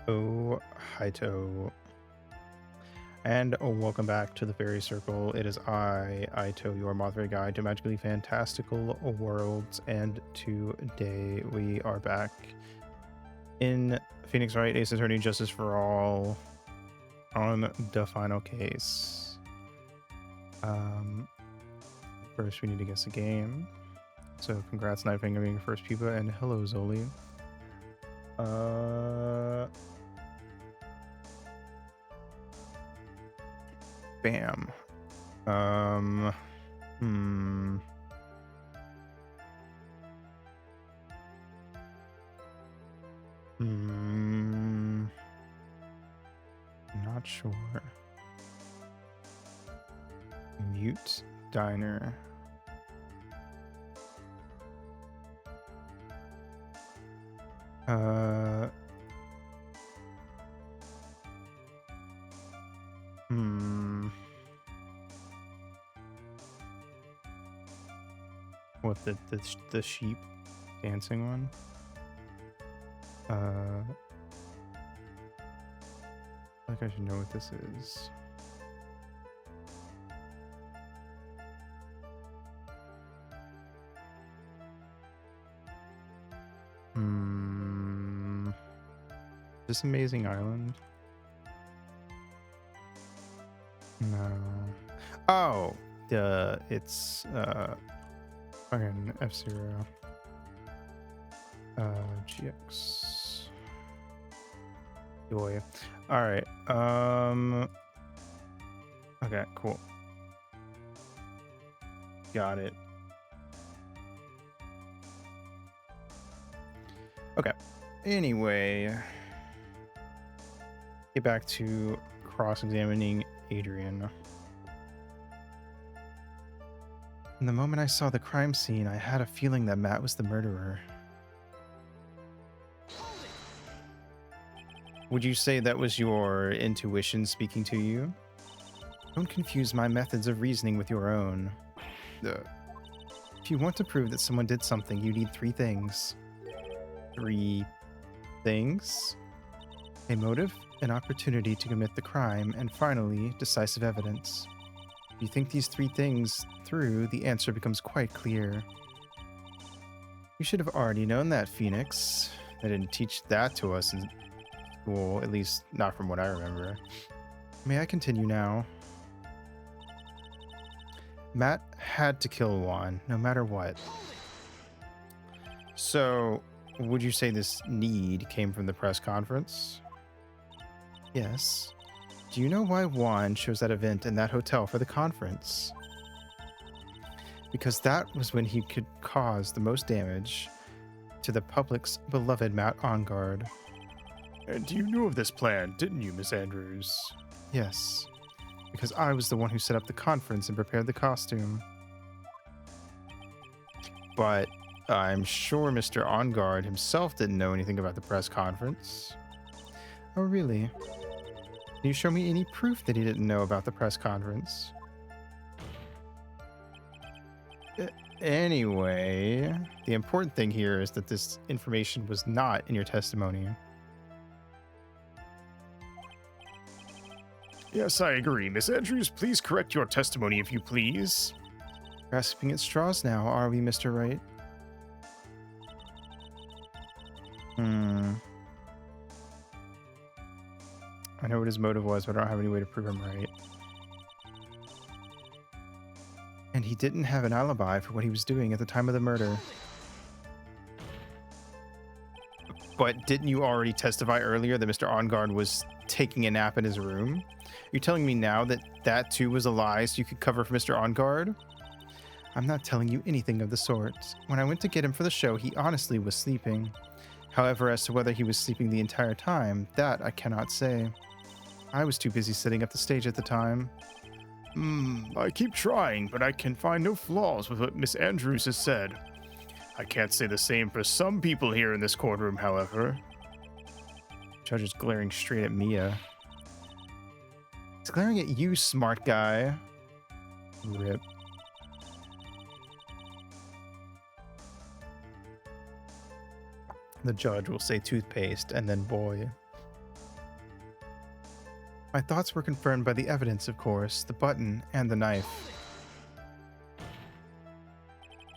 Oh, Haito, and welcome back to the Fairy Circle. It is I, Aito, your Mothra guide to magically fantastical worlds, and today we are back in Phoenix Wright, Ace Attorney Justice for All on the final case. First we need to guess a game. So congrats, Nightfinger, being your first pupa, and hello, Zoli. Bam. Not sure. Mute Diner. with the sheep dancing one. Like I should know what this is. This Amazing Island? No. Oh, it's fucking F-Zero. GX. Boy. All right. Okay, cool. Got it. Okay. Anyway, get back to cross-examining Adrian. In the moment I saw the crime scene, I had a feeling that Matt was the murderer. Would you say that was your intuition speaking to you? Don't confuse my methods of reasoning with your own. If you want to prove that someone did something, you need 3 things. 3 things? A motive, an opportunity to commit the crime, and finally, decisive evidence. If you think these 3 things through, the answer becomes quite clear. You should have already known that, Phoenix. They didn't teach that to us in school, at least not from what I remember. May I continue now? Matt had to kill Juan, no matter what. So, would you say this need came from the press conference? Yes. Do you know why Juan chose that event in that hotel for the conference? Because that was when he could cause the most damage to the public's beloved Matt Ongard. And you knew of this plan, didn't you, Miss Andrews? Yes, because I was the one who set up the conference and prepared the costume. But I'm sure Mr. Ongard himself didn't know anything about the press conference. Oh, really? Can you show me any proof that he didn't know about the press conference? Anyway, the important thing here is that this information was not in your testimony. Yes, I agree. Miss Andrews, please correct your testimony if you please. Grasping at straws now, are we, Mr. Wright? I know what his motive was, but I don't have any way to prove him right. And he didn't have an alibi for what he was doing at the time of the murder. But didn't you already testify earlier that Mr. Ongard was taking a nap in his room? You're telling me now that that too was a lie so you could cover for Mr. Ongard? I'm not telling you anything of the sort. When I went to get him for the show, he honestly was sleeping. However, as to whether he was sleeping the entire time, that I cannot say. I was too busy setting up the stage at the time. I keep trying, but I can find no flaws with what Miss Andrews has said. I can't say the same for some people here in this courtroom, however. Judge is glaring straight at Mia. He's glaring at you, smart guy. Rip. The judge will say toothpaste and then boy. My thoughts were confirmed by the evidence, of course, the button and the knife.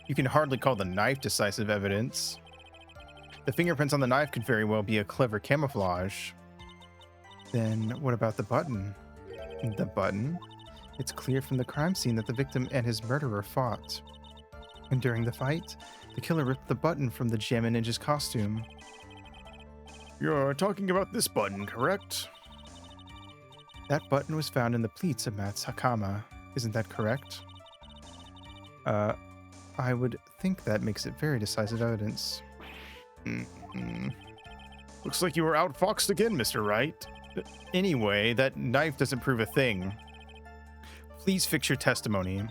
You can hardly call the knife decisive evidence. The fingerprints on the knife could very well be a clever camouflage. Then what about the button? The button? It's clear from the crime scene that the victim and his murderer fought. And during the fight, the killer ripped the button from the Jammin' Ninja's costume. You're talking about this button, correct? That button was found in the pleats of Matt's Hakama. Isn't that correct? I would think that makes it very decisive evidence. Looks like you were outfoxed again, Mr. Wright. Anyway, that knife doesn't prove a thing. Please fix your testimony.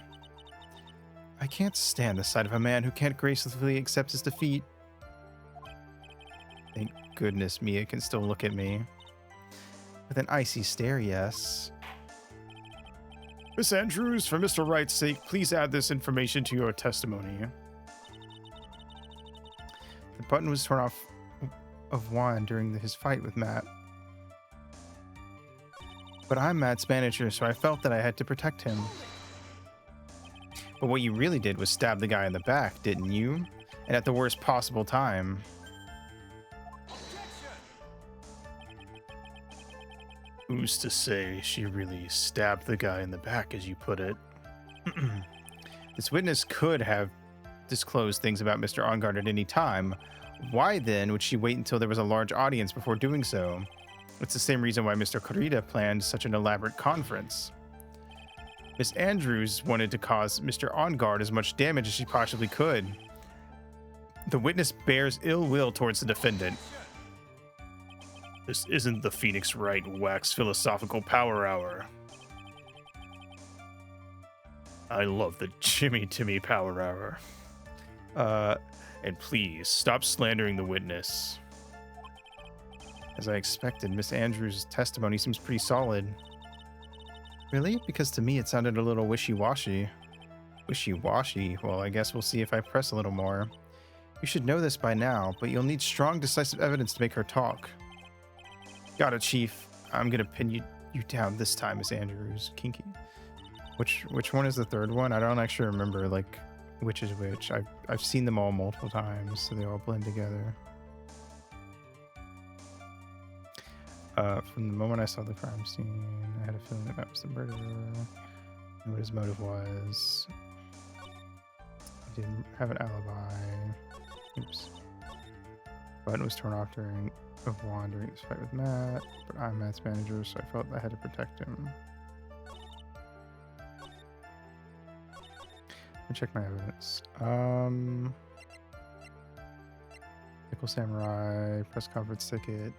I can't stand the sight of a man who can't gracefully accept his defeat. Thank goodness Mia can still look at me. With an icy stare, yes. Miss Andrews, for Mr. Wright's sake, please add this information to your testimony. The button was torn off of Juan during his fight with Matt. But I'm Matt's manager, so I felt that I had to protect him. But what you really did was stab the guy in the back, didn't you? And at the worst possible time. Who's to say she really stabbed the guy in the back, as you put it? This witness could have disclosed things about Mr. Ongard at any time. Why then would she wait until there was a large audience before doing so? It's the same reason why Mr. Corrida planned such an elaborate conference. Miss Andrews wanted to cause Mr. Ongard as much damage as she possibly could. The witness bears ill will towards the defendant. This isn't the Phoenix Wright Wax Philosophical Power Hour. I love the Jimmy Timmy Power Hour. And please, stop slandering the witness. As I expected, Miss Andrews' testimony seems pretty solid. Really? Because to me it sounded a little wishy-washy. Wishy-washy? Well, I guess we'll see if I press a little more. You should know this by now, but you'll need strong, decisive evidence to make her talk. Got it, Chief. I'm gonna pin you down this time, Miss Andrews. Kinky. Which one is the third one? I don't actually remember, like, which is which. I've seen them all multiple times, so they all blend together. From the moment I saw the crime scene, I had a feeling that was the murderer. And what his motive was. He didn't have an alibi. Oops. Button was torn off during Juan during this fight with Matt, but I'm Matt's manager, so I felt I had to protect him. Let me check my evidence. Nickel Samurai, press conference ticket,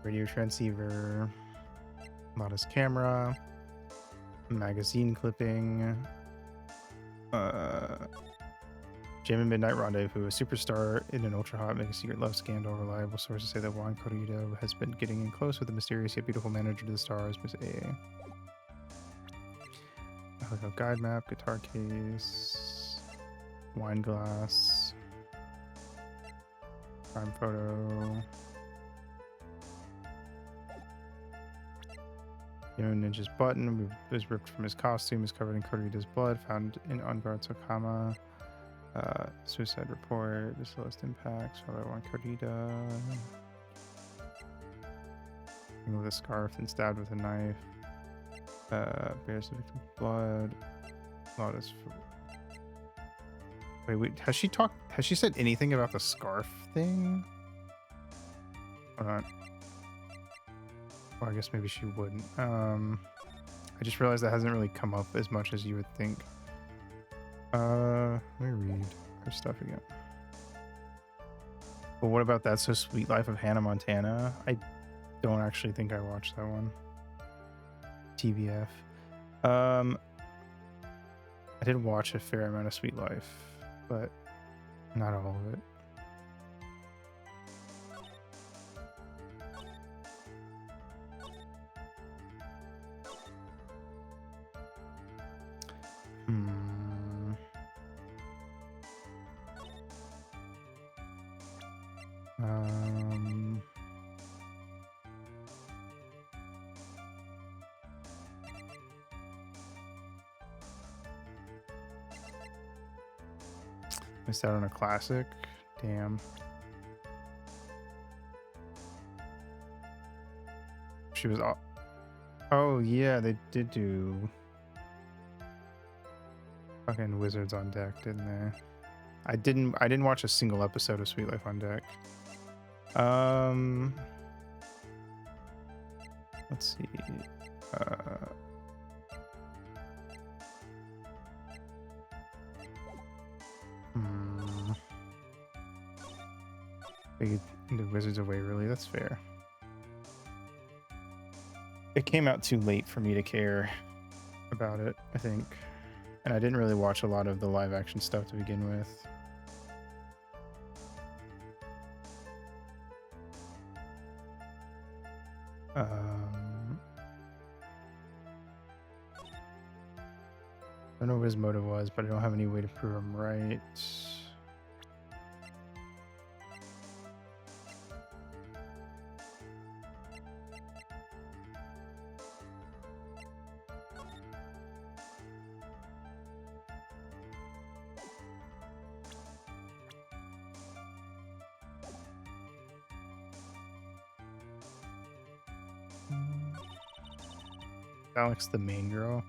radio transceiver, modest camera, magazine clipping, Jam Midnight Rendezvous, a superstar in an ultra-hot mega-secret love scandal. Reliable sources say that Juan Corrida has been getting in close with the mysterious yet beautiful manager to the stars, Miss A. A guide map, guitar case, wine glass, crime photo. Ninja's button was ripped from his costume, is covered in Corrida's blood, found in Ongard's Okama. Suicide report, this list impacts, followed by one Corrida. With a scarf and stabbed with a knife. Bears the victim's blood. Lotus. Wait, has she said anything about the scarf thing? Hold on. Well, I guess maybe she wouldn't. I just realized that hasn't really come up as much as you would think. Let me read her stuff again. But what about That's So Sweet Life of Hannah Montana? I don't actually think I watched that one. TBF. I did watch a fair amount of Sweet Life, but not all of it. Missed out on a classic. Damn. She was all... Oh yeah, they did do fucking Wizards on Deck, didn't they? I didn't watch a single episode of Sweet Life on Deck. Let's see. The Wizards of Waverly, that's fair. It came out too late for me to care about it, I think. And I didn't really watch a lot of the live action stuff to begin with. I don't know what his motive was, but I don't have any way to prove him right. Alex, the main girl.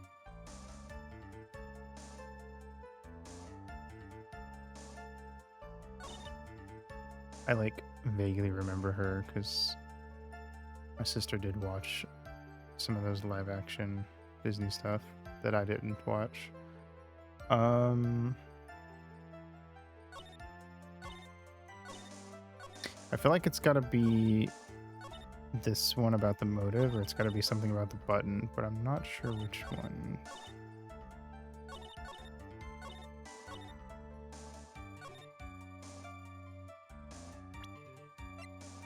I like vaguely remember her because my sister did watch some of those live action Disney stuff that I didn't watch. I feel like it's gotta be this one about the motive, or it's gotta be something about the button, but I'm not sure which one.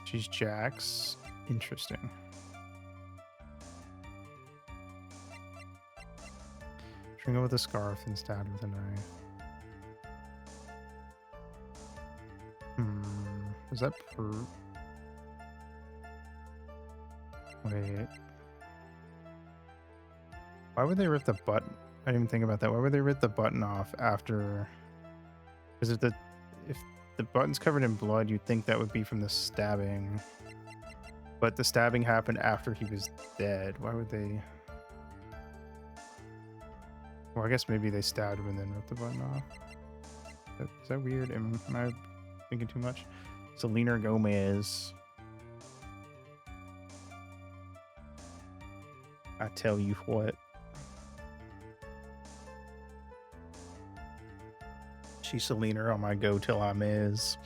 She's Jax. Interesting. Strangle with a scarf and stabbed with a knife. Is that per... Wait. Why would they rip the button? I didn't even think about that. Why would they rip the button off after... Because if the button's covered in blood, you'd think that would be from the stabbing. But the stabbing happened after he was dead. Why would they... Well, I guess maybe they stabbed him and then ripped the button off. Is that weird? Am I thinking too much? Selena Gomez. I tell you what. She's Selena on my go till I mez.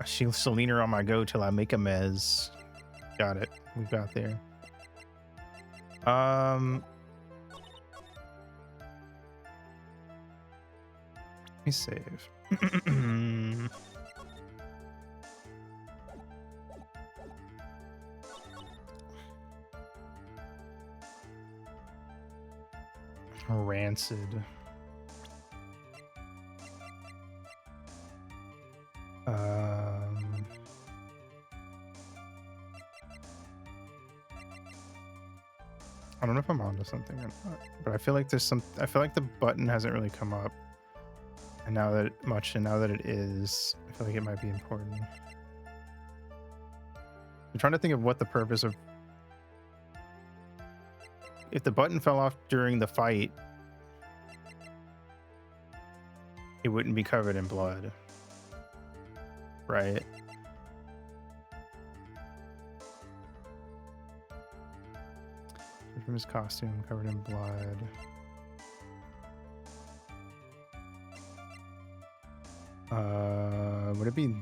She's Selena on my go till I make a mez. Got it. We got there. Let me save. Rancid. I don't know if I'm onto something or not, but I feel like there's some. I feel like the button hasn't really come up, and now that it is, I feel like it might be important. I'm trying to think of what the purpose of. If the button fell off during the fight, it wouldn't be covered in blood, right? From his costume covered in blood. Would it be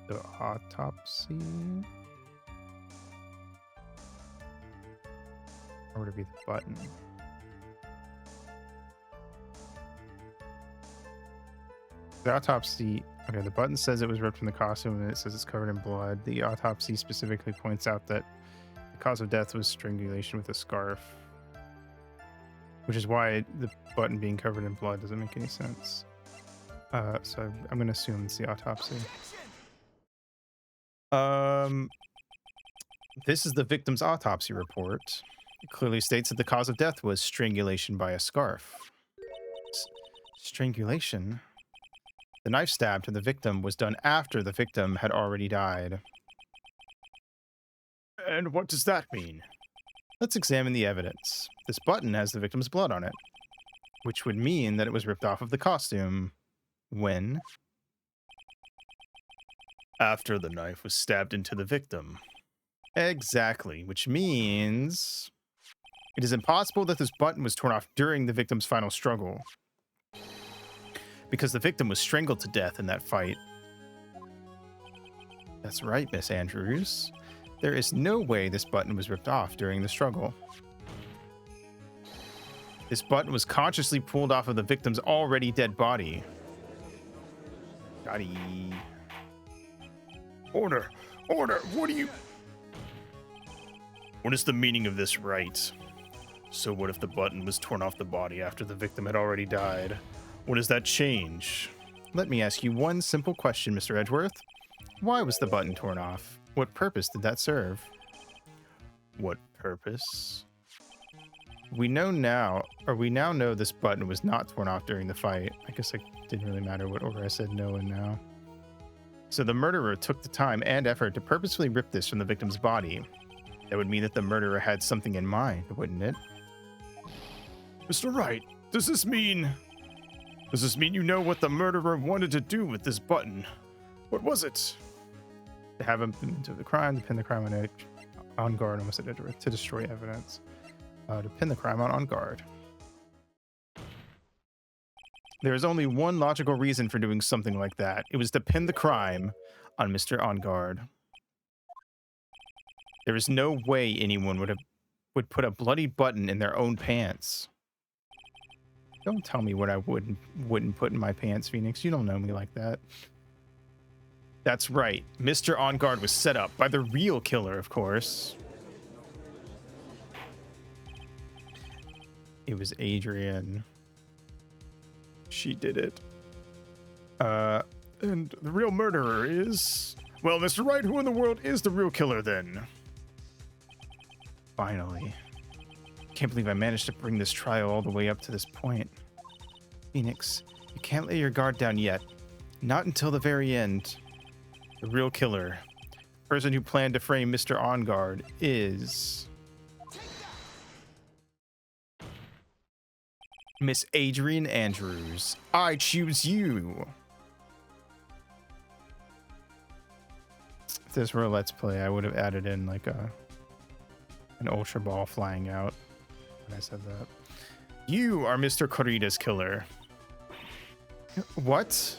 the autopsy? Or would it be the button? The autopsy, okay, the button says it was ripped from the costume and it says it's covered in blood. The autopsy specifically points out that the cause of death was strangulation with a scarf, which is why the button being covered in blood doesn't make any sense. So I'm going to assume it's the autopsy. This is the victim's autopsy report. It clearly states that the cause of death was strangulation by a scarf. Strangulation? The knife stab to the victim was done after the victim had already died. And what does that mean? Let's examine the evidence. This button has the victim's blood on it, which would mean that it was ripped off of the costume. When? After the knife was stabbed into the victim. Exactly, which means it is impossible that this button was torn off during the victim's final struggle, because the victim was strangled to death in that fight. That's right, Miss Andrews. There is no way this button was ripped off during the struggle. This button was consciously pulled off of the victim's already dead body. Gotti. Order! Order! What is the meaning of this, Wright? So what if the button was torn off the body after the victim had already died? What does that change? Let me ask you one simple question, Mr. Edgeworth. Why was the button torn off? What purpose did that serve? What purpose? We now know this button was not torn off during the fight. I guess it didn't really matter what order I said no and now. So the murderer took the time and effort to purposefully rip this from the victim's body. That would mean that the murderer had something in mind, wouldn't it? Mr. Wright, does this mean you know what the murderer wanted to do with this button? What was it? To have him to the crime, to pin the crime on guard, almost to destroy evidence. To pin the crime on guard. There is only one logical reason for doing something like that. It was to pin the crime on Mr. On Guard. There is no way anyone would put a bloody button in their own pants. Don't tell me what I wouldn't put in my pants, Phoenix. You don't know me like that. That's right. Mr. On Guard was set up by the real killer, of course. It was Adrian. She did it. And the real murderer is... Well, Mr. Wright, who in the world is the real killer then? Finally. Can't believe I managed to bring this trial all the way up to this point. Phoenix, you can't lay your guard down yet. Not until the very end. The real killer, the person who planned to frame Mr. On Guard, is... Miss Adrian Andrews. I choose you. If this were a Let's Play, I would have added in like an Ultra Ball flying out when I said that. You are Mr. Corrida's killer. What?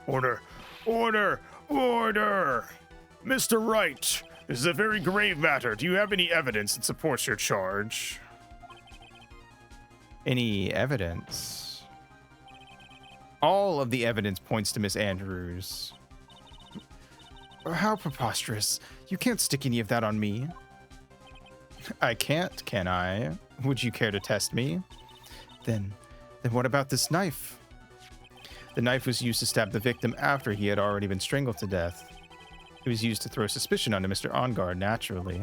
Order! Order! Order! Mr. Wright, this is a very grave matter. Do you have any evidence that supports your charge? Any evidence? All of the evidence points to Miss Andrews. How preposterous. You can't stick any of that on me. I can't, can I? Would you care to test me? Then what about this knife? The knife was used to stab the victim after he had already been strangled to death. It was used to throw suspicion onto Mr. On Guard, naturally.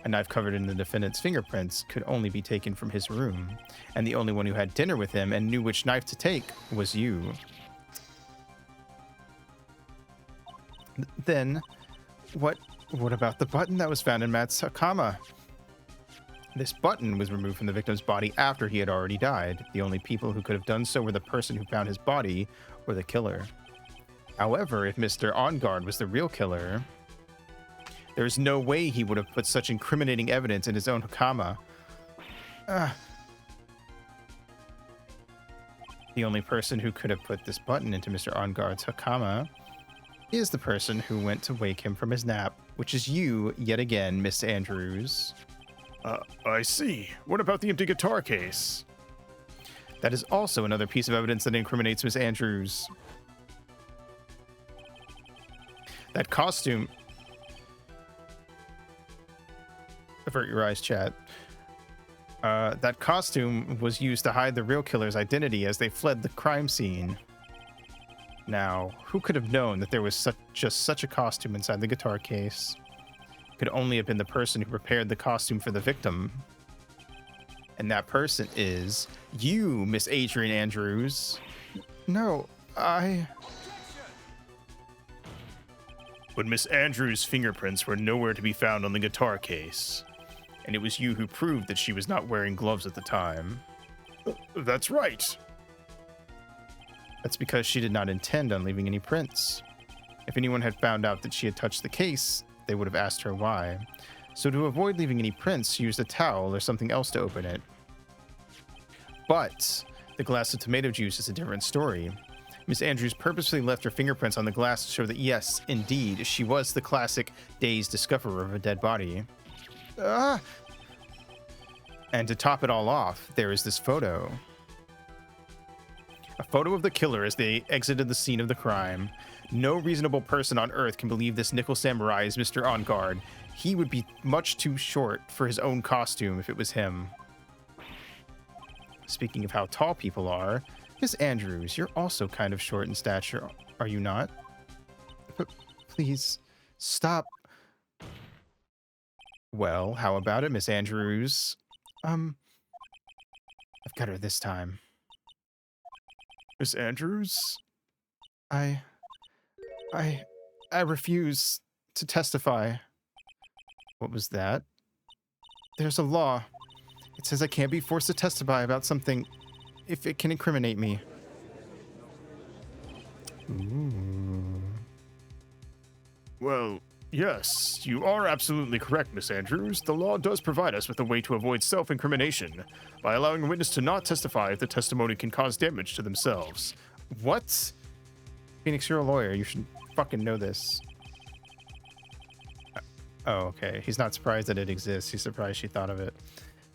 A knife covered in the defendant's fingerprints could only be taken from his room, and the only one who had dinner with him and knew which knife to take was you. Then, what about the button that was found in Matt's Hakama? This button was removed from the victim's body after he had already died. The only people who could have done so were the person who found his body or the killer. However, if Mr. On Guard was the real killer, there's no way he would have put such incriminating evidence in his own Hakama. The only person who could have put this button into Mr. On Guard's Hakama is the person who went to wake him from his nap, which is you, yet again, Miss Andrews. I see. What about the empty guitar case? That is also another piece of evidence that incriminates Miss Andrews. That costume... Avert your eyes, chat. That costume was used to hide the real killer's identity as they fled the crime scene. Now, who could have known that there was just such a costume inside the guitar case? It could only have been the person who prepared the costume for the victim. And that person is you, Miss Adrian Andrews. No, But Miss Andrews' fingerprints were nowhere to be found on the guitar case. And it was you who proved that she was not wearing gloves at the time. That's right. That's because she did not intend on leaving any prints. If anyone had found out that she had touched the case, they would have asked her why. So to avoid leaving any prints, she used a towel or something else to open it. But the glass of tomato juice is a different story. Miss Andrews purposely left her fingerprints on the glass to show that yes, indeed, she was the classic dazed discoverer of a dead body. And to top it all off, there is this photo. A photo of the killer as they exited the scene of the crime. No reasonable person on Earth can believe this Nickel Samurai is Mr. On Guard. He would be much too short for his own costume if it was him. Speaking of how tall people are, Miss Andrews, you're also kind of short in stature, are you not? But please, stop. Well, how about it, Miss Andrews? I've got her this time. Miss Andrews? I, I, I refuse to testify. What was that? There's a law. It says I can't be forced to testify about something if it can incriminate me. Ooh. Well, yes, you are absolutely correct, Miss Andrews. The law does provide us with a way to avoid self-incrimination by allowing a witness to not testify if the testimony can cause damage to themselves. What? Phoenix, you're a lawyer. You should fucking know this. Oh, okay. He's not surprised that it exists. He's surprised she thought of it.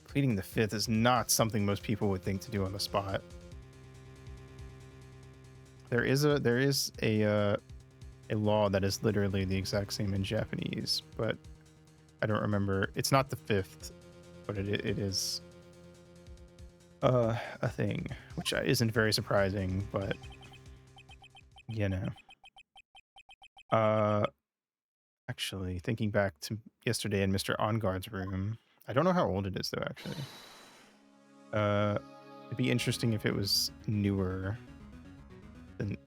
Pleading the fifth is not something most people would think to do on the spot. There is a law that is literally the exact same in Japanese, but I don't remember. It's not the fifth, but it is a thing, which isn't very surprising, but you know. Actually, thinking back to yesterday in Mr. Onguard's room, I don't know how old it is though, actually. It'd be interesting if it was newer than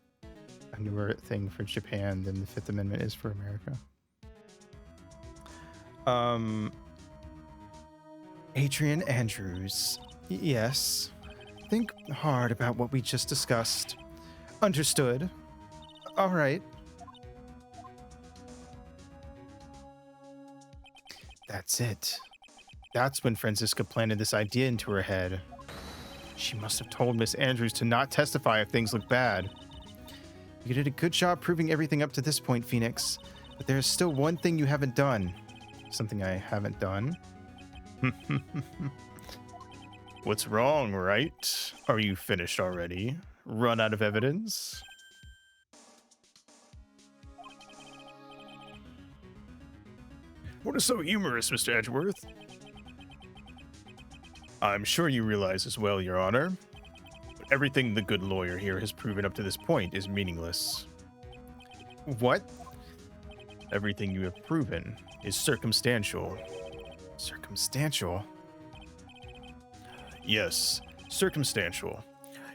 a newer thing for Japan than the Fifth Amendment is for America. Adrian Andrews. Yes. Think hard about what we just discussed. Understood. All right. That's it. That's when Franziska planted this idea into her head. She must have told Miss Andrews to not testify if things look bad. You did a good job proving everything up to this point, Phoenix. But there's still one thing you haven't done. Something I haven't done. What's wrong, Wright? Are you finished already? Run out of evidence? What is so humorous, Mr. Edgeworth? I'm sure you realize as well, Your Honor. But everything the good lawyer here has proven up to this point is meaningless. What? Everything you have proven is circumstantial. Circumstantial? Yes, circumstantial.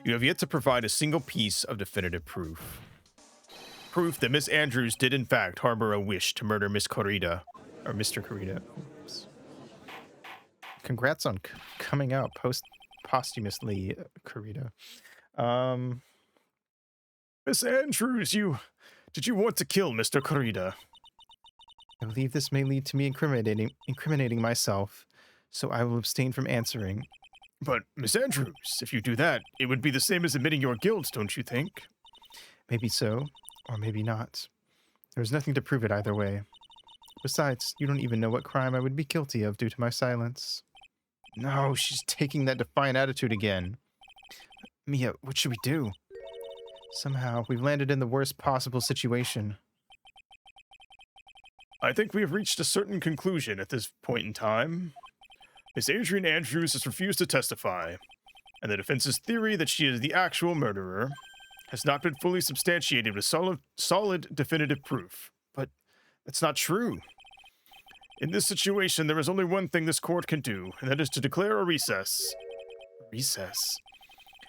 You have yet to provide a single piece of definitive proof. Proof that Miss Andrews did in fact harbor a wish to murder Miss Corrida. Or Mr. Corrida. Oops. Congrats on coming out posthumously, Corrida. Miss Andrews, did you want to kill Mr. Corrida? I believe this may lead to me incriminating myself, so I will abstain from answering. But, Miss Andrews, if you do that, it would be the same as admitting your guilt, don't you think? Maybe so, or maybe not. There's nothing to prove it either way. Besides, you don't even know what crime I would be guilty of due to my silence. No, she's taking that defiant attitude again. Mia, what should we do? Somehow, we've landed in the worst possible situation. I think we have reached a certain conclusion at this point in time. Miss Adrian Andrews has refused to testify, and the defense's theory that she is the actual murderer has not been fully substantiated with solid definitive proof. But that's not true. In this situation, there is only one thing this court can do, and that is to declare a recess. Recess?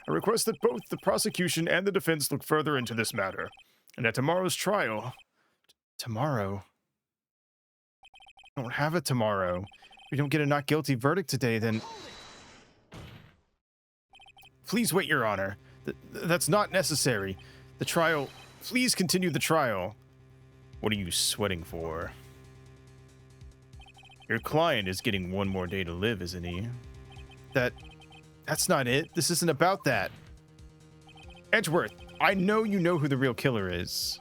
I request that both the prosecution and the defense look further into this matter, and at tomorrow's trial... Tomorrow? We don't have a tomorrow. If we don't get a not guilty verdict today, then... Please wait, Your Honor. That's not necessary. The trial... Please continue the trial. What are you sweating for? Your client is getting one more day to live, isn't he? That's not it. This isn't about that. Edgeworth, I know you know who the real killer is.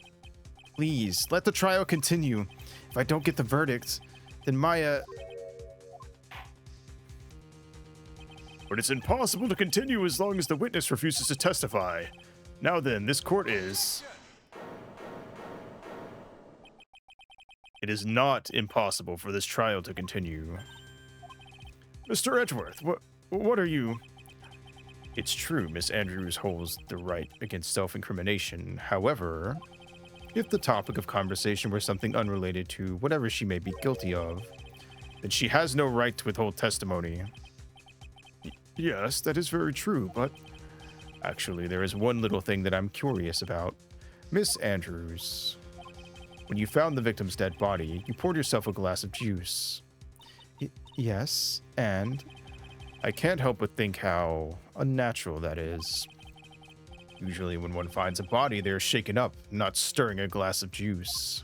Please, let the trial continue. If I don't get the verdict, then Maya... But it's impossible to continue as long as the witness refuses to testify. Now then, this court is... It is not impossible for this trial to continue. Mr. Edgeworth, what are you... It's true, Miss Andrews holds the right against self-incrimination. However, if the topic of conversation were something unrelated to whatever she may be guilty of, then she has no right to withhold testimony. Yes, that is very true, but Actually, there is one little thing that I'm curious about. Miss Andrews, when you found the victim's dead body, you poured yourself a glass of juice. Yes, and I can't help but think how unnatural that is. Usually when one finds a body, they're shaken up, not stirring a glass of juice.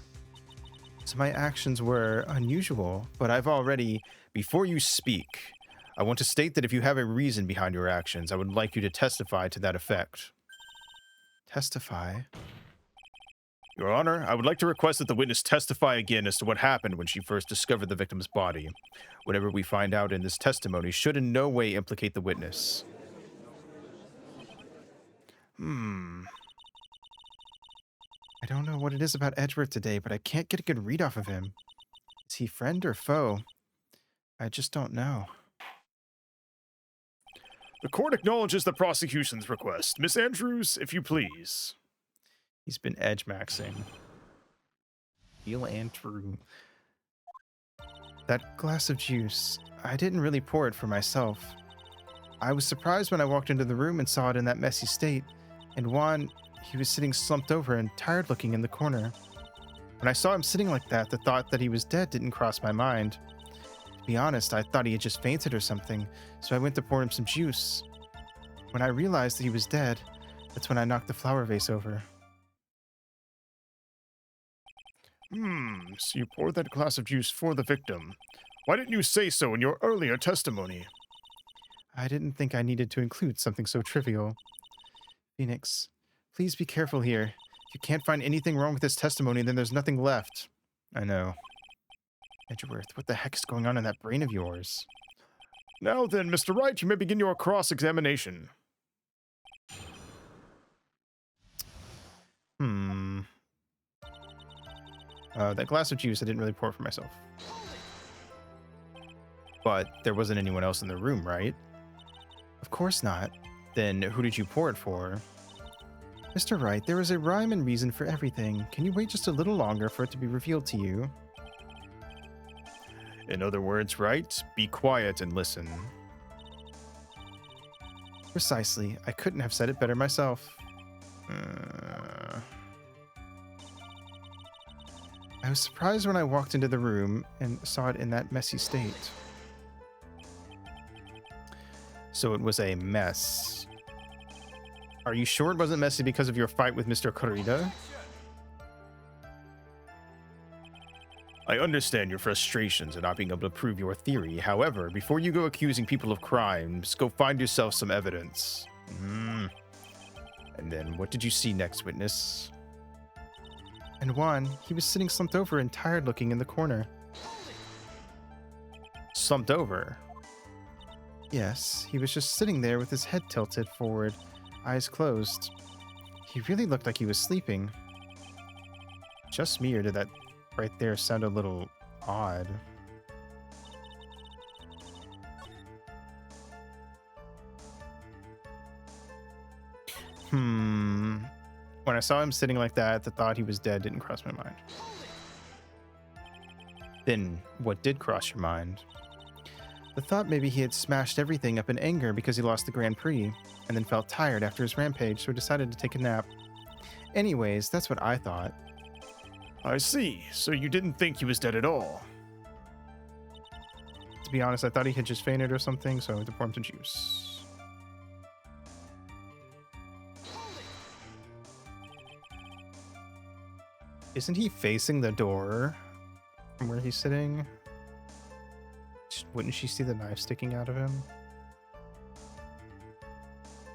so my actions were unusual, but I've already... Before you speak, I want to state that if you have a reason behind your actions, I would like you to testify to that effect. Testify? Your Honor, I would like to request that the witness testify again as to what happened when she first discovered the victim's body. Whatever we find out in this testimony should in no way implicate the witness. I don't know what it is about Edgeworth today, but I can't get a good read off of him. Is he friend or foe? I just don't know. The court acknowledges the prosecution's request. Miss Andrews, if you please. He's been edge maxing. Real and true. That glass of juice, I didn't really pour it for myself. I was surprised when I walked into the room and saw it in that messy state, and Juan, he was sitting slumped over and tired looking in the corner. When I saw him sitting like that, the thought that he was dead didn't cross my mind. To be honest, I thought he had just fainted or something, so I went to pour him some juice. When I realized that he was dead, that's when I knocked the flower vase over. So you poured that glass of juice for the victim. Why didn't you say so in your earlier testimony? I didn't think I needed to include something so trivial. Phoenix, please be careful here. If you can't find anything wrong with this testimony, then there's nothing left. I know. Edgeworth, what the heck is going on in that brain of yours? Now then, Mr. Wright, you may begin your cross-examination. That glass of juice I didn't really pour for myself. But there wasn't anyone else in the room, right? Of course not. Then who did you pour it for? Mr. Wright, there is a rhyme and reason for everything. Can you wait just a little longer for it to be revealed to you? In other words, Wright, be quiet and listen. Precisely. I couldn't have said it better myself. I was surprised when I walked into the room and saw it in that messy state. So it was a mess. Are you sure it wasn't messy because of your fight with Mr. Corrida? I understand your frustrations at not being able to prove your theory. However, before you go accusing people of crimes, go find yourself some evidence. And then what did you see next, witness? And Juan, he was sitting slumped over and tired looking in the corner. Slumped over? Yes, he was just sitting there with his head tilted forward, eyes closed. He really looked like he was sleeping. Just me, or did that right there sound a little odd? When I saw him sitting like that, the thought he was dead didn't cross my mind. Then, what did cross your mind? The thought maybe he had smashed everything up in anger because he lost the Grand Prix, and then felt tired after his rampage, so decided to take a nap. Anyways, that's what I thought. I see. So you didn't think he was dead at all? To be honest, I thought he had just fainted or something, so I went to pour him some juice. Isn't he facing the door from where he's sitting? Wouldn't she see the knife sticking out of him?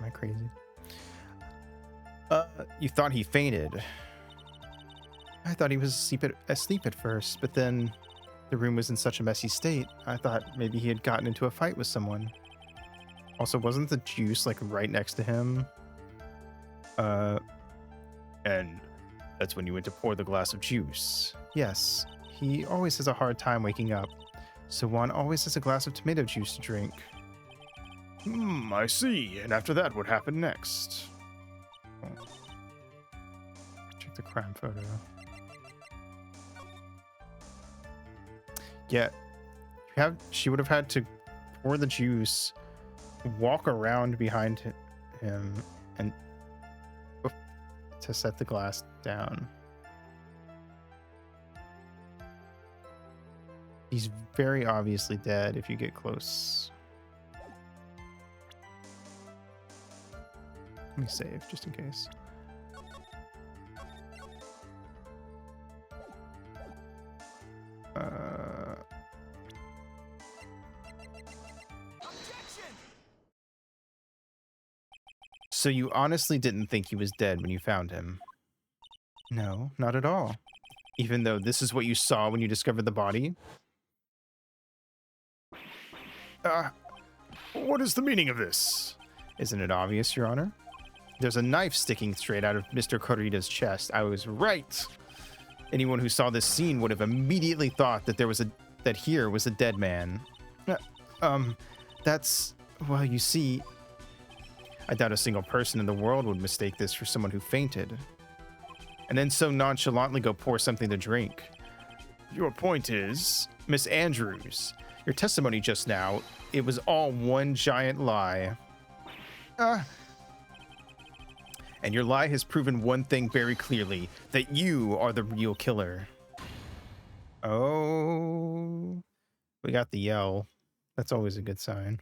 Am I crazy? You thought he fainted. I thought he was asleep at first, but then the room was in such a messy state, I thought maybe he had gotten into a fight with someone. Also, wasn't the juice like right next to him? And that's when you went to pour the glass of juice. Yes, he always has a hard time waking up, so Juan always has a glass of tomato juice to drink. I see. And after that, what happened next? Check the crime photo. Yeah, she would have had to pour the juice, walk around behind him, And to set the glass down. He's very obviously dead if you get close. Let me save just in case. So you honestly didn't think he was dead when you found him? No, not at all. Even though this is what you saw when you discovered the body? What is the meaning of this? Isn't it obvious, Your Honor? There's a knife sticking straight out of Mr. Corrida's chest. I was right. Anyone who saw this scene would have immediately thought that that here was a dead man. Well, you see, I doubt a single person in the world would mistake this for someone who fainted. And then so nonchalantly go pour something to drink. Your point is? Miss Andrews, your testimony just now, it was all one giant lie. And your lie has proven one thing very clearly, that you are the real killer. Oh, we got the yell. That's always a good sign.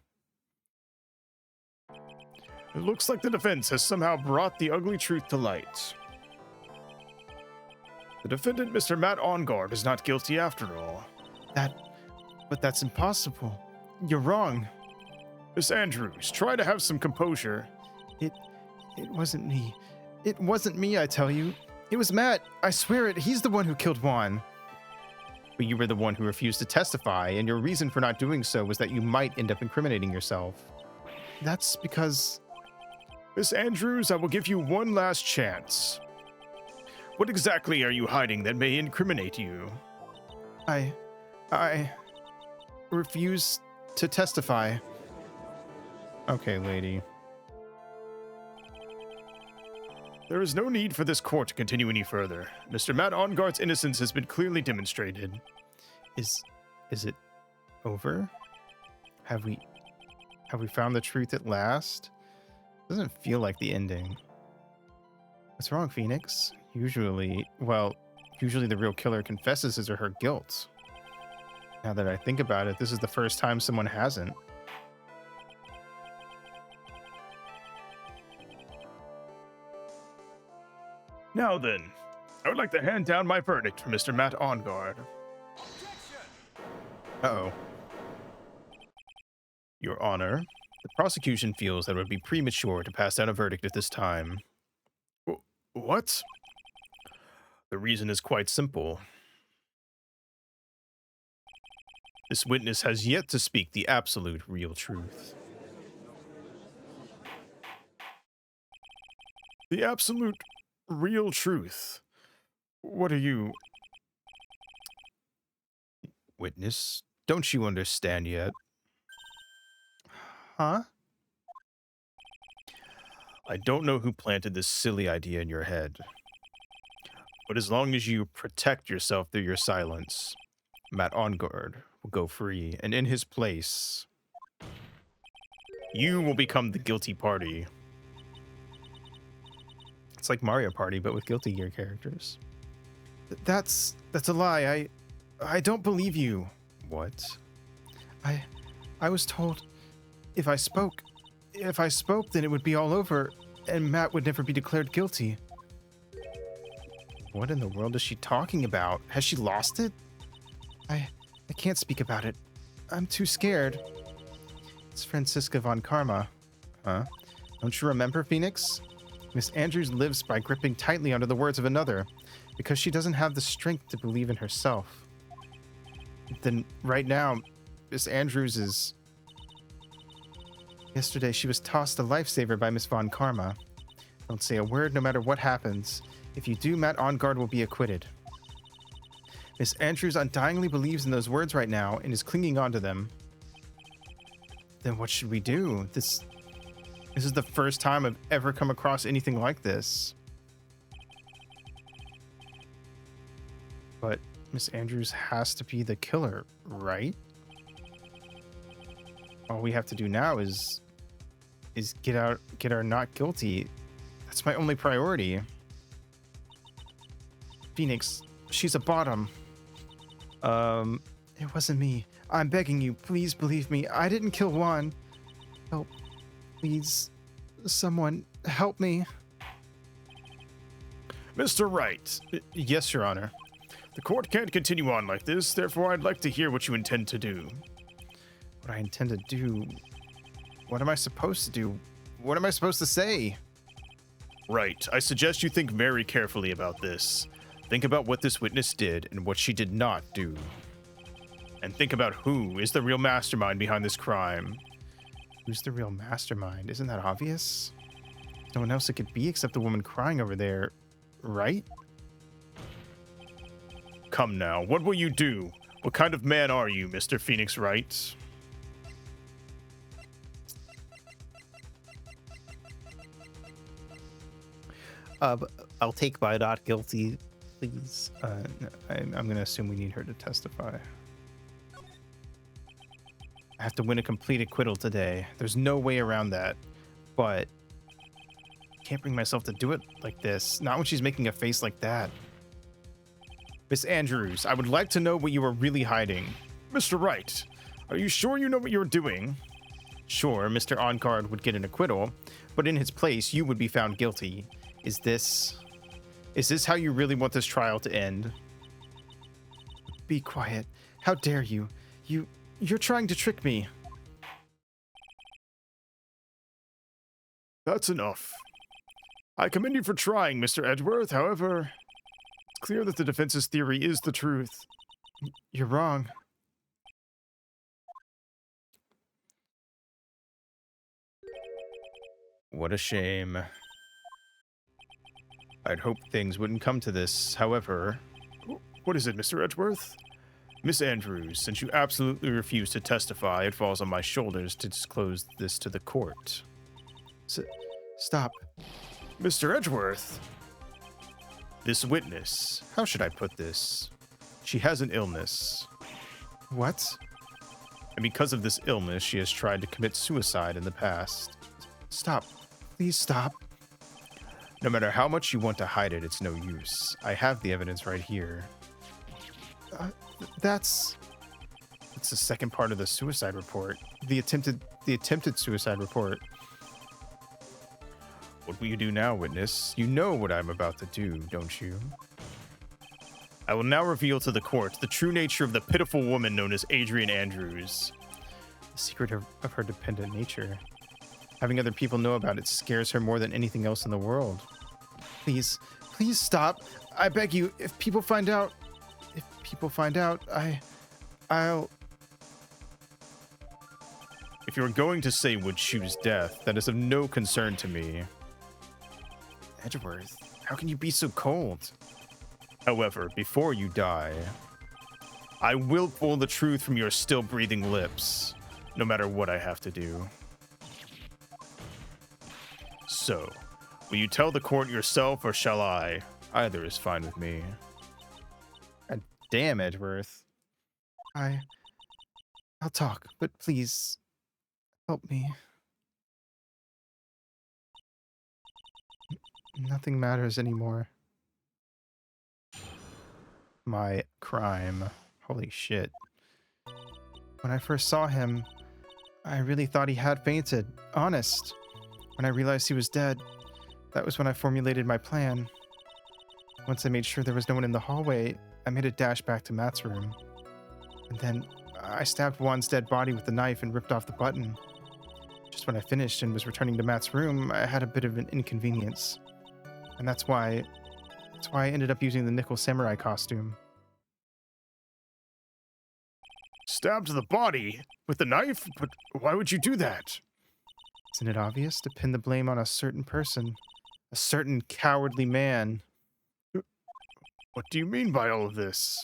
It looks like the defense has somehow brought the ugly truth to light. The defendant, Mr. Matt Ongard, is not guilty after all. But that's impossible. You're wrong. Miss Andrews, try to have some composure. It wasn't me. It wasn't me, I tell you. It was Matt. I swear it. He's the one who killed Juan. But you were the one who refused to testify, and your reason for not doing so was that you might end up incriminating yourself. That's because... Miss Andrews, I will give you one last chance. What exactly are you hiding that may incriminate you? I refuse to testify. Okay, lady. There is no need for this court to continue any further. Mr. Matt Ongard's innocence has been clearly demonstrated. Is it over? Have we found the truth at last? Doesn't feel like the ending. What's wrong, Phoenix? Usually the real killer confesses his or her guilt. Now that I think about it, this is the first time someone hasn't. Now then, I would like to hand down my verdict for Mr. Matt Ongard. Uh-oh. Your Honor, the prosecution feels that it would be premature to pass down a verdict at this time. What? The reason is quite simple. This witness has yet to speak the absolute real truth. The absolute real truth? What are you... Witness, don't you understand yet? Huh? I don't know who planted this silly idea in your head. But as long as you protect yourself through your silence, Matt Ongard will go free, and in his place, you will become the guilty party. It's like Mario Party, but with Guilty Gear characters. That's a lie. I don't believe you. What? I was told if I spoke, then it would be all over, and Matt would never be declared guilty. What in the world is she talking about? Has she lost it? I can't speak about it. I'm too scared. It's Franziska von Karma. Huh? Don't you remember, Phoenix? Miss Andrews lives by gripping tightly onto the words of another, because she doesn't have the strength to believe in herself. Then, right now, Miss Andrews is... Yesterday, she was tossed a lifesaver by Miss von Karma. Don't say a word no matter what happens. If you do, Matt Ongard will be acquitted. Miss Andrews undyingly believes in those words right now and is clinging onto them. Then what should we do? This is the first time I've ever come across anything like this. But Miss Andrews has to be the killer, right? All we have to do now is get our not guilty That's my only priority. Phoenix, she's a bottom. It wasn't me. I'm begging you, please believe me. I didn't kill Juan. Help, please. Someone, help me. Mr. Wright, Yes, Your Honor. the court can't continue on like this, therefore I'd like to hear what you intend to do. What I intend to do... What am I supposed to do? What am I supposed to say? Right, I suggest you think very carefully about this. Think about what this witness did and what she did not do. And think about who is the real mastermind behind this crime. Who's the real mastermind? Isn't that obvious? No one else it could be except the woman crying over there, right? Come now, what will you do? What kind of man are you, Mr. Phoenix Wright? I'll take my not guilty, please. I'm going to assume we need her to testify. I have to win a complete acquittal today. There's no way around that. But I can't bring myself to do it like this. Not when she's making a face like that. Miss Andrews, I would like to know what you are really hiding. Mr. Wright, are you sure you know what you're doing? Sure, Mr. Oncard would get an acquittal, but in his place, you would be found guilty. Is this how you really want this trial to end? Be quiet. How dare you? You're trying to trick me. That's enough. I commend you for trying, Mr. Edgeworth. However, it's clear that the defense's theory is the truth. You're wrong. What a shame. I'd hoped things wouldn't come to this. However, What is it, Mr. Edgeworth? Miss Andrews, since you absolutely refuse to testify, it falls on my shoulders to disclose this to the court. stop. Mr. Edgeworth, this witness, how should I put this? She has an illness. What? And because of this illness, she has tried to commit suicide in the past. Stop. Please stop. No matter how much you want to hide it, it's no use. I have the evidence right here. That's It's the second part of the suicide report. the attempted suicide report. What will you do now, witness? You know what I'm about to do, don't you? I will now reveal to the court the true nature of the pitiful woman known as Adrian Andrews. The secret of her dependent nature. Having other people know about it scares her more than anything else in the world. Please stop. I beg you, if people find out, I'll... If you are going to say would choose death, that is of no concern to me. Edgeworth, how can you be so cold? However, before you die, I will pull the truth from your still breathing lips, no matter what I have to do. So, will you tell the court yourself or shall I? Either is fine with me. God damn, Edgeworth. I'll talk, but please, help me. Nothing matters anymore. My crime. Holy shit. When I first saw him, I really thought he had fainted. Honest. When I realized he was dead, that was when I formulated my plan. Once I made sure there was no one in the hallway, I made a dash back to Matt's room. And then I stabbed Juan's dead body with the knife and ripped off the button. Just when I finished and was returning to Matt's room, I had a bit of an inconvenience. And that's why I ended up using the nickel samurai costume. Stabbed the body with the knife? But why would you do that? Isn't it obvious to pin the blame on a certain person? A certain cowardly man. What do you mean by all of this?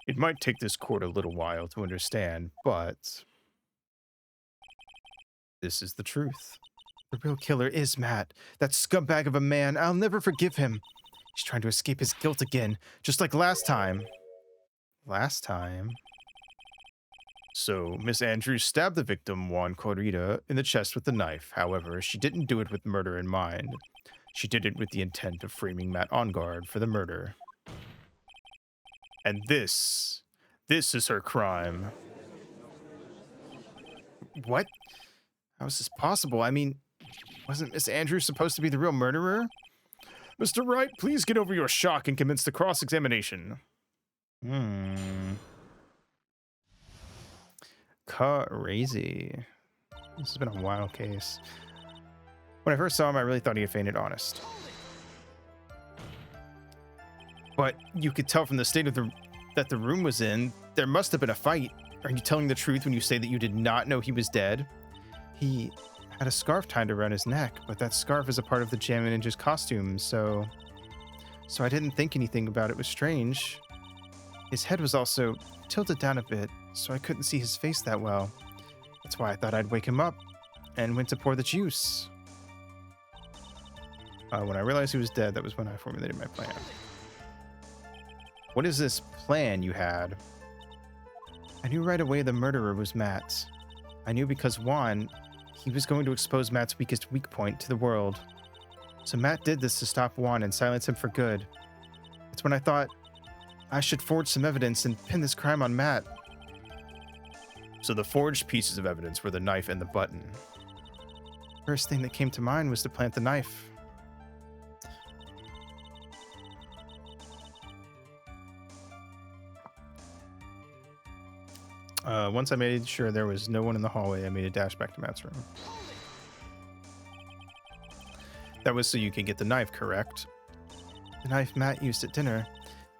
It might take this court a little while to understand, but this is the truth. The real killer is Matt. That scumbag of a man. I'll never forgive him. He's trying to escape his guilt again, just like last time. Last time? So, Miss Andrews stabbed the victim, Juan Corrida, in the chest with the knife. However, she didn't do it with murder in mind. She did it with the intent of framing Matt on guard for the murder. And this is her crime. What? How is this possible? I mean, wasn't Miss Andrews supposed to be the real murderer? Mr. Wright, please get over your shock and commence the cross-examination. Crazy. This has been a wild case. When I first saw him, I really thought he had fainted, honest. But you could tell from the state of that the room was in, there must have been a fight. Are you telling the truth when you say that you did not know he was dead? He had a scarf tied around his neck, but that scarf is a part of the Jammin' Ninja's costume, so I didn't think anything about it was strange. His head was also tilted down a bit, so I couldn't see his face that well. That's why I thought I'd wake him up and went to pour the juice. When I realized he was dead, that was when I formulated my plan. What is this plan you had? I knew right away the murderer was Matt. I knew because Juan, he was going to expose Matt's weakest weak point to the world. So Matt did this to stop Juan and silence him for good. That's when I thought I should forge some evidence and pin this crime on Matt. So the forged pieces of evidence were the knife and the button. First thing that came to mind was to plant the knife. Once I made sure there was no one in the hallway, I made a dash back to Matt's room. That was so you could get the knife, correct? The knife Matt used at dinner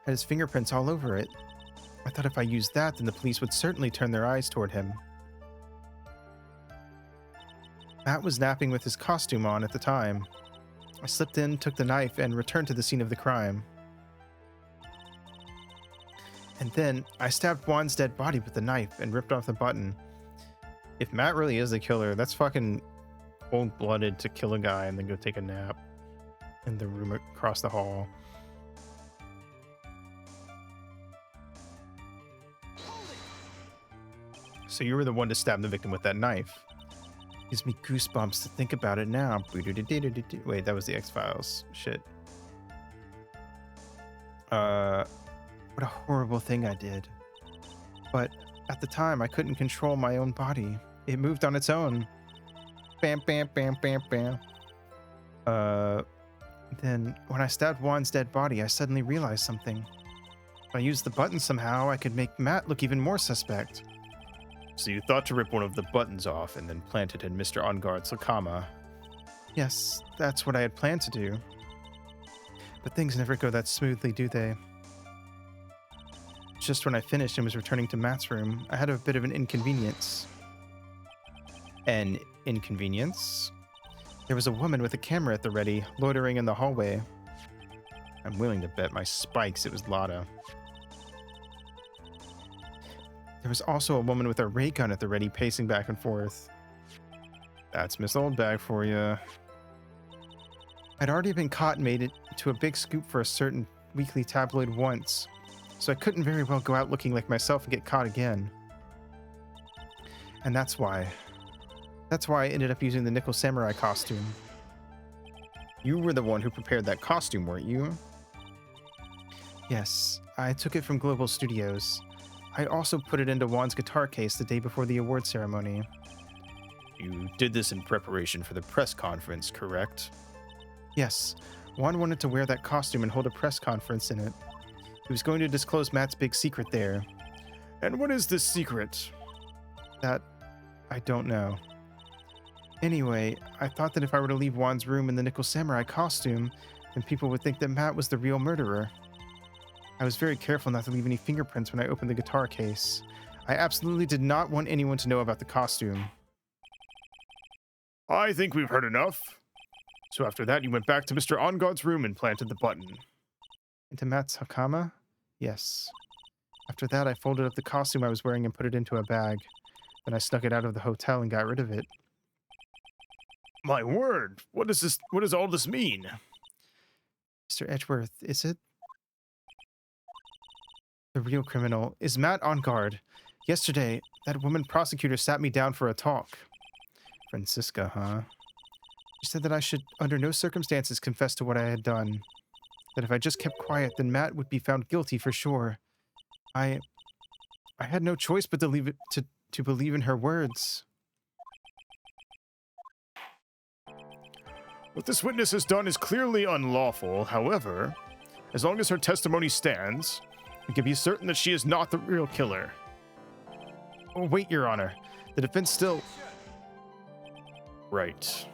had his fingerprints all over it. I thought if I used that, then the police would certainly turn their eyes toward him. Matt was napping with his costume on at the time. I slipped in, took the knife, and returned to the scene of the crime. And then I stabbed Juan's dead body with the knife and ripped off the button. If Matt really is the killer, that's fucking cold-blooded to kill a guy and then go take a nap in the room across the hall. So you were the one to stab the victim with that knife. Gives me goosebumps to think about it now. Wait, that was the X-Files. Shit. What a horrible thing I did. But at the time, I couldn't control my own body. It moved on its own. Bam, bam, bam, bam, bam. Then, when I stabbed Juan's dead body, I suddenly realized something. If I used the button somehow, I could make Matt look even more suspect. So you thought to rip one of the buttons off and then plant it in Mr. Onguard's Hakama. Yes, that's what I had planned to do. But things never go that smoothly, do they? Just when I finished and was returning to Matt's room, I had a bit of an inconvenience. An inconvenience? There was a woman with a camera at the ready, loitering in the hallway. I'm willing to bet my spikes it was Lotta. There was also a woman with a ray gun at the ready, pacing back and forth. That's Miss Oldbag for you. I'd already been caught and made it to a big scoop for a certain weekly tabloid once, so I couldn't very well go out looking like myself and get caught again. And that's why I ended up using the Nickel Samurai costume. You were the one who prepared that costume, weren't you? Yes, I took it from Global Studios. I also put it into Juan's guitar case the day before the award ceremony. You did this in preparation for the press conference, correct? Yes, Juan wanted to wear that costume and hold a press conference in it. He was going to disclose Matt's big secret there. And what is this secret? That I don't know. Anyway, I thought that if I were to leave Juan's room in the Nickel Samurai costume, then people would think that Matt was the real murderer. I was very careful not to leave any fingerprints when I opened the guitar case. I absolutely did not want anyone to know about the costume. I think we've heard enough. So after that, you went back to Mr. Onguard's room and planted the button. Into Matt's Hakama? Yes. After that, I folded up the costume I was wearing and put it into a bag. Then I snuck it out of the hotel and got rid of it. My word, what does all this mean? Mr. Edgeworth, is it? The real criminal is Matt on guard. Yesterday, that woman prosecutor sat me down for a talk. Francisca, huh? She said that I should, under no circumstances, confess to what I had done. That if I just kept quiet, then Matt would be found guilty for sure. I had no choice but to leave it to believe in her words. What this witness has done is clearly unlawful. However, as long as her testimony stands, we can be certain that she is not the real killer. Oh, wait, Your Honor. The defense still... Right.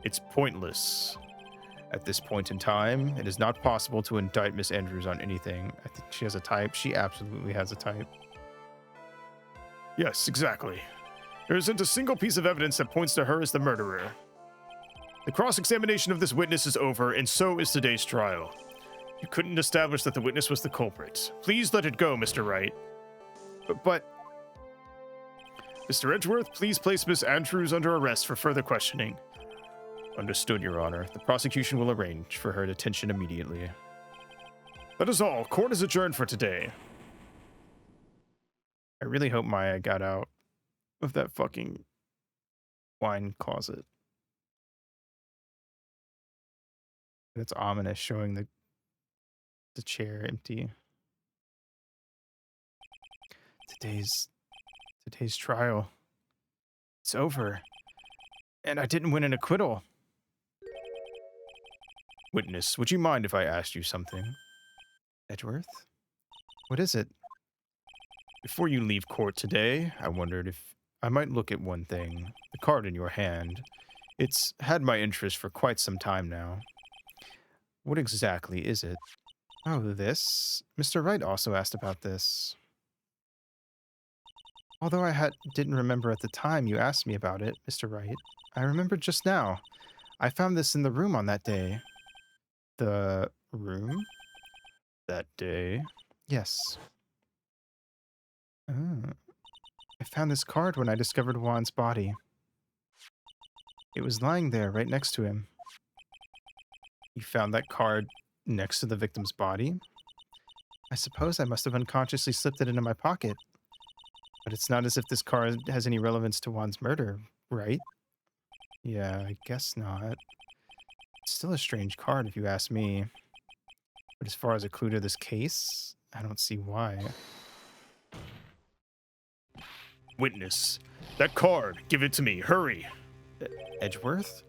It's pointless. At this point in time, it is not possible to indict Miss Andrews on anything. I think she has a type. She absolutely has a type. Yes, exactly. There isn't a single piece of evidence that points to her as the murderer. The cross-examination of this witness is over, and so is today's trial. You couldn't establish that the witness was the culprit. Please let it go, Mr. Wright. But... Mr. Edgeworth, please place Miss Andrews under arrest for further questioning. Understood, Your Honor. The prosecution will arrange for her detention immediately. That is all. Court is adjourned for today. I really hope Maya got out of that fucking wine closet. That's ominous, showing the chair empty. Today's trial. It's over. And I didn't win an acquittal. Witness, would you mind if I asked you something? Edgeworth? What is it? Before you leave court today, I wondered if I might look at one thing. The card in your hand. It's had my interest for quite some time now. What exactly is it? Oh, this? Mr. Wright also asked about this. Although I didn't remember at the time you asked me about it, Mr. Wright, I remembered just now. I found this in the room on that day. The room? That day? Yes. Oh. I found this card when I discovered Juan's body. It was lying there, right next to him. You found that card next to the victim's body? I suppose I must have unconsciously slipped it into my pocket. But it's not as if this card has any relevance to Juan's murder, right? Yeah, I guess not. It's still a strange card if you ask me. But as far as a clue to this case, I don't see why. Witness, that card, give it to me, hurry. Edgeworth?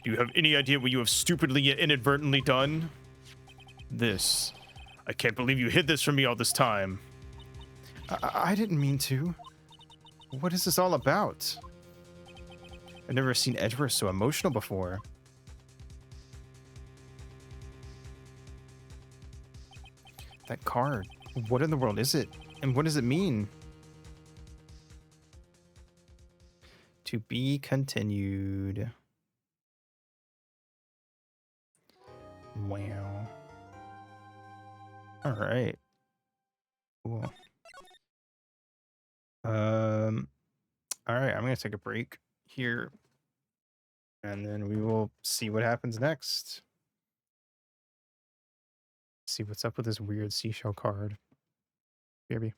Do you have any idea what you have stupidly yet inadvertently done? This. I can't believe you hid this from me all this time. I didn't mean to. What is this all about? I've never seen Edgeworth so emotional before. That card. What in the world is it? And what does it mean? To be continued. Wow. All right. Cool. All right, I'm gonna take a break here, and then we will see what happens next. See what's up with this weird seashell card. BRB.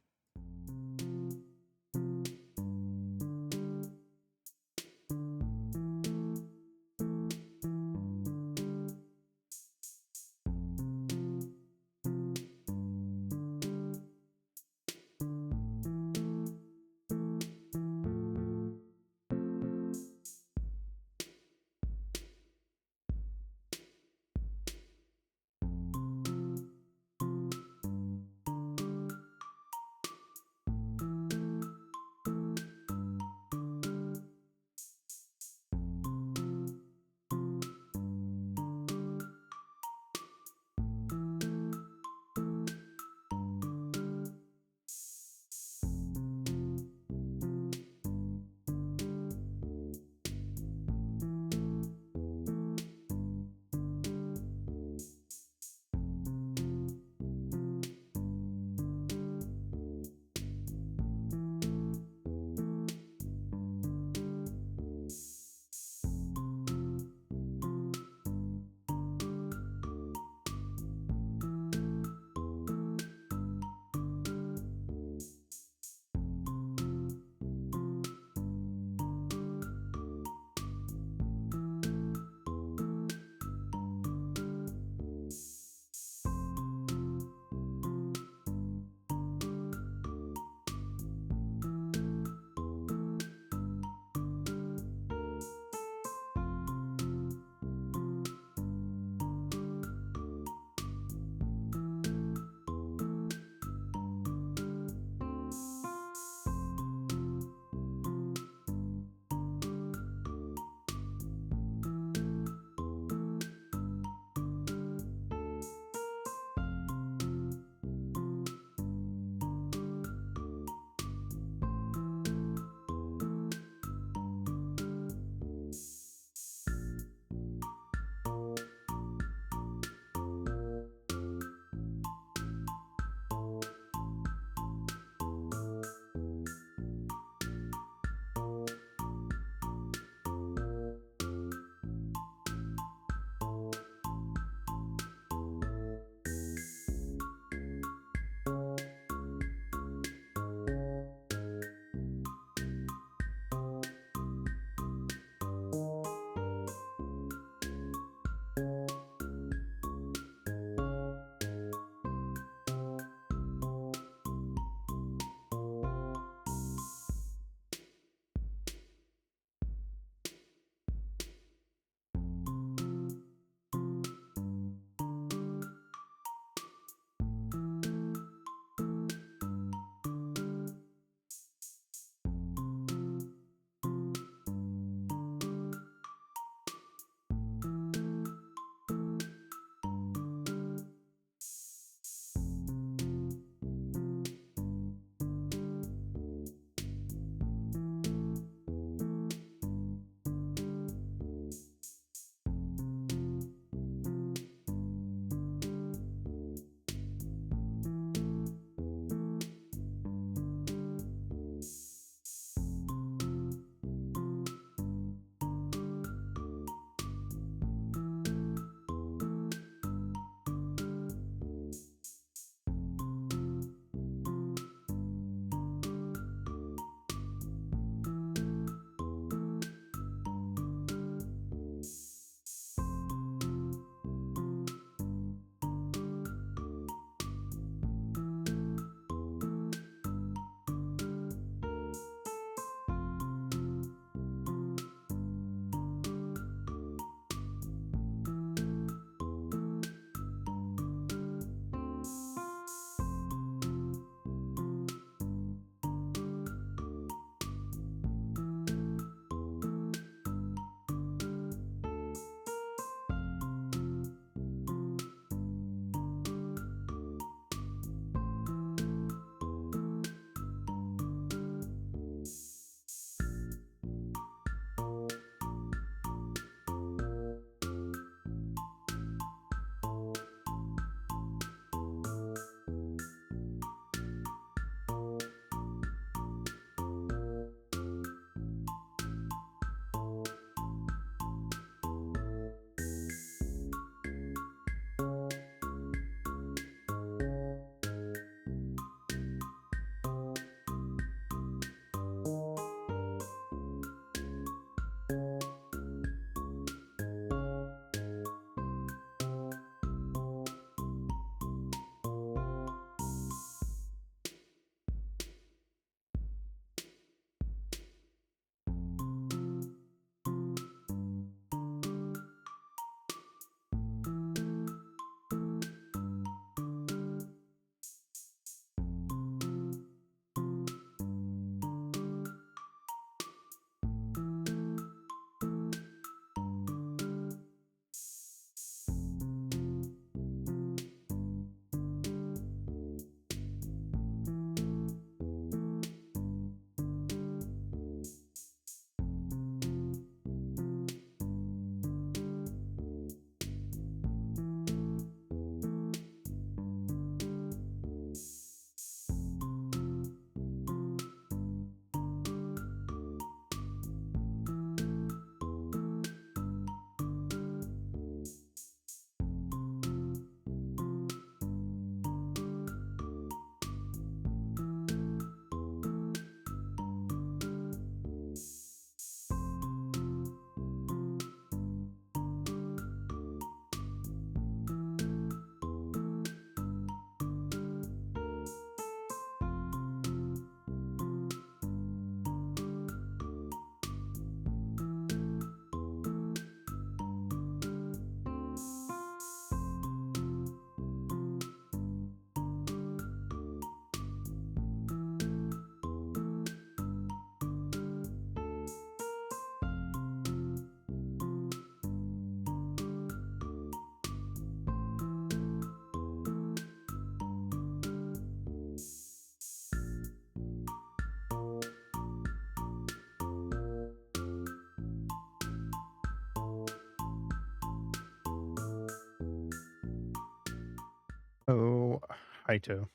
Oh, Haito.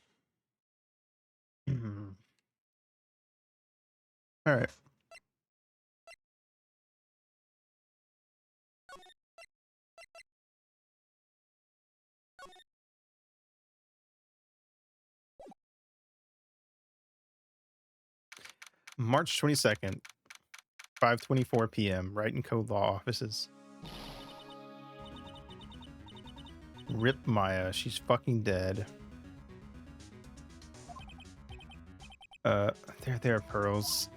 All right. March 22nd, 5:24 p.m. Wright and Co. Law Offices. Rip Maya. She's fucking dead. There, Pearls.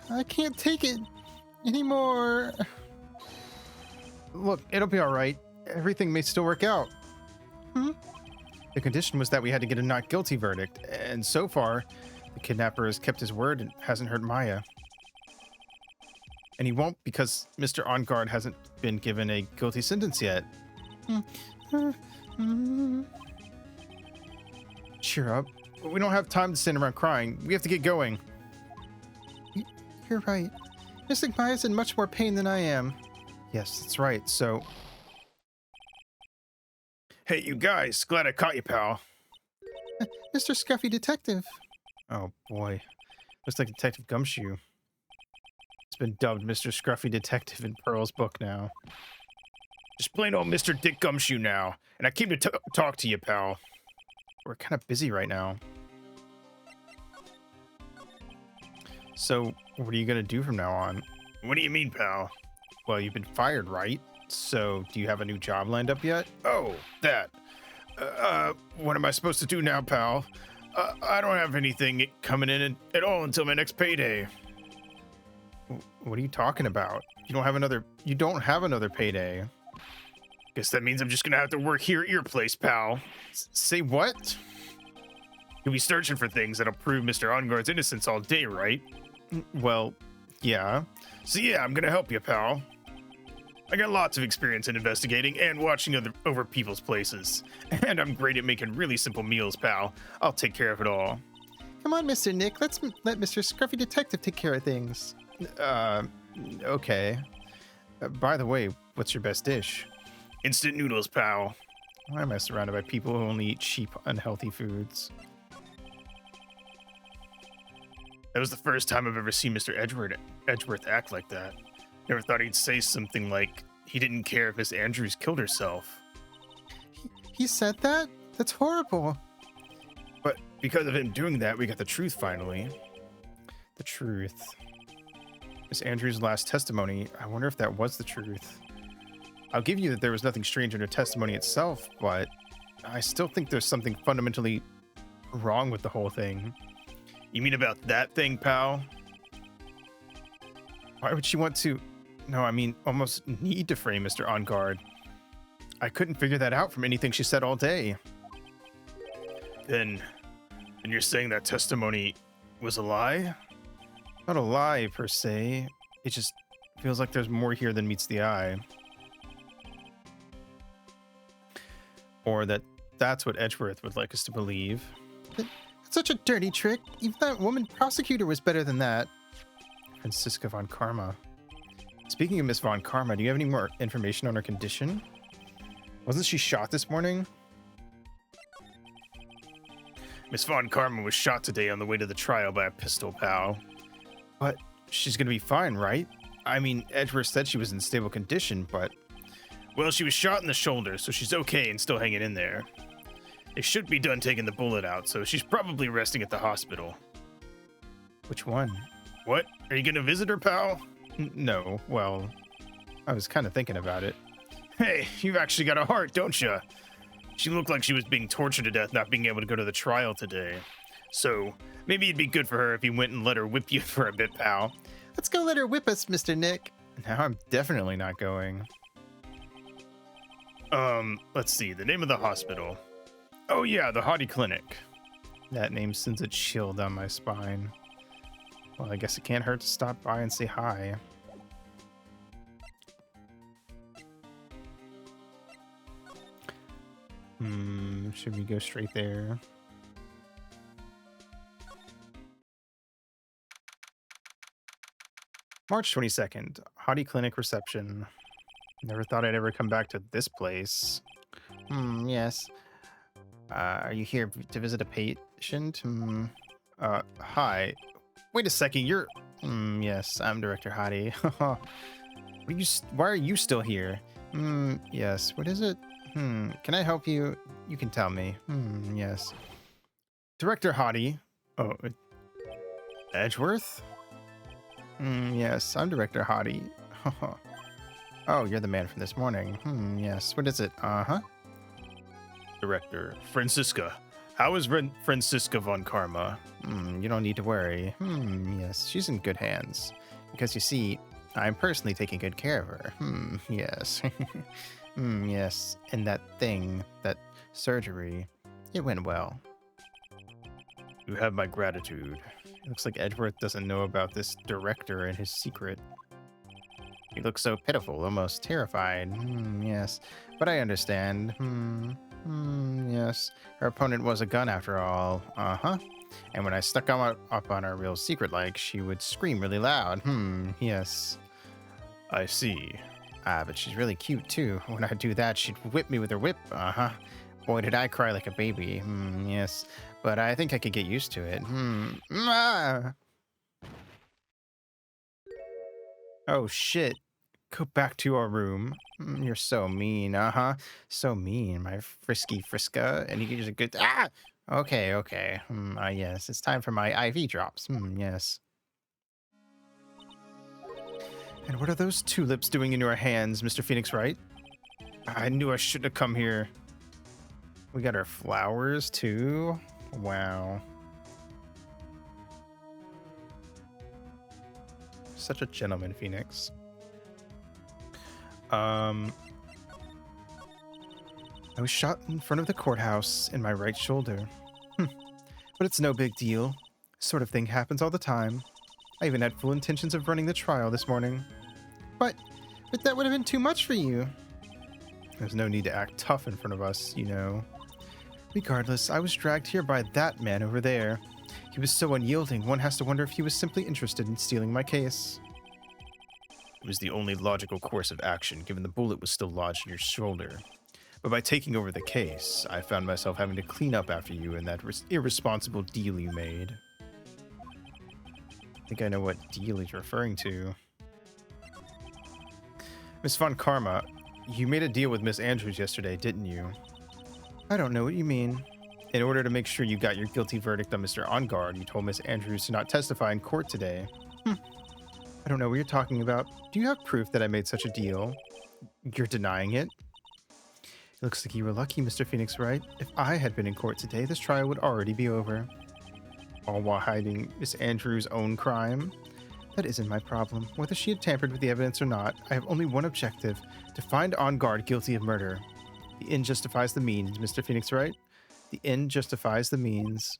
I can't take it anymore. Look, it'll be all right. Everything may still work out. Hmm? The condition was that we had to get a not guilty verdict, and so far, the kidnapper has kept his word and hasn't hurt Maya. And he won't because Mr. On Guard hasn't been given a guilty sentence yet. Cheer up. We don't have time to stand around crying. We have to get going. You're right. Mr. Maya's in much more pain than I am. Yes, that's right. So... Hey, you guys. Glad I caught you, pal. Mr. Scruffy Detective. Oh, boy. Looks like Detective Gumshoe. It's been dubbed Mr. Scruffy Detective in Pearl's book now. Just plain old Mr. Dick Gumshoe now. And I came to talk to you, pal. We're kind of busy right now. So, what are you going to do from now on? What do you mean, pal? Well, you've been fired, right? So, do you have a new job lined up yet? Oh, that. What am I supposed to do now, pal? I don't have anything coming in at all until my next payday. What are you talking about? You don't have another payday. Guess that means I'm just gonna have to work here at your place, pal. Say what? You'll be searching for things that'll prove Mr. Onguard's innocence all day, right? Well, yeah. So yeah, I'm gonna help you, pal. I got lots of experience in investigating and watching over people's places. And I'm great at making really simple meals, pal. I'll take care of it all. Come on, Mr. Nick. Let's let Mr. Scruffy Detective take care of things. Okay. By the way, what's your best dish? Instant noodles, pal. Why am I surrounded by people who only eat cheap, unhealthy foods? That was the first time I've ever seen Mr. Edgeworth act like that. Never thought he'd say something like he didn't care if Miss Andrews killed herself. He said that? That's horrible. But because of him doing that, we got the truth finally. The truth. Miss Andrews' last testimony, I wonder if that was the truth. I'll give you that there was nothing strange in her testimony itself, but I still think there's something fundamentally wrong with the whole thing. You mean about that thing, pal? Why would she want to... No, I mean, almost need to frame Mr. On Guard. I couldn't figure that out from anything she said all day. Then you're saying that testimony was a lie? Not a lie, per se. It just feels like there's more here than meets the eye. Or that's what Edgeworth would like us to believe. That's such a dirty trick. Even that woman prosecutor was better than that. Franziska von Karma. Speaking of Miss von Karma, do you have any more information on her condition? Wasn't she shot this morning? Miss von Karma was shot today on the way to the trial by a pistol, pal. But she's gonna be fine, right? I mean, Edgeworth said she was in stable condition, but... Well, she was shot in the shoulder, so she's okay and still hanging in there. They should be done taking the bullet out, so she's probably resting at the hospital. Which one? What? Are you gonna visit her, pal? No, well, I was kind of thinking about it. Hey, you've actually got a heart, don't you? She looked like she was being tortured to death not being able to go to the trial today. So, maybe it'd be good for her if you went and let her whip you for a bit, pal. Let's go let her whip us, Mr. Nick. Now I'm definitely not going. Let's see, the name of the hospital. Oh yeah, the Hottie Clinic. That name sends a chill down my spine. Well, I guess it can't hurt to stop by and say hi. Should we go straight there? March 22nd, Hottie Clinic reception. Never thought I'd ever come back to this place. Yes. Are you here to visit a patient? Hi. Wait a second, you're... yes, I'm Director Hadi. Why are you still here? Yes, what is it? Can I help you? You can tell me. Yes. Director Hadi. Oh, Edgeworth? Yes, I'm Director Hadi. Oh, you're the man from this morning. Yes, what is it? Uh-huh. Director Francisca. How is Francisca von Karma? You don't need to worry. Yes, she's in good hands. Because you see, I'm personally taking good care of her. Yes. Yes. And that thing, that surgery, it went well. You have my gratitude. It looks like Edgeworth doesn't know about this director and his secret. He looks so pitiful, almost terrified. Yes. But I understand. Yes. Her opponent was a gun after all. Uh-huh. And when I stuck up on her real secret like, she would scream really loud. Yes. I see. But she's really cute too. When I do that, she'd whip me with her whip. Uh-huh. Boy, did I cry like a baby. Yes. But I think I could get used to it. Oh, shit. Go back to your room. You're so mean. Uh-huh. So mean, my frisky Friska. And he gives a good... Okay, okay. Yes. It's time for my IV drops. Yes. And what are those tulips doing in your hands, Mr. Phoenix Wright? I knew I shouldn't have come here. We got our flowers, too. Wow. Such a gentleman, Phoenix. I was shot in front of the courthouse in my right shoulder. But it's no big deal. Sort of thing happens all the time. I even had full intentions of running the trial this morning. But that would have been too much for you. There's no need to act tough in front of us, you know. Regardless, I was dragged here by that man over there. He was so unyielding, one has to wonder if he was simply interested in stealing my case. It was the only logical course of action, given the bullet was still lodged in your shoulder. But by taking over the case, I found myself having to clean up after you and that irresponsible deal you made. I think I know what deal he's referring to. Miss Von Karma, you made a deal with Miss Andrews yesterday, didn't you? I don't know what you mean. In order to make sure you got your guilty verdict on Mr. OnGuard, you told Miss Andrews to not testify in court today. I don't know what you're talking about. Do you have proof that I made such a deal? You're denying it? It looks like you were lucky, Mr. Phoenix Wright. If I had been in court today, this trial would already be over. All while hiding Miss Andrews' own crime? That isn't my problem. Whether she had tampered with the evidence or not, I have only one objective: to find OnGuard guilty of murder. The end justifies the means, Mr. Phoenix Wright. The end justifies the means.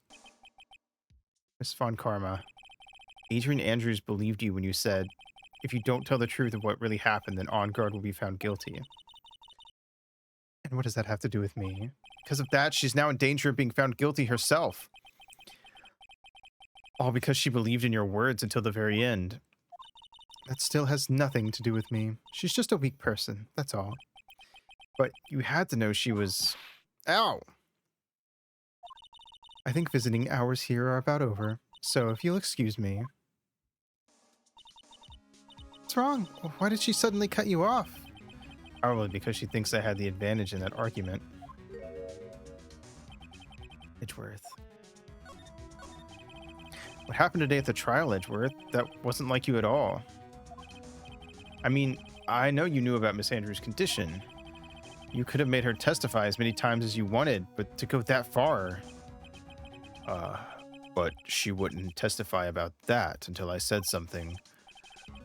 Miss Von Karma, Adrian Andrews believed you when you said, if you don't tell the truth of what really happened, then OnGuard will be found guilty. And what does that have to do with me? Because of that, she's now in danger of being found guilty herself. All because she believed in your words until the very end. That still has nothing to do with me. She's just a weak person, that's all. But you had to know she was... Ow! I think visiting hours here are about over, so if you'll excuse me... What's wrong? Why did she suddenly cut you off? Probably because she thinks I had the advantage in that argument. Edgeworth. What happened today at the trial, Edgeworth? That wasn't like you at all. I mean, I know you knew about Miss Andrews' condition. You could have made her testify as many times as you wanted, but to go that far... But she wouldn't testify about that until I said something.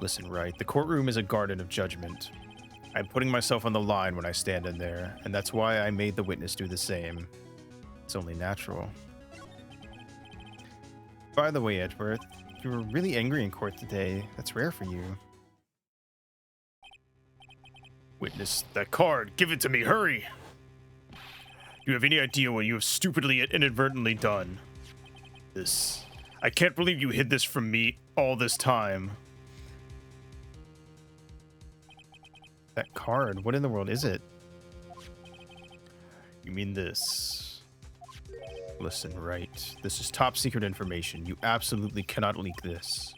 Listen, Wright, the courtroom is a garden of judgment. I'm putting myself on the line when I stand in there, and that's why I made the witness do the same. It's only natural. By the way, Edgeworth, you were really angry in court today. That's rare for you. Witness, that card! Give it to me! Hurry! Do you have any idea what you have stupidly and inadvertently done? This... I can't believe you hid this from me all this time. That card? What in the world is it? You mean this? Listen, Wright. This is top secret information. You absolutely cannot leak this.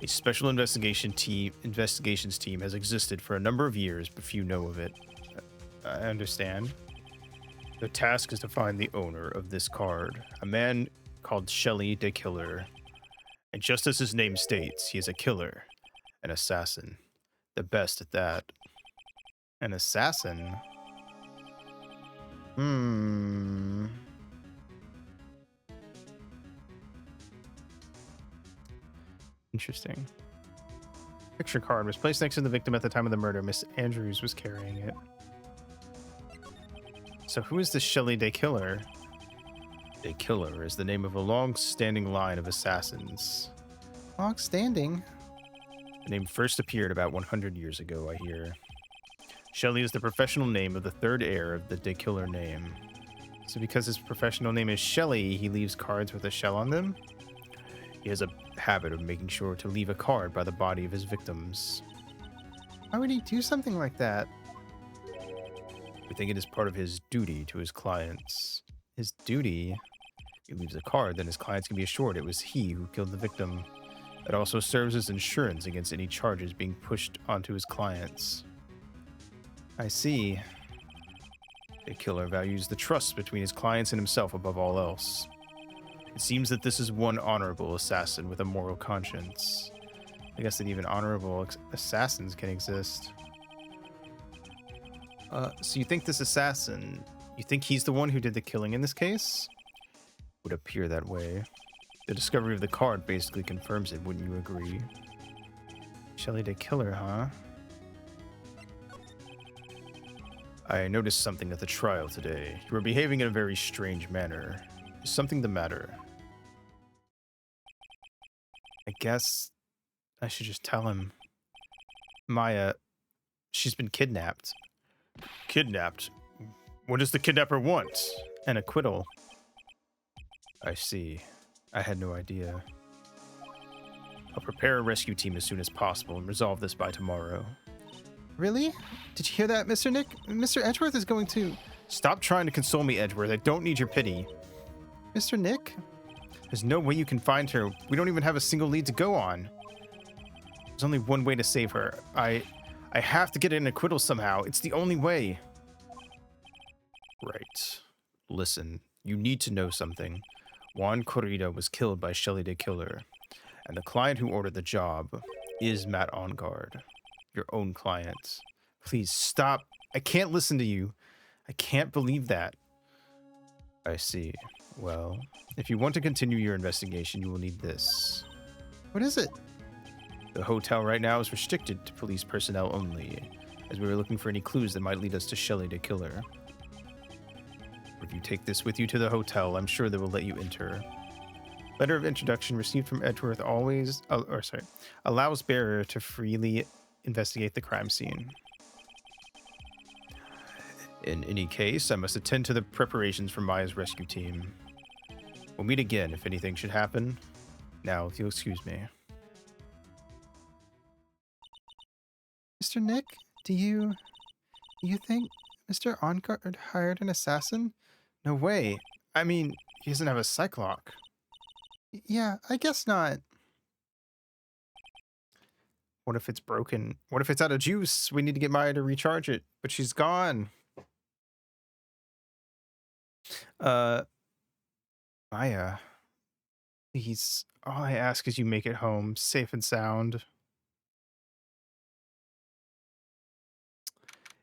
A special investigations team has existed for a number of years, but few know of it. I understand. The task is to find the owner of this card, a man called Shelley the Killer. And just as his name states, he is a killer, an assassin, the best at that. An assassin? Hmm. Interesting. Picture card was placed next to the victim at the time of the murder. Miss Andrews was carrying it. So who is this Shelley the Killer? The Killer is the name of a long-standing line of assassins. Long-standing? The name first appeared about 100 years ago, I hear. Shelley is the professional name of the third heir of the De Killer name. So because his professional name is Shelley, he leaves cards with a shell on them? He has a habit of making sure to leave a card by the body of his victims. Why would he do something like that? We think it is part of his duty to his clients. His duty? He leaves a card, then his clients can be assured it was he who killed the victim. It also serves as insurance against any charges being pushed onto his clients. I see. The killer values the trust between his clients and himself above all else. It seems that this is one honorable assassin with a moral conscience. I guess that even honorable assassins can exist. So you think this assassin, you think he's the one who did the killing in this case? Would appear that way. The discovery of the card basically confirms it, wouldn't you agree? Shelley the Killer, huh? I noticed something at the trial today. You were behaving in a very strange manner. Is something the matter? I guess I should just tell him. Maya, she's been kidnapped. Kidnapped? What does the kidnapper want? An acquittal. I see. I had no idea. I'll prepare a rescue team as soon as possible and resolve this by tomorrow. Really? Did you hear that, Mr. Nick? Mr. Edgeworth is going to... Stop trying to console me, Edgeworth. I don't need your pity. Mr. Nick? There's no way you can find her. We don't even have a single lead to go on. There's only one way to save her. I have to get an acquittal somehow. It's the only way. Right. Listen, you need to know something. Juan Corrida was killed by Shelley the Killer, and the client who ordered the job is Matt Ongard, your own client. Please stop. I can't listen to you. I can't believe that. I see. Well, if you want to continue your investigation, you will need this. What is it? The hotel right now is restricted to police personnel only, as we were looking for any clues that might lead us to Shelley the Killer. If you take this with you to the hotel, I'm sure they will let you enter. Letter of introduction received from Edgeworth allows bearer to freely investigate the crime scene. In any case, I must attend to the preparations for Maya's rescue team. We'll meet again if anything should happen. Now, if you'll excuse me. Mr. Nick, do you think Mr. Ongard hired an assassin? No way. I mean, he doesn't have a psych lock. Yeah, I guess not. What if it's broken? What if it's out of juice? We need to get Maya to recharge it, but she's gone. Maya, please, all I ask is you make it home, safe and sound.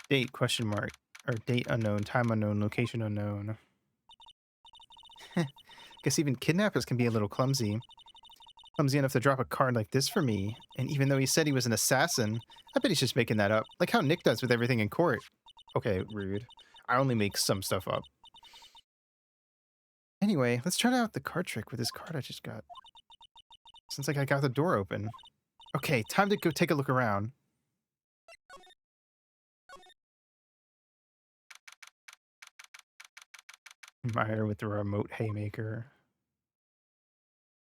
Date, question mark, or date unknown, time unknown, location unknown. Guess even kidnappers can be a little clumsy. Clumsy enough to drop a card like this for me, and even though he said he was an assassin, I bet he's just making that up, like how Nick does with everything in court. Okay, rude. I only make some stuff up. Anyway, let's try out the card trick with this card I just got. Sounds like I got the door open. Okay, time to go take a look around. Meyer with the remote haymaker.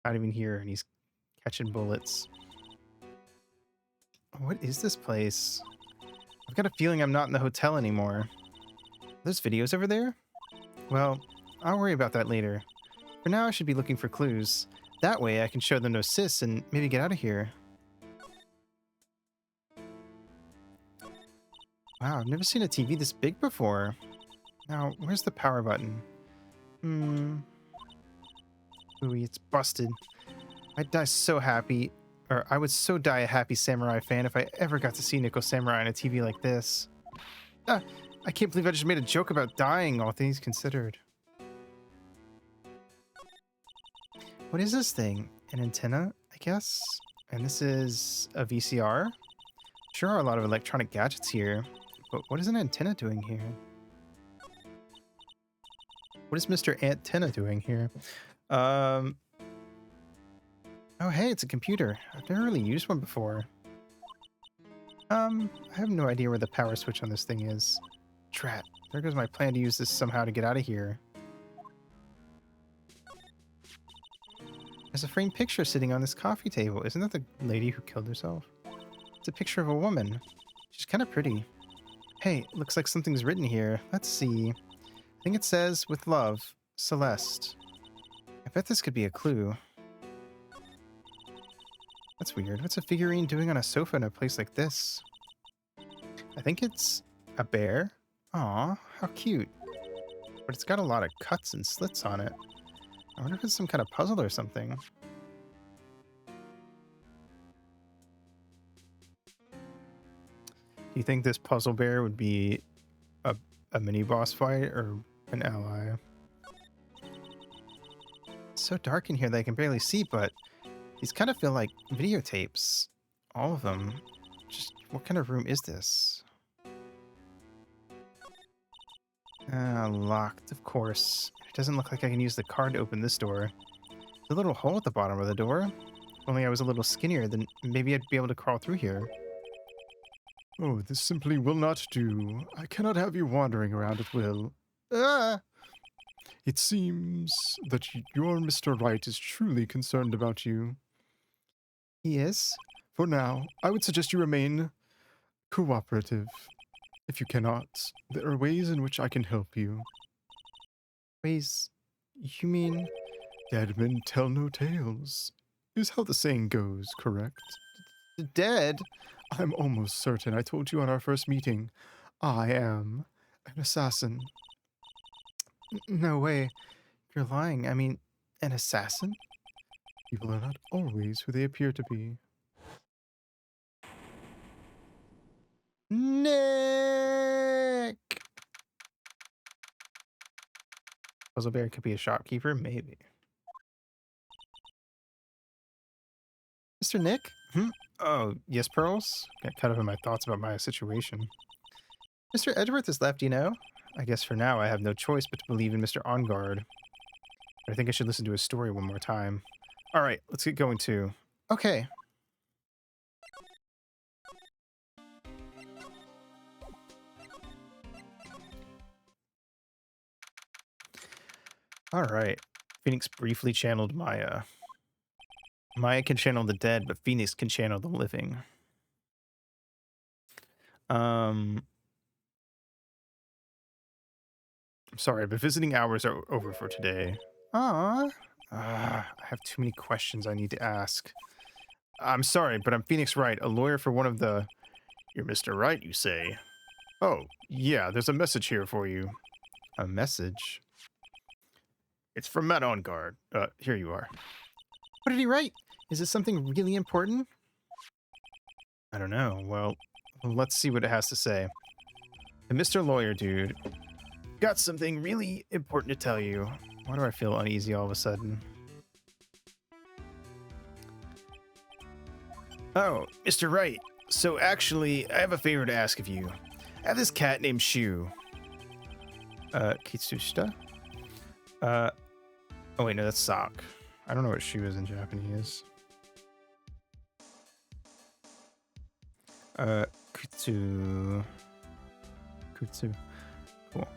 Not even here, and he's catching bullets. What is this place? I've got a feeling I'm not in the hotel anymore. Are those videos over there? Well, I'll worry about that later. For now, I should be looking for clues. That way, I can show them no sis and maybe get out of here. Wow, I've never seen a TV this big before. Now, where's the power button? Ooh, it's busted. I'd die so happy, or I would so die a happy samurai fan if I ever got to see Nico Samurai on a TV like this. Ah, I can't believe I just made a joke about dying, all things considered. What is this thing? An antenna, I guess? And this is a VCR? Sure are a lot of electronic gadgets here, but what is an antenna doing here? What is Mr. Antenna doing here? Oh, hey, it's a computer. I've never really used one before. I have no idea where the power switch on this thing is. Drat. There goes my plan to use this somehow to get out of here. There's a framed picture sitting on this coffee table. Isn't that the lady who killed herself? It's a picture of a woman. She's kind of pretty. Hey, looks like something's written here. Let's see. I think it says, with love, Celeste. I bet this could be a clue. That's weird. What's a figurine doing on a sofa in a place like this? I think it's a bear. Aw, how cute. But it's got a lot of cuts and slits on it. I wonder if it's some kind of puzzle or something. Do you think this puzzle bear would be a mini boss fight or an ally? It's so dark in here that I can barely see, but these kind of feel like videotapes. All of them. Just what kind of room is this? Locked, of course. It doesn't look like I can use the card to open this door. There's a little hole at the bottom of the door. If only I was a little skinnier, then maybe I'd be able to crawl through here. Oh, this simply will not do. I cannot have you wandering around at will. Ah! It seems that your Mr. Wright is truly concerned about you. He is? For now, I would suggest you remain cooperative. If you cannot, there are ways in which I can help you. Ways? You mean? Dead men tell no tales, is how the saying goes, correct? Dead? I'm almost certain I told you on our first meeting. I am an assassin. No way. You're lying. I mean, an assassin? People are not always who they appear to be. Nick! Puzzle Bear could be a shopkeeper? Maybe. Mr. Nick? Oh, yes, Pearls? Got caught up in my thoughts about my situation. Mr. Edgeworth has left, you know? I guess for now I have no choice but to believe in Mr. On Guard. But I think I should listen to his story one more time. Alright, let's get going too. Okay. Alright. Phoenix briefly channeled Maya. Maya can channel the dead, but Phoenix can channel the living. I'm sorry, but visiting hours are over for today. I have too many questions I need to ask. I'm sorry, but I'm Phoenix Wright, a lawyer for one of the... You're Mr. Wright, you say? Oh, yeah, there's a message here for you. A message? It's from Matt On Guard. Here you are. What did he write? Is this something really important? I don't know. Well, let's see what it has to say. And Mr. Lawyer Dude, got something really important to tell you. Why do I feel uneasy all of a sudden? Oh, Mr. Wright. So actually, I have a favor to ask of you. I have this cat named Shu. Kitsushita? Oh wait, no, that's sock. I don't know what Shu is in Japanese. Kutsu. Kutsu. Cool.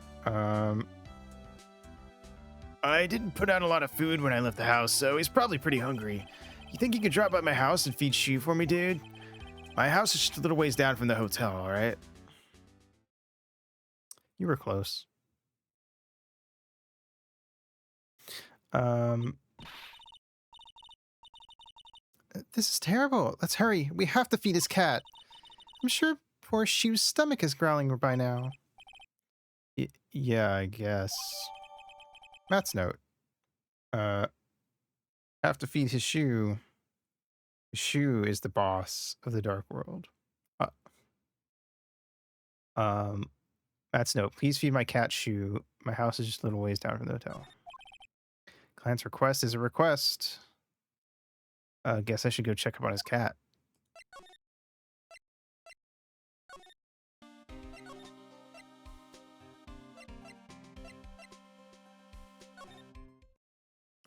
I didn't put out a lot of food when I left the house, so he's probably pretty hungry. You think you could drop by my house and feed Shu for me, dude? My house is just a little ways down from the hotel, alright? You were close. Um, this is terrible. Let's hurry. We have to feed his cat. I'm sure poor Shu's stomach is growling by now. Yeah, I guess. Matt's note. Have to feed his Shu. Shu is the boss of the Dark World. Uh, Matt's note. Please feed my cat Shu. My house is just a little ways down from the hotel. Client's request is a request. Guess I should go check up on his cat.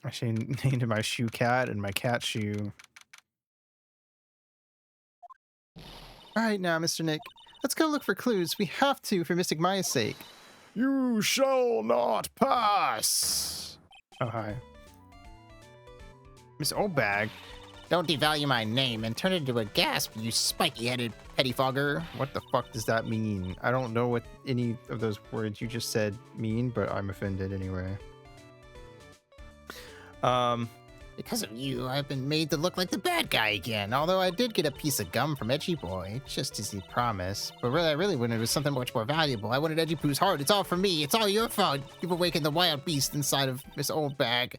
I should name my Shu cat and my cat Shu. All right, now, Mr. Nick, let's go look for clues. We have to for Mystic Maya's sake. You shall not pass. Oh, hi. Miss Oldbag. Don't devalue my name and turn it into a gasp, you spiky-headed pettifogger. What the fuck does that mean? I don't know what any of those words you just said mean, but I'm offended anyway. Because of you, I've been made to look like the bad guy again, although I did get a piece of gum from Edgy Boy, just as he promised. But really, I really wanted it was something much more valuable. I wanted Edgy Poo's heart. It's all for me. It's all your fault. You've awakened the wild beast inside of Miss Oldbag.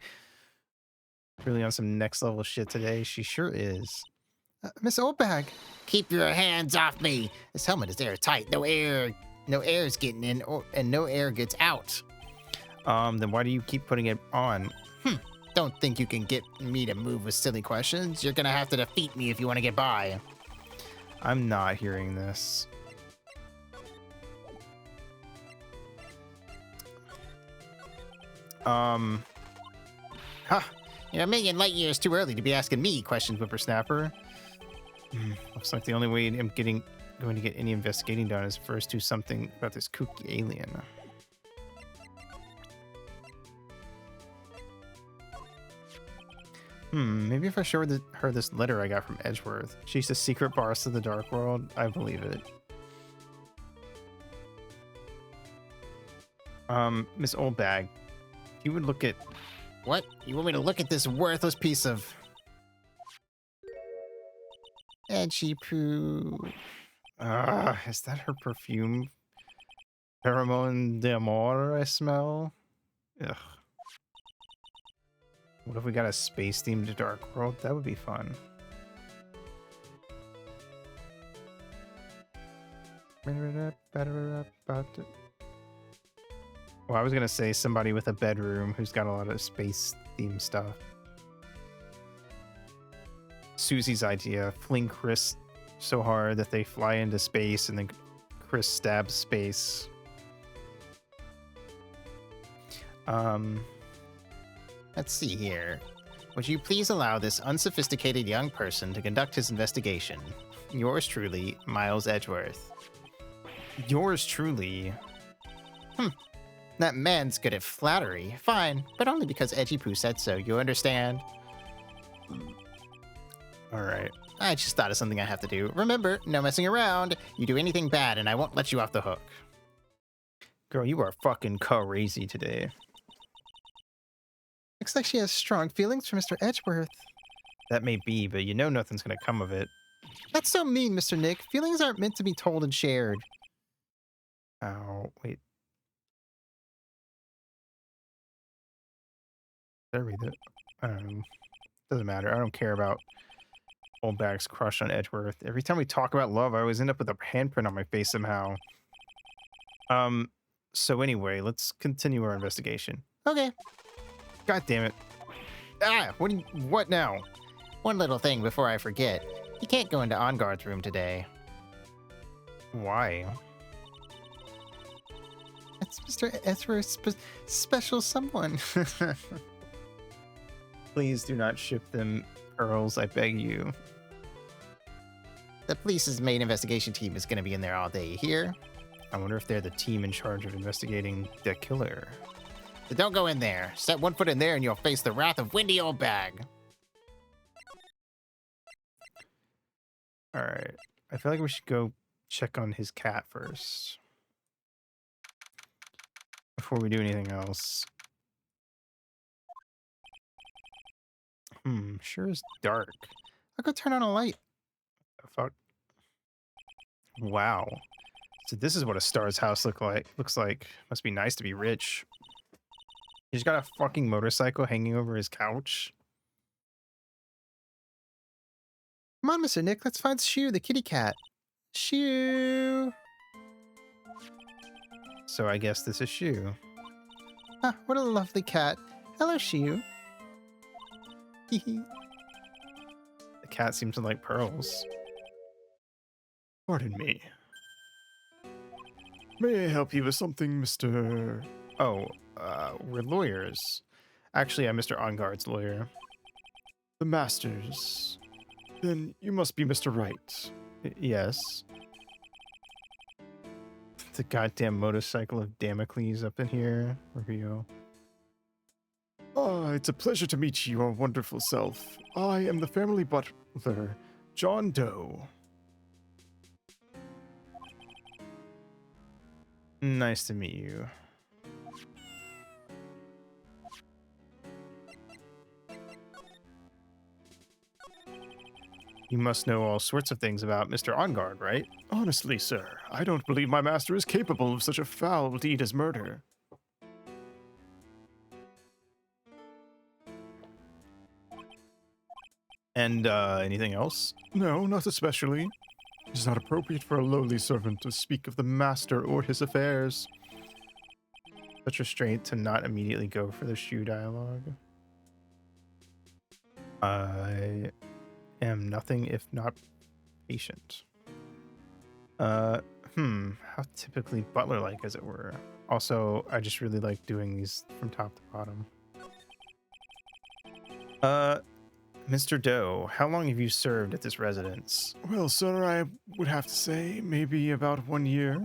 Really on some next level shit today. She sure is. Miss Oldbag. Keep your hands off me. This helmet is airtight. No air's getting in, and no air gets out. Then why do you keep putting it on? Don't think you can get me to move with silly questions. You're gonna have to defeat me if you want to get by. I'm not hearing this. Huh. You're a million light years too early to be asking me questions, whippersnapper. Looks like the only way I'm going to get any investigating done is first do something about this kooky alien. Maybe if I show her this letter I got from Edgeworth. She's the secret boss of the Dark World. I believe it. Miss Oldbag, if you would look at... What? You want me to look at this worthless piece of... Edgy poo. Is that her perfume? Pheromone d'amore I smell? Ugh. What if we got a space-themed Dark World? That would be fun. Well, I was gonna say somebody with a bedroom who's got a lot of space-themed stuff. Susie's idea: fling Chris so hard that they fly into space, and then Chris stabs space. Let's see here. Would you please allow this unsophisticated young person to conduct his investigation? Yours truly, Miles Edgeworth. Yours truly. That man's good at flattery. Fine, but only because Edgy Poo said so, you understand? Alright. I just thought of something I have to do. Remember, no messing around. You do anything bad and I won't let you off the hook. Girl, you are fucking crazy today. Looks like she has strong feelings for Mr. Edgeworth. That may be, but you know nothing's gonna come of it. That's so mean, Mr. Nick. Feelings aren't meant to be told and shared. Oh, wait. Did I read it? I don't know. Doesn't matter. I don't care about Oldbag's crush on Edgeworth. Every time we talk about love, I always end up with a handprint on my face somehow. So anyway, let's continue our investigation. Okay. God damn it. What now? One little thing before I forget. You can't go into On Guard's room today. Why? It's Mr. Edgeworth's special someone. Please do not ship them pearls, I beg you. The police's main investigation team is going to be in there all day, you hear? I wonder if they're the team in charge of investigating the killer. So don't go in there. Set one foot in there and you'll face the wrath of Windy Oldbag. Alright. I feel like we should go check on his cat first. Before we do anything else. Sure is dark. I'll go turn on a light. The fuck? Wow. So this is what a star's house looks like. Must be nice to be rich. He's got a fucking motorcycle hanging over his couch. Come on, Mr. Nick, let's find Shoo, the kitty cat. Shoo! So I guess this is Shu. Ah, what a lovely cat. Hello, Shoo. Hee. The cat seems to like pearls. Pardon me. May I help you with something, Mr. Oh, we're lawyers. Actually, I'm Mr. Onguard's lawyer. The Masters? Then you must be Mr. Wright. Yes. The goddamn motorcycle of Damocles up in here. Where we go. Ah, it's a pleasure to meet you, your wonderful self. I am the family butler, John Doe. Nice to meet you. You must know all sorts of things about Mr. Onguard, right? Honestly, sir, I don't believe my master is capable of such a foul deed as murder. And, anything else? No, not especially. It is not appropriate for a lowly servant to speak of the master or his affairs. Such restraint to not immediately go for the Shu dialogue. I am nothing if not patient. How typically butler-like, as it were. Also, I just really like doing these from top to bottom. Mr. Doe, how long have you served at this residence? Well, sir, I would have to say maybe about 1 year.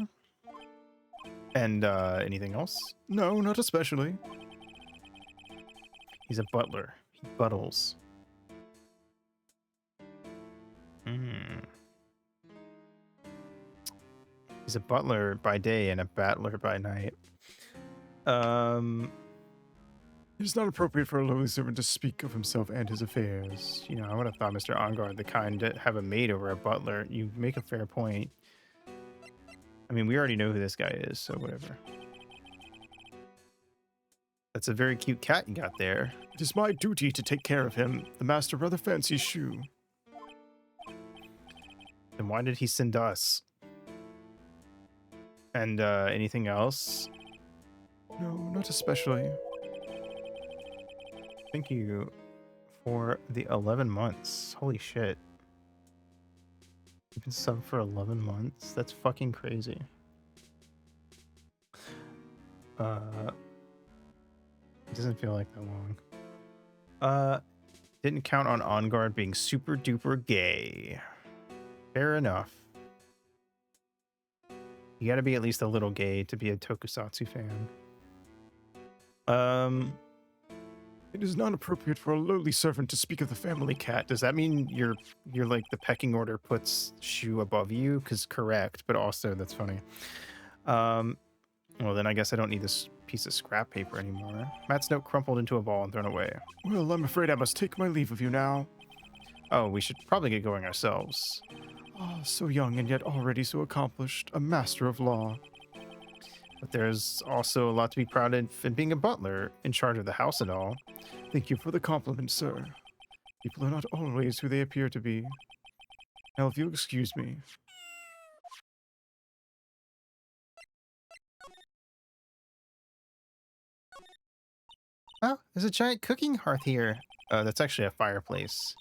And, anything else? No, not especially. He's a butler. He buttles. He's a butler by day and a battler by night. It is not appropriate for a lowly servant to speak of himself and his affairs. You know, I would have thought Mr. Onguard the kind to have a maid over a butler. You make a fair point. I mean, we already know who this guy is, so whatever. That's a very cute cat you got there. It is my duty to take care of him. The master rather fancies Shu. Then why did he send us? And, anything else? No, not especially. Thank you for the 11 months. Holy shit. You've been subbed for 11 months? That's fucking crazy. It doesn't feel like that long. Didn't count on OnGuard being super duper gay. Fair enough. You gotta be at least a little gay to be a Tokusatsu fan. It is not appropriate for a lowly servant to speak of the family cat. Does that mean you're like the pecking order puts Shu above you? Because correct, but also that's funny. Well, then I guess I don't need this piece of scrap paper anymore. Matt's note crumpled into a ball and thrown away. Well, I'm afraid I must take my leave of you now. Oh, we should probably get going ourselves. Ah, so young and yet already so accomplished, a master of law. But there's also a lot to be proud of in being a butler, in charge of the house and all. Thank you for the compliment, sir. People are not always who they appear to be. Now, if you'll excuse me. Oh, there's a giant cooking hearth here. That's actually a fireplace.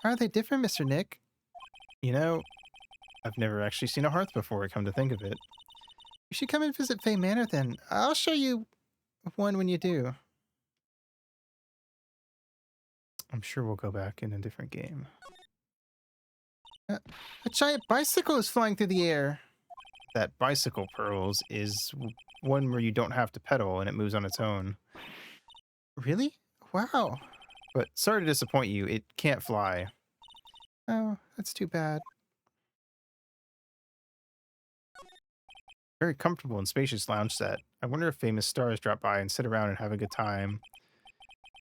How are they different, Mr. Nick? You know, I've never actually seen a hearth before, come to think of it. You should come and visit Fey Manor then. I'll show you one when you do. I'm sure we'll go back in a different game. A giant bicycle is flying through the air. That bicycle, Pearls, is one where you don't have to pedal and it moves on its own. Really? Wow. But sorry to disappoint you, it can't fly. Oh, that's too bad. Very comfortable and spacious lounge set. I wonder if famous stars drop by and sit around and have a good time.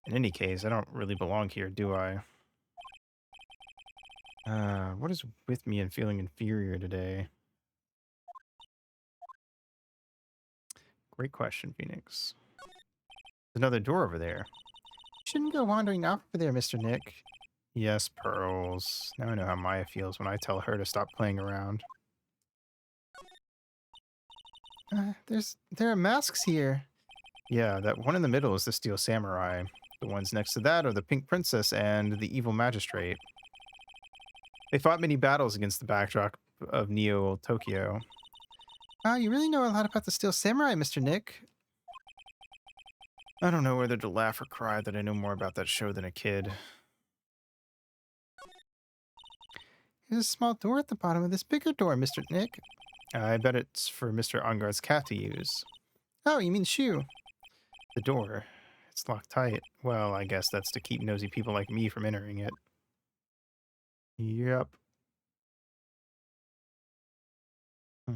In any case, I don't really belong here, do I? What is with me and feeling inferior today? Great question, Phoenix. There's another door over there. Shouldn't go wandering off over there, Mr. Nick. Yes, Pearls. Now I know how Maya feels when I tell her to stop playing around. There are masks here. Yeah, that one in the middle is the Steel Samurai. The ones next to that are the Pink Princess and the Evil Magistrate. They fought many battles against the backdrop of Neo Tokyo. Wow, you really know a lot about the Steel Samurai, Mr. Nick. I don't know whether to laugh or cry that I know more about that show than a kid. There's a small door at the bottom of this bigger door, Mr. Nick. I bet it's for Mr. Ongar's cat to use. Oh, you mean Shu? The door. It's locked tight. Well, I guess that's to keep nosy people like me from entering it. Yep. All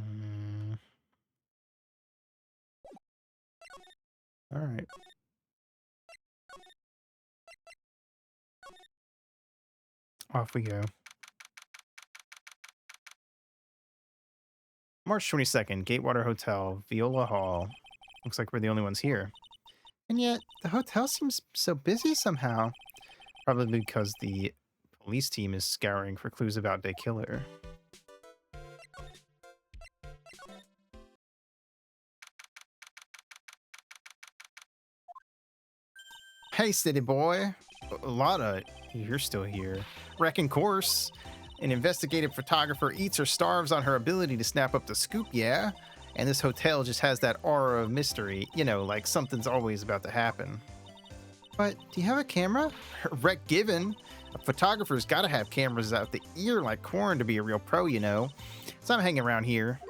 right. Off we go. March 22nd, Gatewater Hotel, Viola Hall. Looks like we're the only ones here. And yet, the hotel seems so busy somehow. Probably because the police team is scouring for clues about their killer. Hey, city boy. Lotta, you're still here. Wrecking course. An investigative photographer eats or starves on her ability to snap up the scoop, yeah? And this hotel just has that aura of mystery. You know, like something's always about to happen. But, do you have a camera? Wreck given. A photographer's gotta have cameras out the ear like corn to be a real pro, you know? So I'm hanging around here.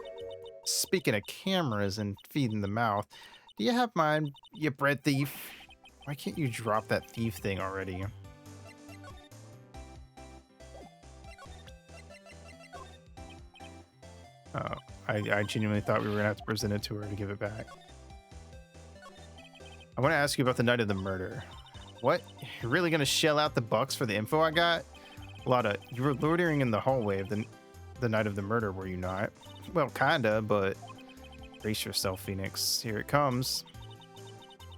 Speaking of cameras and feeding the mouth, do you have mine, you bread thief? Why can't you drop that thief thing already? Oh, I genuinely thought we were gonna have to present it to her to give it back. I want to ask you about the night of the murder. What? You're really gonna shell out the bucks for the info I got? Lotta, you were loitering in the hallway of the night of the murder, were you not? Well, kinda, but brace yourself, Phoenix. Here it comes.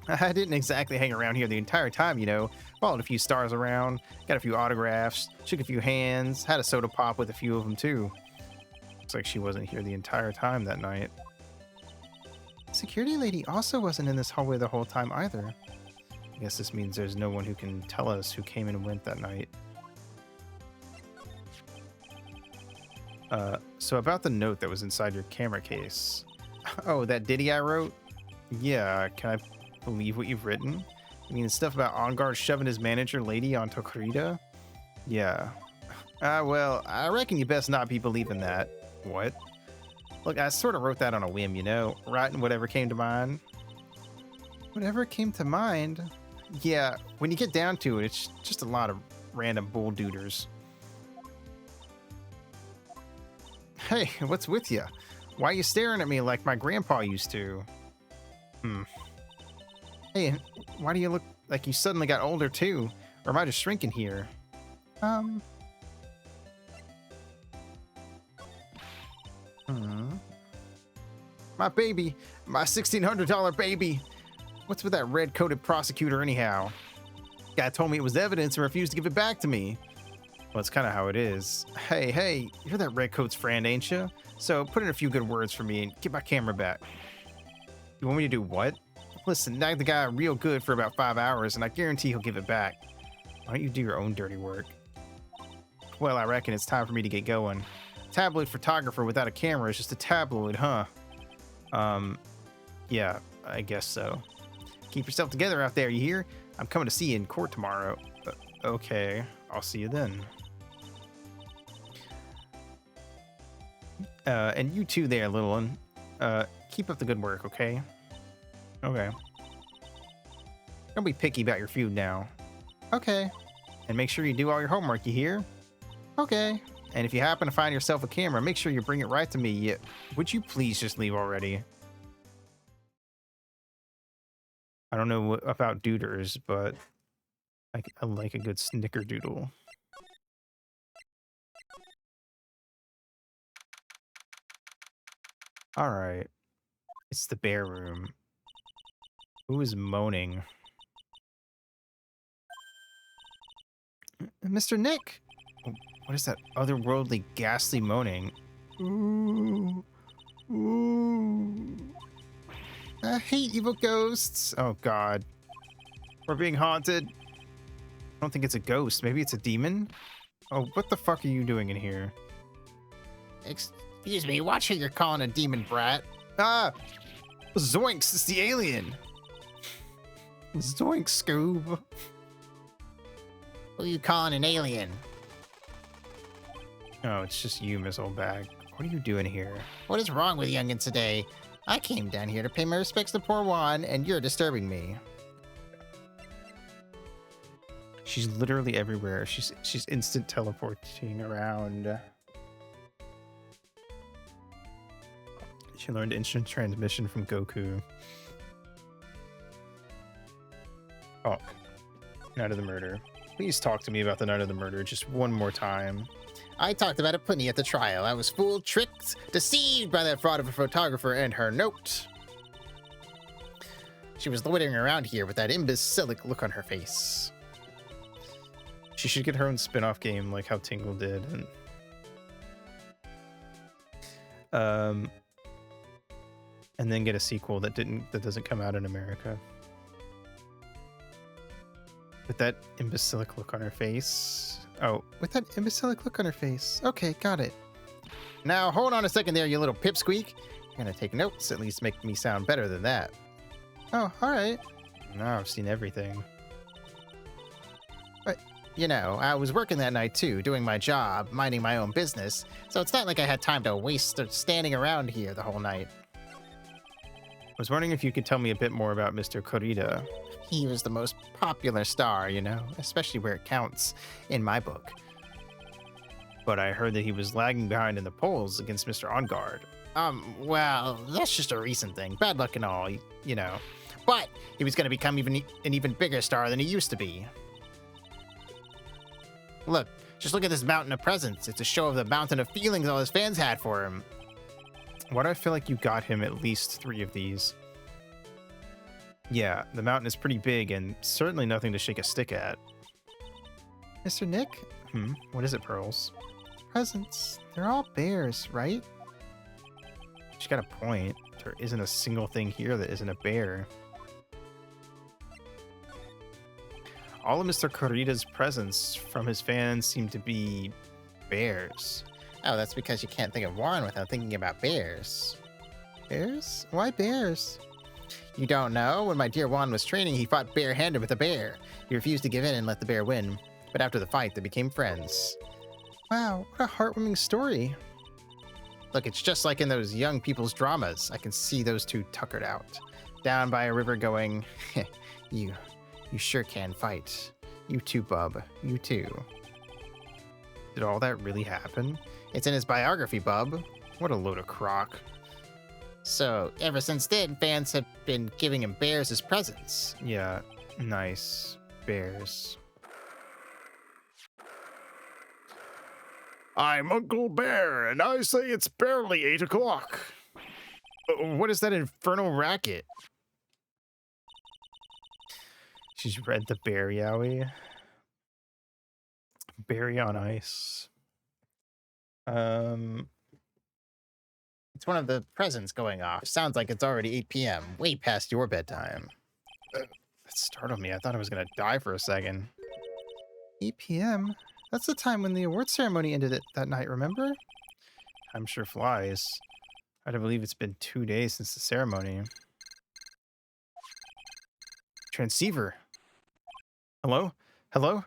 I didn't exactly hang around here the entire time, you know. Followed a few stars around, got a few autographs, shook a few hands, had a soda pop with a few of them too. Looks like she wasn't here the entire time that night. Security lady also wasn't in this hallway the whole time either. I guess this means there's no one who can tell us who came and went that night. So about the note that was inside your camera case. Oh, that ditty I wrote? Yeah, can I believe what you've written? I mean, the stuff about Ongar shoving his manager lady onto Kurita? Yeah. Well, I reckon you best not be believing that. What? Look, I sort of wrote that on a whim, you know, writing whatever came to mind. Whatever came to mind? Yeah, when you get down to it, it's just a lot of random bull dooders. Hey, what's with you? Why are you staring at me like my grandpa used to? Hey, why do you look like you suddenly got older too? Or am I just shrinking here? My baby, my $1,600 baby. What's with that red-coated prosecutor anyhow? Guy told me it was evidence and refused to give it back to me. Well, it's kind of how it is. Hey, you're that redcoat's friend, ain't you? So put in a few good words for me and get my camera back. You want me to do what? Listen, nag the guy real good for about 5 hours and I guarantee he'll give it back. Why don't you do your own dirty work? Well, I reckon it's time for me to get going. Tabloid photographer without a camera is just a tabloid, huh? Yeah, I guess so. Keep yourself together out there, you hear? I'm coming to see you in court tomorrow. Okay, I'll see you then. And you too there, little one. Keep up the good work, okay? Okay. Don't be picky about your food now. Okay. And make sure you do all your homework, you hear? Okay. And if you happen to find yourself a camera, make sure you bring it right to me. Would you please just leave already? I don't know about duders, but I like a good snickerdoodle. All right. It's the bear room. Who is moaning? Mr. Nick! What is that otherworldly, ghastly moaning? Ooh. Ooh. I hate evil ghosts. Oh, God. We're being haunted. I don't think it's a ghost. Maybe it's a demon? Oh, what the fuck are you doing in here? Excuse me, watch who you're calling a demon brat. Ah! Zoinks! It's the alien! Zoinks, Scoob! Who you calling an alien? Oh, it's just you, Miss Old Bag. What are you doing here? What is wrong with youngins today? I came down here to pay my respects to poor Juan, and you're disturbing me. She's literally everywhere. She's instant teleporting around. She learned instant transmission from Goku. Oh, Night of the Murder. Please talk to me about the Night of the Murder just one more time. I talked about it plenty at the trial. I was fooled, tricked, deceived by that fraud of a photographer and her note. She was loitering around here with that imbecilic look on her face. She should get her own spin-off game like how Tingle did. And then get a sequel that doesn't come out in America. With that imbecilic look on her face. Oh, with that imbecilic look on her face. Okay, got it. Now, hold on a second there, you little pipsqueak. You're gonna take notes, at least make me sound better than that. Oh, all right. No, I've seen everything. But, you know, I was working that night too, doing my job, minding my own business, so it's not like I had time to waste standing around here the whole night. I was wondering if you could tell me a bit more about Mr. Corrida. He was the most popular star, you know, especially where it counts in my book. But I heard that he was lagging behind in the polls against Mr. On Guard. Well, that's just a recent thing. Bad luck and all, you know. But he was going to become an even bigger star than he used to be. Look, just look at this mountain of presents. It's a show of the mountain of feelings all his fans had for him. Why do I feel like you got him at least 3 of these? Yeah, the mountain is pretty big and certainly nothing to shake a stick at. Mr. Nick? What is it, Pearls? Presents. They're all bears, right? She's got a point. There isn't a single thing here that isn't a bear. All of Mr. Corrida's presents from his fans seem to be bears. Oh, that's because you can't think of Warren without thinking about bears. Bears? Why bears? You don't know? When my dear Juan was training, he fought bare-handed with a bear. He refused to give in and let the bear win. But after the fight, they became friends. Wow, what a heartwarming story. Look, it's just like in those young people's dramas. I can see those two tuckered out. Down by a river going, you sure can fight. You too, bub. You too. Did all that really happen? It's in his biography, bub. What a load of crock. So, ever since then, fans have been giving him bears as presents. Yeah, nice. Bears. I'm Uncle Bear, and I say it's barely 8 o'clock. What is that infernal racket? She's read the Bear Yowie. Berry on Ice. It's one of the presents going off. Sounds like it's already 8 p.m., way past your bedtime. That startled me. I thought I was going to die for a second. 8 p.m.? That's the time when the award ceremony ended that night, remember? Time sure flies. I do believe it's been 2 days since the ceremony. Transceiver. Hello? Hello?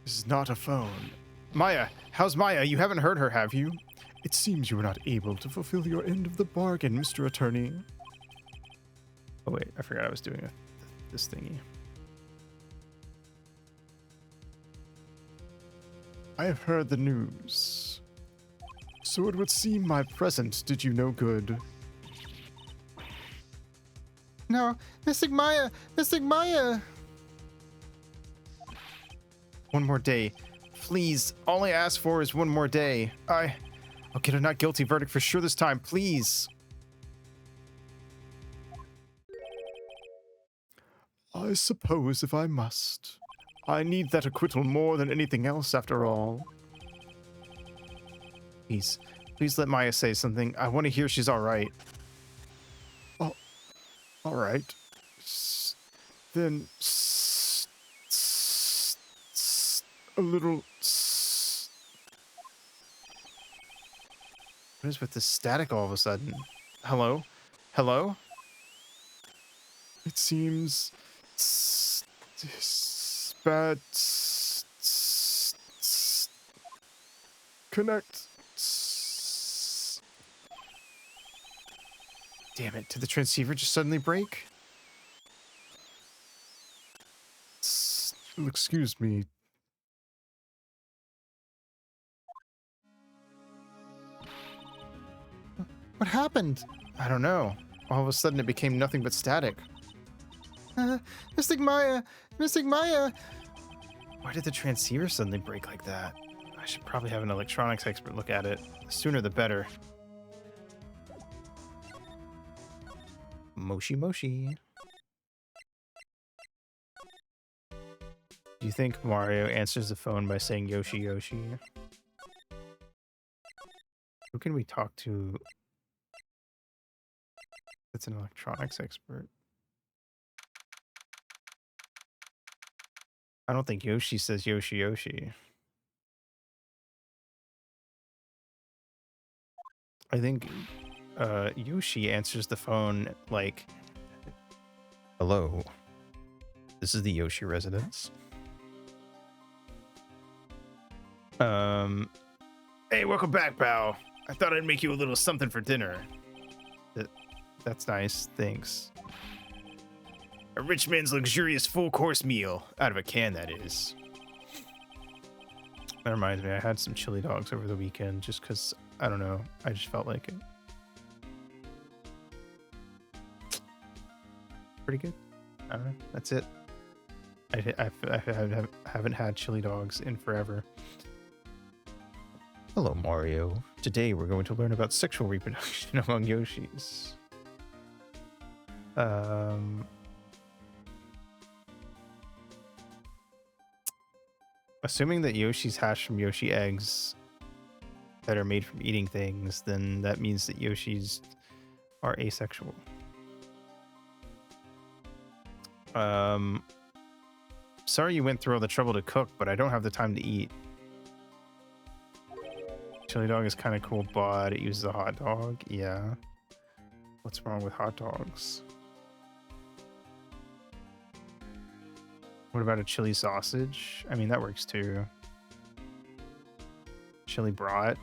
This is not a phone. Maya! How's Maya? You haven't heard her, have you? It seems you were not able to fulfill your end of the bargain, Mr. Attorney. Oh wait, I forgot I was doing this thingy. I have heard the news. So it would seem my present did you no good. No, Mystic Maya! Mystic Maya! One more day. Please. All I ask for is one more day. I'll get a not guilty verdict for sure this time. Please. I suppose if I must. I need that acquittal more than anything else, after all. Please. Please let Maya say something. I want to hear she's all right. Oh, all right. Then a little. What is with this static all of a sudden? Hello? Hello? It seems bad. Connect. Damn it. Did the transceiver just suddenly break? Excuse me. What happened? I don't know. All of a sudden it became nothing but static. Mystic Maya! Mystic Maya! Why did the transceiver suddenly break like that? I should probably have an electronics expert look at it. The sooner the better. Moshi Moshi. Do you think Mario answers the phone by saying Yoshi Yoshi? Who can we talk to that's an electronics expert? I don't think Yoshi says Yoshi Yoshi. I think Yoshi answers the phone like, hello, this is the Yoshi residence. Hey, welcome back, pal. I thought I'd make you a little something for dinner. That's nice, thanks. A rich man's luxurious full-course meal. Out of a can, that is. That reminds me, I had some chili dogs over the weekend just because, I don't know, I just felt like it. Pretty good. I don't know, that's it. I haven't had chili dogs in forever. Hello, Mario. Today we're going to learn about sexual reproduction among Yoshis. Assuming that Yoshi's hatched from Yoshi eggs that are made from eating things, then that means that Yoshis are asexual. Sorry you went through all the trouble to cook, but I don't have the time to eat. Chili dog is kind of cool, but it uses a hot dog. Yeah. What's wrong with hot dogs? What about a chili sausage? I mean, that works too. Chili brat?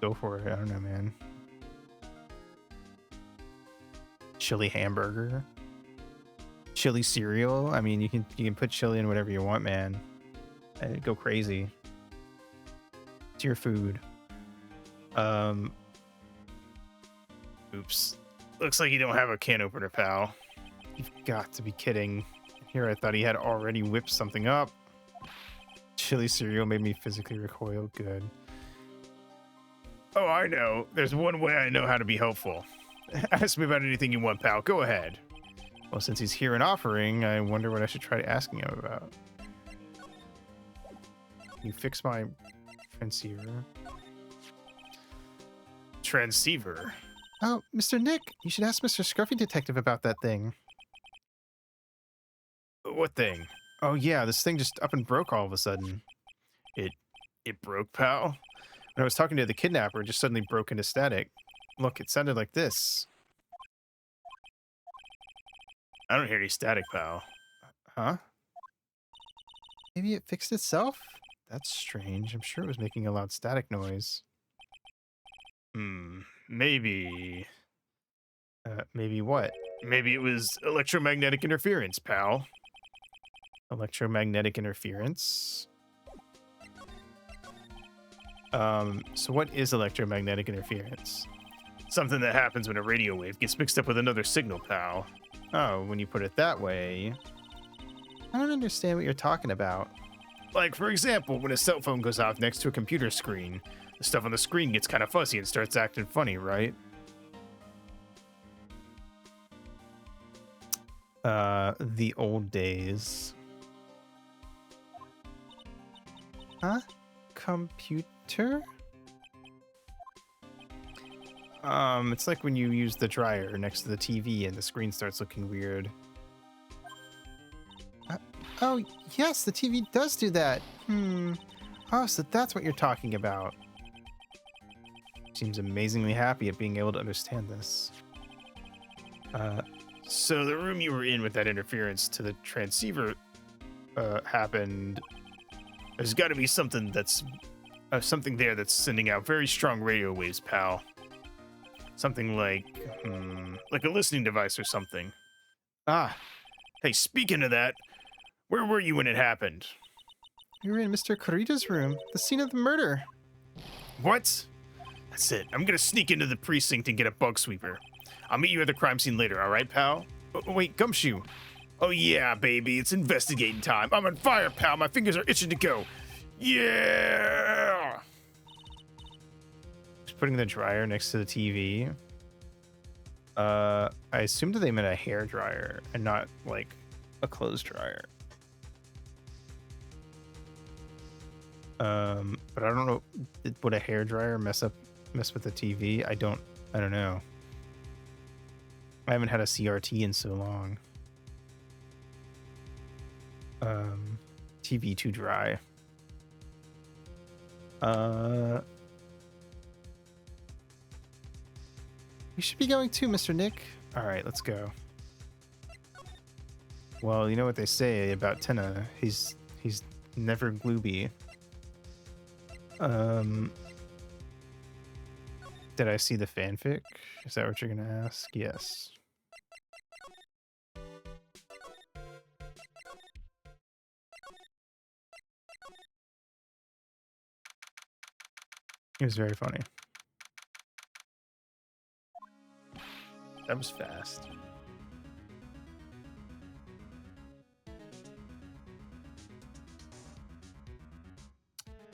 Go for it. I don't know, man. Chili hamburger? Chili cereal? I mean, you can put chili in whatever you want, man. Go crazy. It's your food. Oops. Looks like you don't have a can opener, pal. You've got to be kidding. Here I thought he had already whipped something up. Chili cereal made me physically recoil. Good. Oh, I know. There's one way I know how to be helpful. Ask me about anything you want, pal. Go ahead. Well, since he's here and offering, I wonder what I should try asking him about. Can you fix my transceiver? Transceiver? Oh, Mr. Nick, you should ask Mr. Scruffy Detective about that thing. What thing? Oh yeah, this thing just up and broke all of a sudden. It broke, pal? When I was talking to the kidnapper, it just suddenly broke into static. Look, it sounded like this. I don't hear any static, pal. Huh? Maybe it fixed itself? That's strange. I'm sure it was making a loud static noise. Maybe... Maybe what? Maybe it was electromagnetic interference, pal. Electromagnetic interference? So what is electromagnetic interference? Something that happens when a radio wave gets mixed up with another signal, pal. Oh, when you put it that way. I don't understand what you're talking about. Like, for example, when a cell phone goes off next to a computer screen, the stuff on the screen gets kind of fuzzy and starts acting funny, right? The old days. Huh? Computer? It's like when you use the dryer next to the TV and the screen starts looking weird. Oh, yes, the TV does do that. Oh, so that's what you're talking about. Seems amazingly happy at being able to understand this. So the room you were in with that interference to the transceiver happened. There's got to be something that's something there that's sending out very strong radio waves, pal. Something like a listening device or something. Ah, hey, speaking of that, where were you when it happened? We were in Mr. Kurita's room, the scene of the murder. What? That's it. I'm gonna sneak into the precinct and get a bug sweeper. I'll meet you at the crime scene later, all right, pal? Oh, wait, Gumshoe. Oh yeah, baby, it's investigating time. I'm on fire, pal. My fingers are itching to go. Yeah! Just putting the dryer next to the TV. I assumed that they meant a hair dryer and not like a clothes dryer. But I don't know. Would a hair dryer mess with the TV? I don't know. I haven't had a CRT in so long. TV too dry. We should be going too, Mr. Nick. All right, let's go. Well, you know what they say about Tenna. He's never glooby. Did I see the fanfic? Is that what you're gonna ask? Yes. It was very funny. That was fast.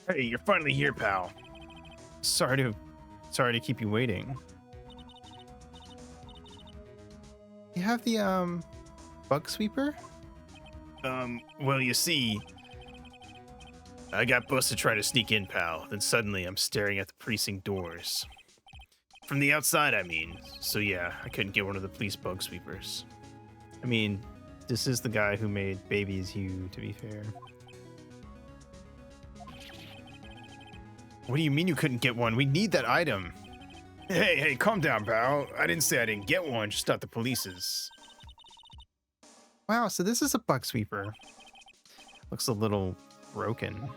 Hey, you're finally here, pal. Sorry to keep you waiting. You have the bug sweeper? Well, you see, I got busted trying to sneak in, pal. Then suddenly I'm staring at the precinct doors. From the outside, I mean. So yeah, I couldn't get one of the police bug sweepers. I mean, this is the guy who made Baby's Hue, to be fair. What do you mean you couldn't get one? We need that item. Hey, calm down, pal. I didn't say I didn't get one, just not the police's. Wow, so this is a bug sweeper. Looks a little broken.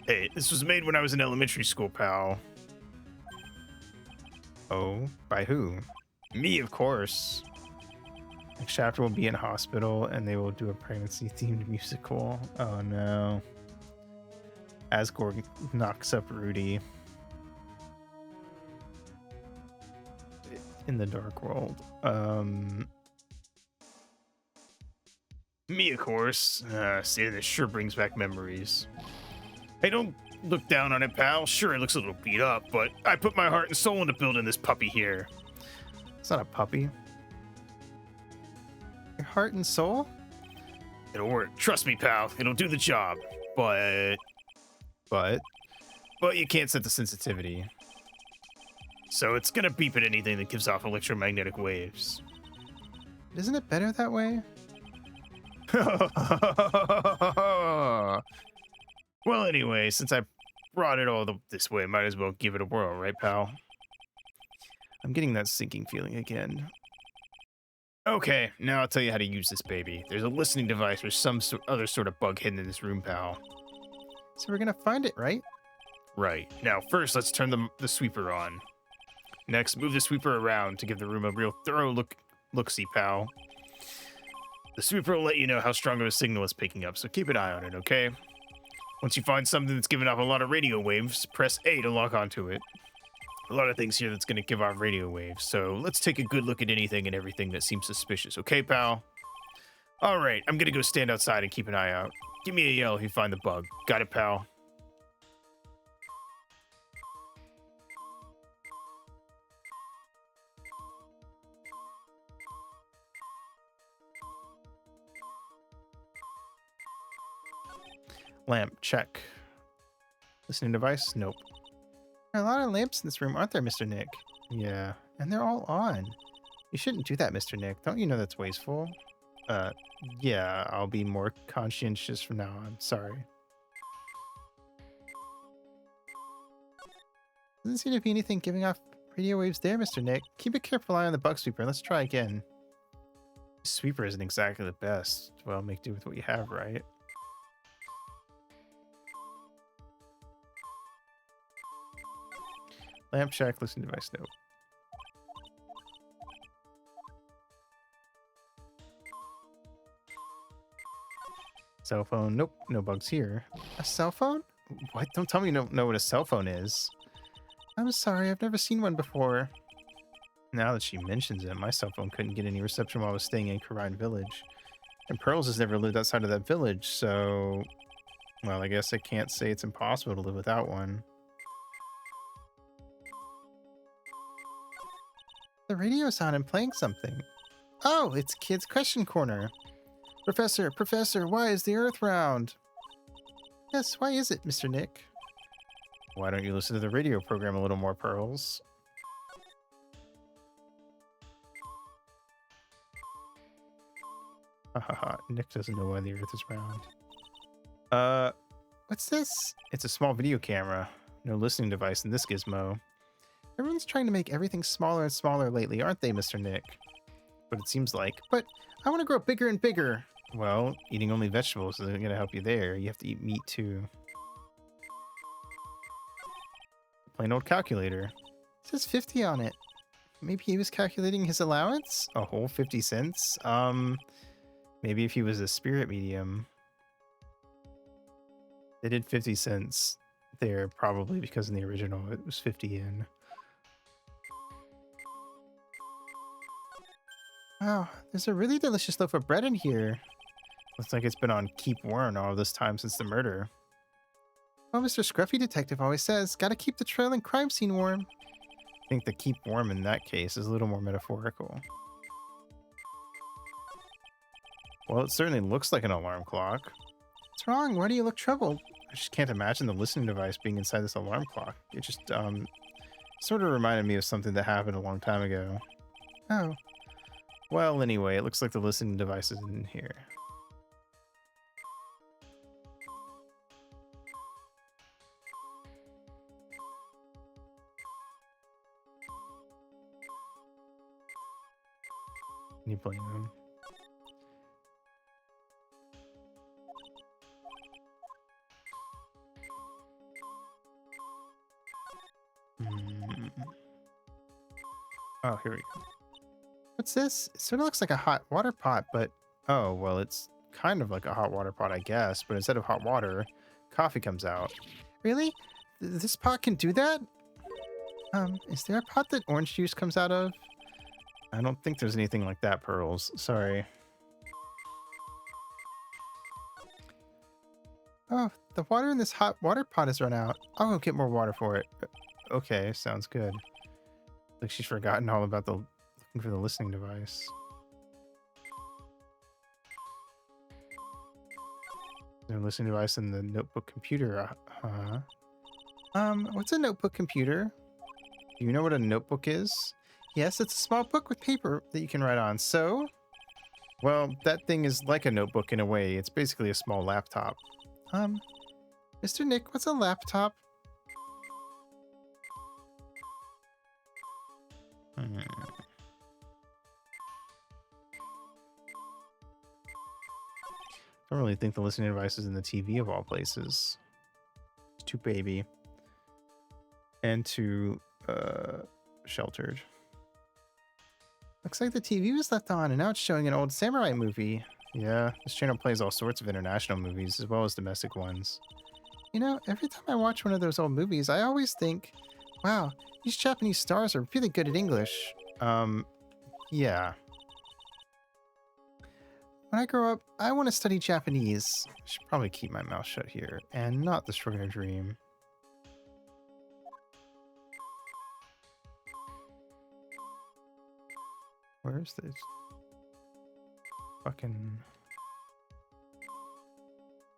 Hey, this was made when I was in elementary school, pal. Oh, by who? Me, of course. Next chapter will be in hospital and they will do a pregnancy-themed musical. Oh no. Asgore knocks up Rudy. In the dark world. Me, of course. Seeing this sure brings back memories. Hey, don't look down on it, pal. Sure, it looks a little beat up, but I put my heart and soul into building this puppy here. It's not a puppy. Your heart and soul? It'll work. Trust me, pal. It'll do the job. But you can't set the sensitivity. So it's gonna beep at anything that gives off electromagnetic waves. Isn't it better that way? Well, anyway, since I brought it all this way, might as well give it a whirl, right, pal? I'm getting that sinking feeling again. Okay, now I'll tell you how to use this baby. There's a listening device or some other sort of bug hidden in this room, pal. So we're gonna find it, right? Right. Now, first, let's turn the sweeper on. Next, move the sweeper around to give the room a real thorough look-see, pal. The sweeper will let you know how strong of a signal it's picking up, so keep an eye on it, okay? Once you find something that's giving off a lot of radio waves, press A to lock onto it. A lot of things here that's going to give off radio waves, so let's take a good look at anything and everything that seems suspicious, okay, pal? All right, I'm going to go stand outside and keep an eye out. Give me a yell if you find the bug. Got it, pal. Lamp, check. Listening device? Nope. There are a lot of lamps in this room, aren't there, Mr. Nick? Yeah, and they're all on. You shouldn't do that, Mr. Nick. Don't you know that's wasteful? Yeah, I'll be more conscientious from now on. Sorry. Doesn't seem to be anything giving off radio waves there, Mr. Nick. Keep a careful eye on the bug sweeper. Let's try again. Sweeper isn't exactly the best. Well, make do with what you have, right? Lamp check, listening device, nope. Cell phone, nope, no bugs here. A cell phone? What? Don't tell me you don't know what a cell phone is. I'm sorry, I've never seen one before. Now that she mentions it, my cell phone couldn't get any reception while I was staying in Karine Village. And Pearls has never lived outside of that village, so... Well, I guess I can't say it's impossible to live without one. The radio's on and playing something. Oh, it's Kids Question Corner. Professor, why is the Earth round? Yes, why is it, Mr. Nick? Why don't you listen to the radio program a little more, Pearls? Hahaha, Nick doesn't know why the Earth is round. What's this? It's a small video camera. No listening device in this gizmo. Everyone's trying to make everything smaller and smaller lately, aren't they, Mr. Nick? But it seems like. But I want to grow bigger and bigger. Well, eating only vegetables isn't going to help you there. You have to eat meat, too. Plain old calculator. It says 50 on it. Maybe he was calculating his allowance? A whole 50 cents? Maybe if he was a spirit medium. They did 50 cents there, probably because in the original it was 50 yen. Wow, there's a really delicious loaf of bread in here. Looks like it's been on keep warm all this time since the murder. Well, Mr. Scruffy Detective always says, gotta keep the trail and crime scene warm. I think the keep warm in that case is a little more metaphorical. Well, it certainly looks like an alarm clock. What's wrong? Why do you look troubled? I just can't imagine the listening device being inside this alarm clock. It just, sort of reminded me of something that happened a long time ago. Oh. Well, anyway, it looks like the listening device is in here. Can you blame him? Oh, here we go. What's this? It sort of looks like a hot water pot, but... Oh, well, it's kind of like a hot water pot, I guess, but instead of hot water, coffee comes out. Really? This pot can do that? Is there a pot that orange juice comes out of? I don't think there's anything like that, Pearls. Sorry. Oh, the water in this hot water pot has run out. I'll go get more water for it. Okay, sounds good. Like she's forgotten all about the looking for the listening device. The listening device in the notebook computer. What's a notebook computer? Do you know what a notebook is? Yes, it's a small book with paper that you can write on. So? Well, that thing is like a notebook in a way. It's basically a small laptop. Mr. Nick, what's a laptop? Don't really think the listening device is in the TV of all places. It's too baby. And too, sheltered. Looks like the TV was left on and now it's showing an old samurai movie. Yeah, this channel plays all sorts of international movies as well as domestic ones. You know, every time I watch one of those old movies, I always think, wow, these Japanese stars are really good at English. Yeah. When I grow up, I want to study Japanese. I should probably keep my mouth shut here and not destroy our dream. Where's this? Fucking...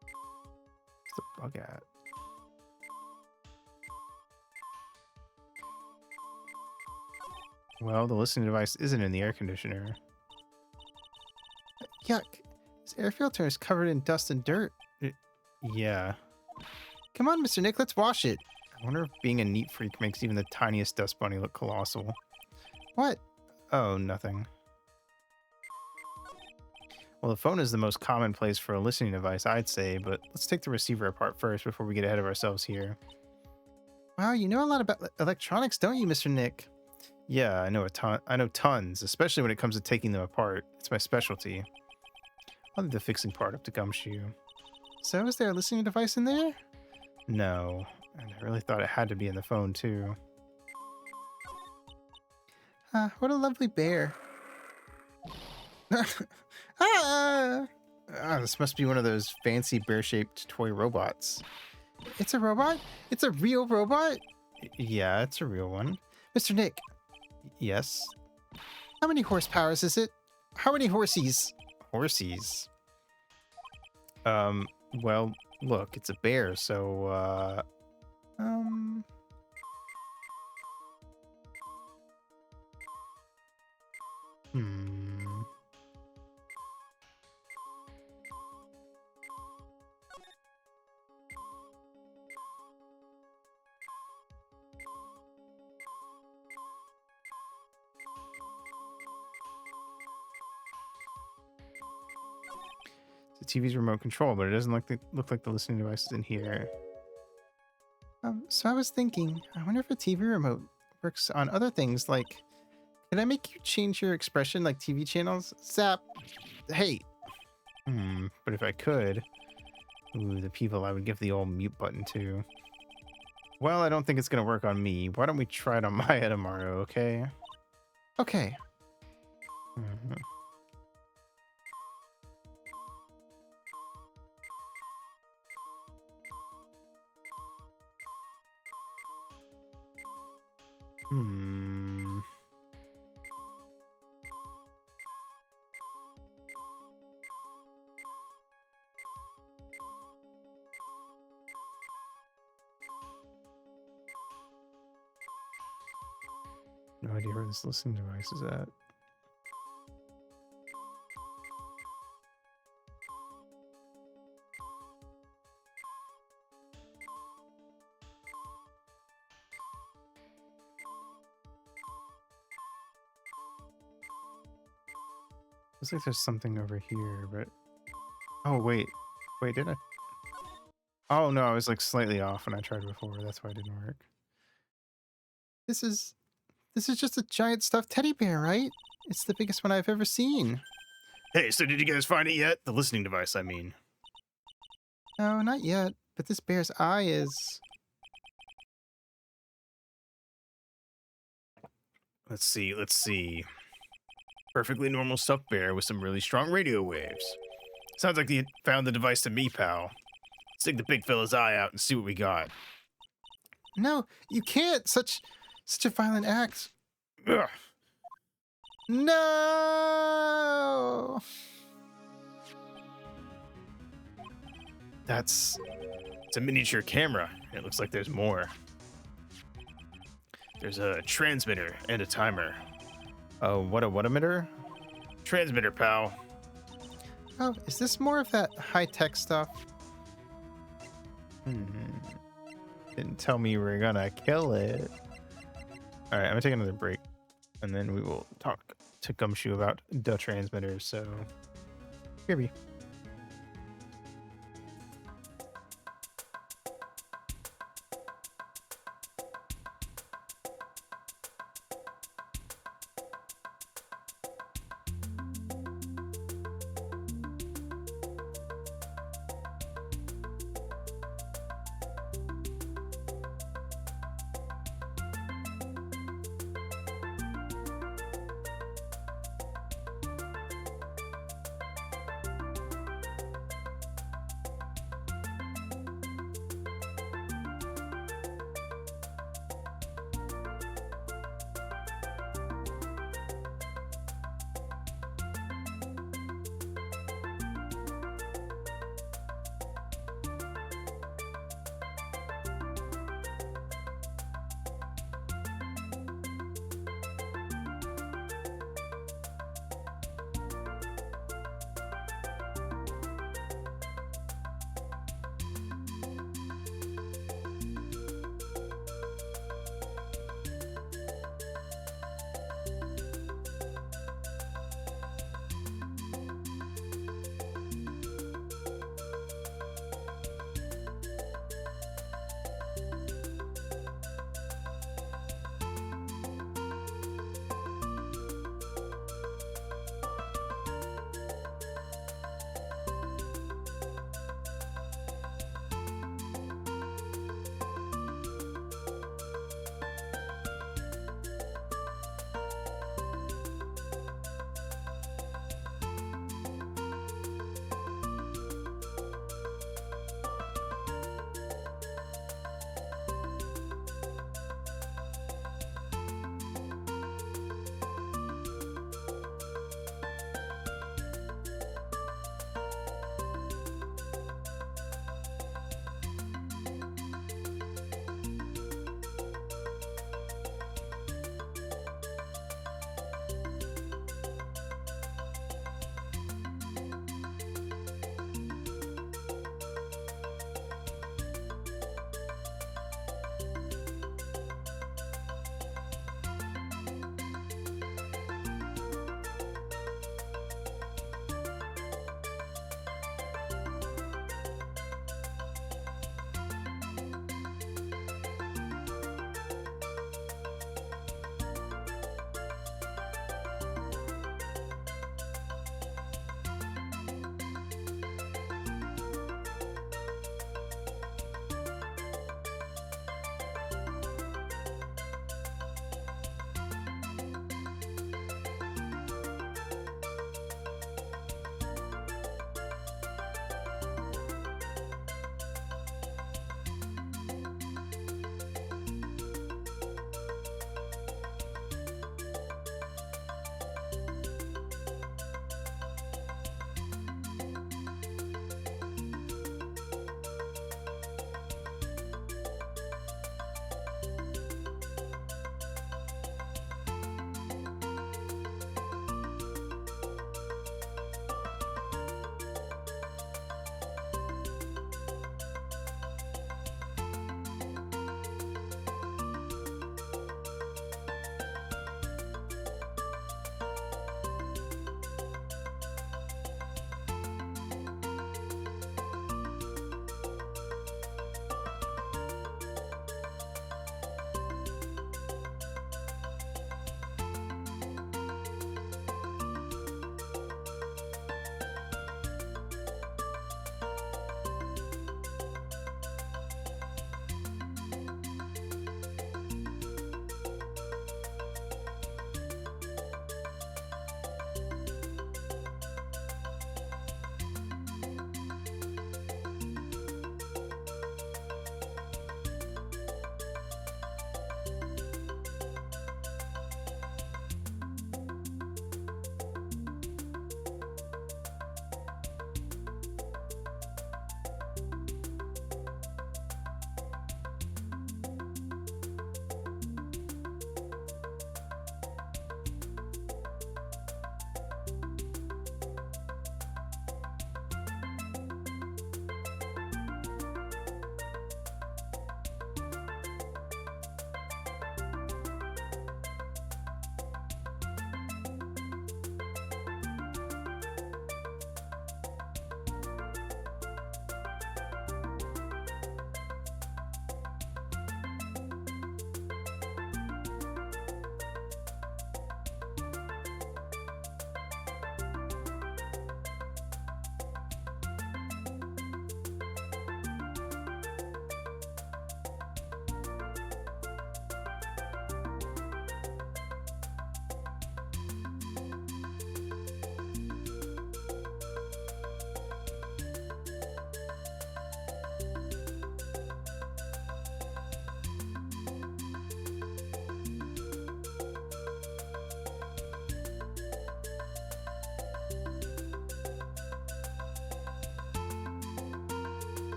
Where's the bug at? Well, the listening device isn't in the air conditioner. Yuck. This air filter is covered in dust and dirt. Yeah. Come on, Mr. Nick, let's wash it. I wonder if being a neat freak makes even the tiniest dust bunny look colossal. What? Oh, nothing. Well, the phone is the most common place for a listening device, I'd say, but let's take the receiver apart first before we get ahead of ourselves here. Wow, you know a lot about electronics, don't you, Mr. Nick? Yeah, I know a ton. I know tons, especially when it comes to taking them apart. It's my specialty. I'll leave the fixing part up to Gumshoe. So, is there a listening device in there? No, and I really thought it had to be in the phone, too. What a lovely bear. This must be one of those fancy bear-shaped toy robots. It's a robot? It's a real robot? Yeah, it's a real one. Mr. Nick. Yes? How many horsepowers is it? How many horsies? Horsies? Well, look, it's a bear, so, The TV's remote control, but it doesn't look like the listening device is in here. So I was thinking, I wonder if a TV remote works on other things, like, can I make you change your expression like TV channels? Zap! Hey! But if I could... Ooh, the people I would give the old mute button to. Well, I don't think it's gonna work on me. Why don't we try it on Maya tomorrow, okay? Okay. No idea where this listening device is at. Looks like there's something over here, but... Oh, wait. Wait, did I? Oh, no, I was like slightly off when I tried before. That's why it didn't work. This is just a giant stuffed teddy bear, right? It's the biggest one I've ever seen. Hey, so did you guys find it yet? The listening device, I mean. No, not yet. But this bear's eye is... Let's see. Perfectly normal stuffed bear with some really strong radio waves. Sounds like you found the device to me, pal. Let's take the big fella's eye out and see what we got. No, you can't! Such a violent act. Ugh. No! It's a miniature camera. It looks like there's more. There's a transmitter and a timer. Oh, what emitter? Transmitter, pal. Oh, is this more of that high-tech stuff? Didn't tell me you were gonna kill it. Alright, I'm gonna take another break. And then we will talk to Gumshoe about the transmitters, so... Here be.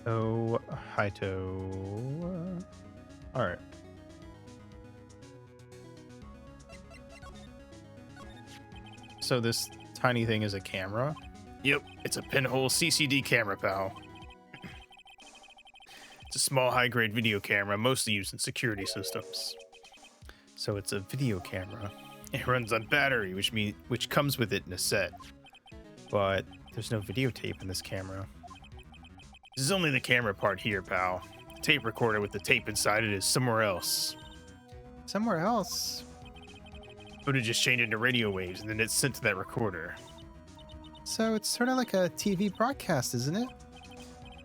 Oh, Haito. All right. So this tiny thing is a camera. Yep, it's a pinhole CCD camera, pal. It's a small high-grade video camera, mostly used in security systems. So it's a video camera, It runs on battery, which comes with it in a set. But there's no videotape in this camera. this is only the camera part here, pal. The tape recorder with the tape inside it is somewhere else. Somewhere else. Footage is changed into radio waves, and then it's sent to that recorder. So it's sort of like a TV broadcast, isn't it?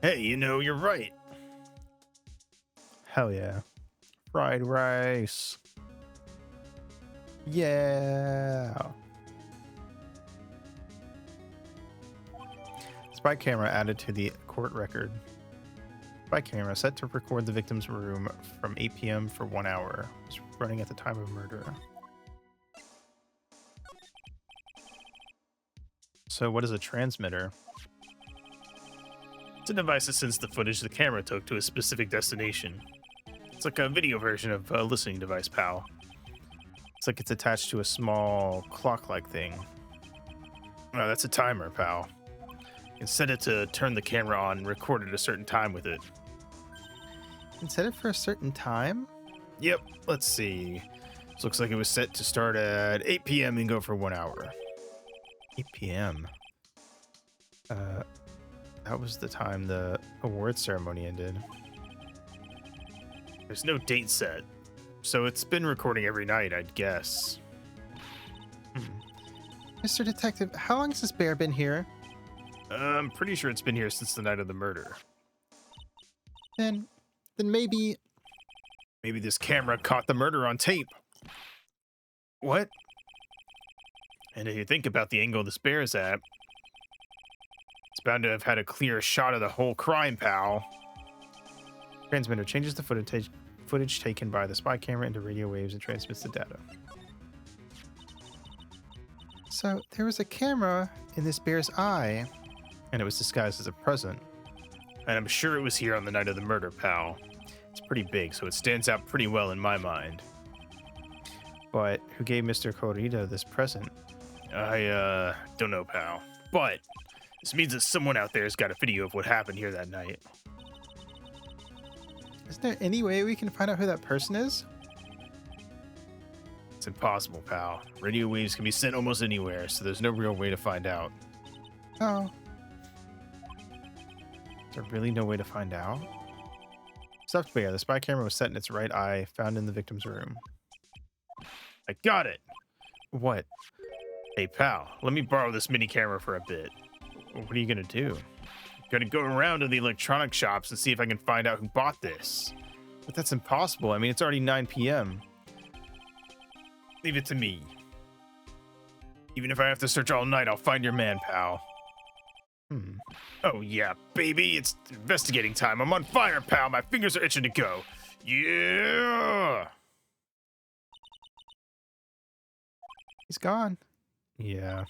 Hey, you're right. Hell yeah. Fried rice. Yeah. Spy camera added to the court record. Spy camera set to record the victim's room from 8 p.m. for 1 hour. Was running at the time of murder. So what is a transmitter? It's a device that sends the footage the camera took to a specific destination. It's like a video version of a listening device, pal. It's like it's attached to a small clock-like thing. Oh, that's a timer, pal. You can set it to turn the camera on and record at a certain time with it. You can set it for a certain time? Yep, let's see. This looks like it was set to start at 8 p.m. and go for 1 hour. 8 p.m. That was the time the award ceremony ended. There's no date set, so it's been recording every night, I'd guess. Mr. Detective, how long has this bear been here? I'm pretty sure it's been here since the night of the murder. Then maybe... Maybe this camera caught the murder on tape. What? And if you think about the angle this bear is at, it's bound to have had a clear shot of the whole crime, pal. Transmitter changes the footage taken by the spy camera into radio waves and transmits the data. So there was a camera in this bear's eye. And it was disguised as a present. And I'm sure it was here on the night of the murder, pal. It's pretty big, so it stands out pretty well in my mind. But who gave Mr. Corrida this present? I don't know, pal. But this means that someone out there has got a video of what happened here that night. Is there any way we can find out who that person is? It's impossible, pal. Radio waves can be sent almost anywhere, so there's no real way to find out. Oh, Is there really no way to find out? Stuffed bear. The spy camera was set in its right eye, found in the victim's room. I got it! What? Hey, pal, let me borrow this mini camera for a bit. What are you gonna do? Gonna go around to the electronic shops and see if I can find out who bought this. But that's impossible. I mean, it's already 9 p.m. Leave it to me. Even if I have to search all night, I'll find your man, pal. Oh yeah, baby, it's investigating time. I'm on fire, pal. My fingers are itching to go. Yeah! he's gone. Yeah.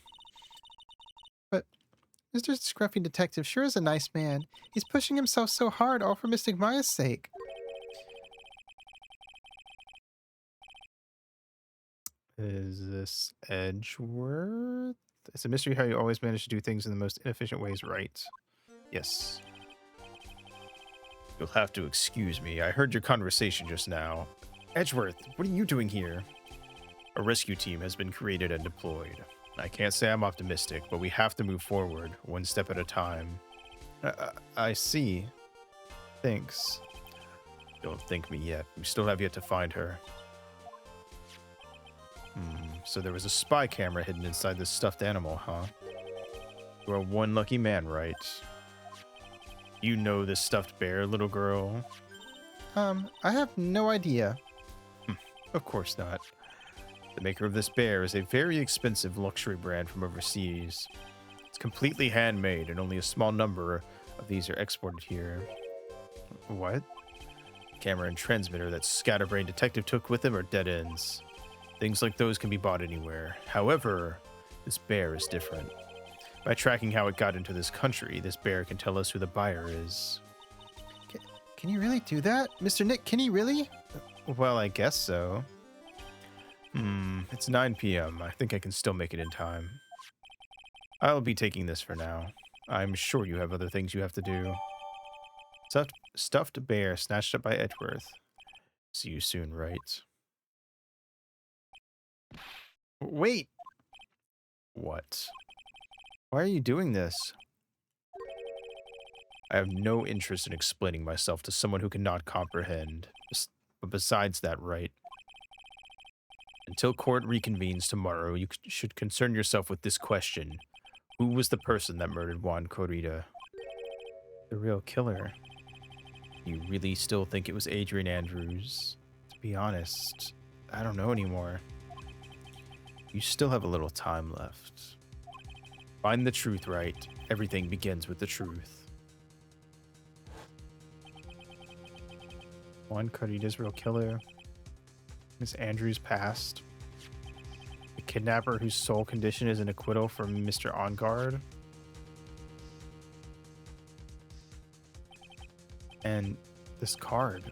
Mr. Scruffy Detective sure is a nice man. He's pushing himself so hard, all for Mystic Maya's sake. Is this Edgeworth? It's a mystery how you always manage to do things in the most inefficient ways right. Yes. You'll have to excuse me. I heard your conversation just now. Edgeworth, what are you doing here? A rescue team has been created and deployed. I can't say I'm optimistic, but we have to move forward, one step at a time. I see. Thanks. Don't thank me yet. We still have yet to find her. So there was a spy camera hidden inside this stuffed animal, huh? You are one lucky man, right? You know this stuffed bear, little girl? I have no idea. Of course not. The maker of this bear is a very expensive luxury brand from overseas. It's completely handmade, and only a small number of these are exported here. What? Camera and transmitter that Scatterbrain Detective took with him are dead ends. Things like those can be bought anywhere. However, this bear is different. By tracking how it got into this country, this bear can tell us who the buyer is. Can you really do that? Mr. Nick, can he really? Well, I guess so. It's 9 p.m. I think I can still make it in time. I'll be taking this for now. I'm sure you have other things you have to do. Stuffed bear snatched up by Edgeworth. See you soon, Wright. Wait! What? Why are you doing this? I have no interest in explaining myself to someone who cannot comprehend. But besides that, Wright, until court reconvenes tomorrow, you should concern yourself with this question. Who was the person that murdered Juan Corrida? The real killer. You really still think it was Adrian Andrews? To be honest, I don't know anymore. You still have a little time left. Find the truth, Wright. Everything begins with the truth. Juan Corrida's real killer. Miss Andrews passed. The kidnapper whose sole condition is an acquittal from Mr. On Guard. And this card.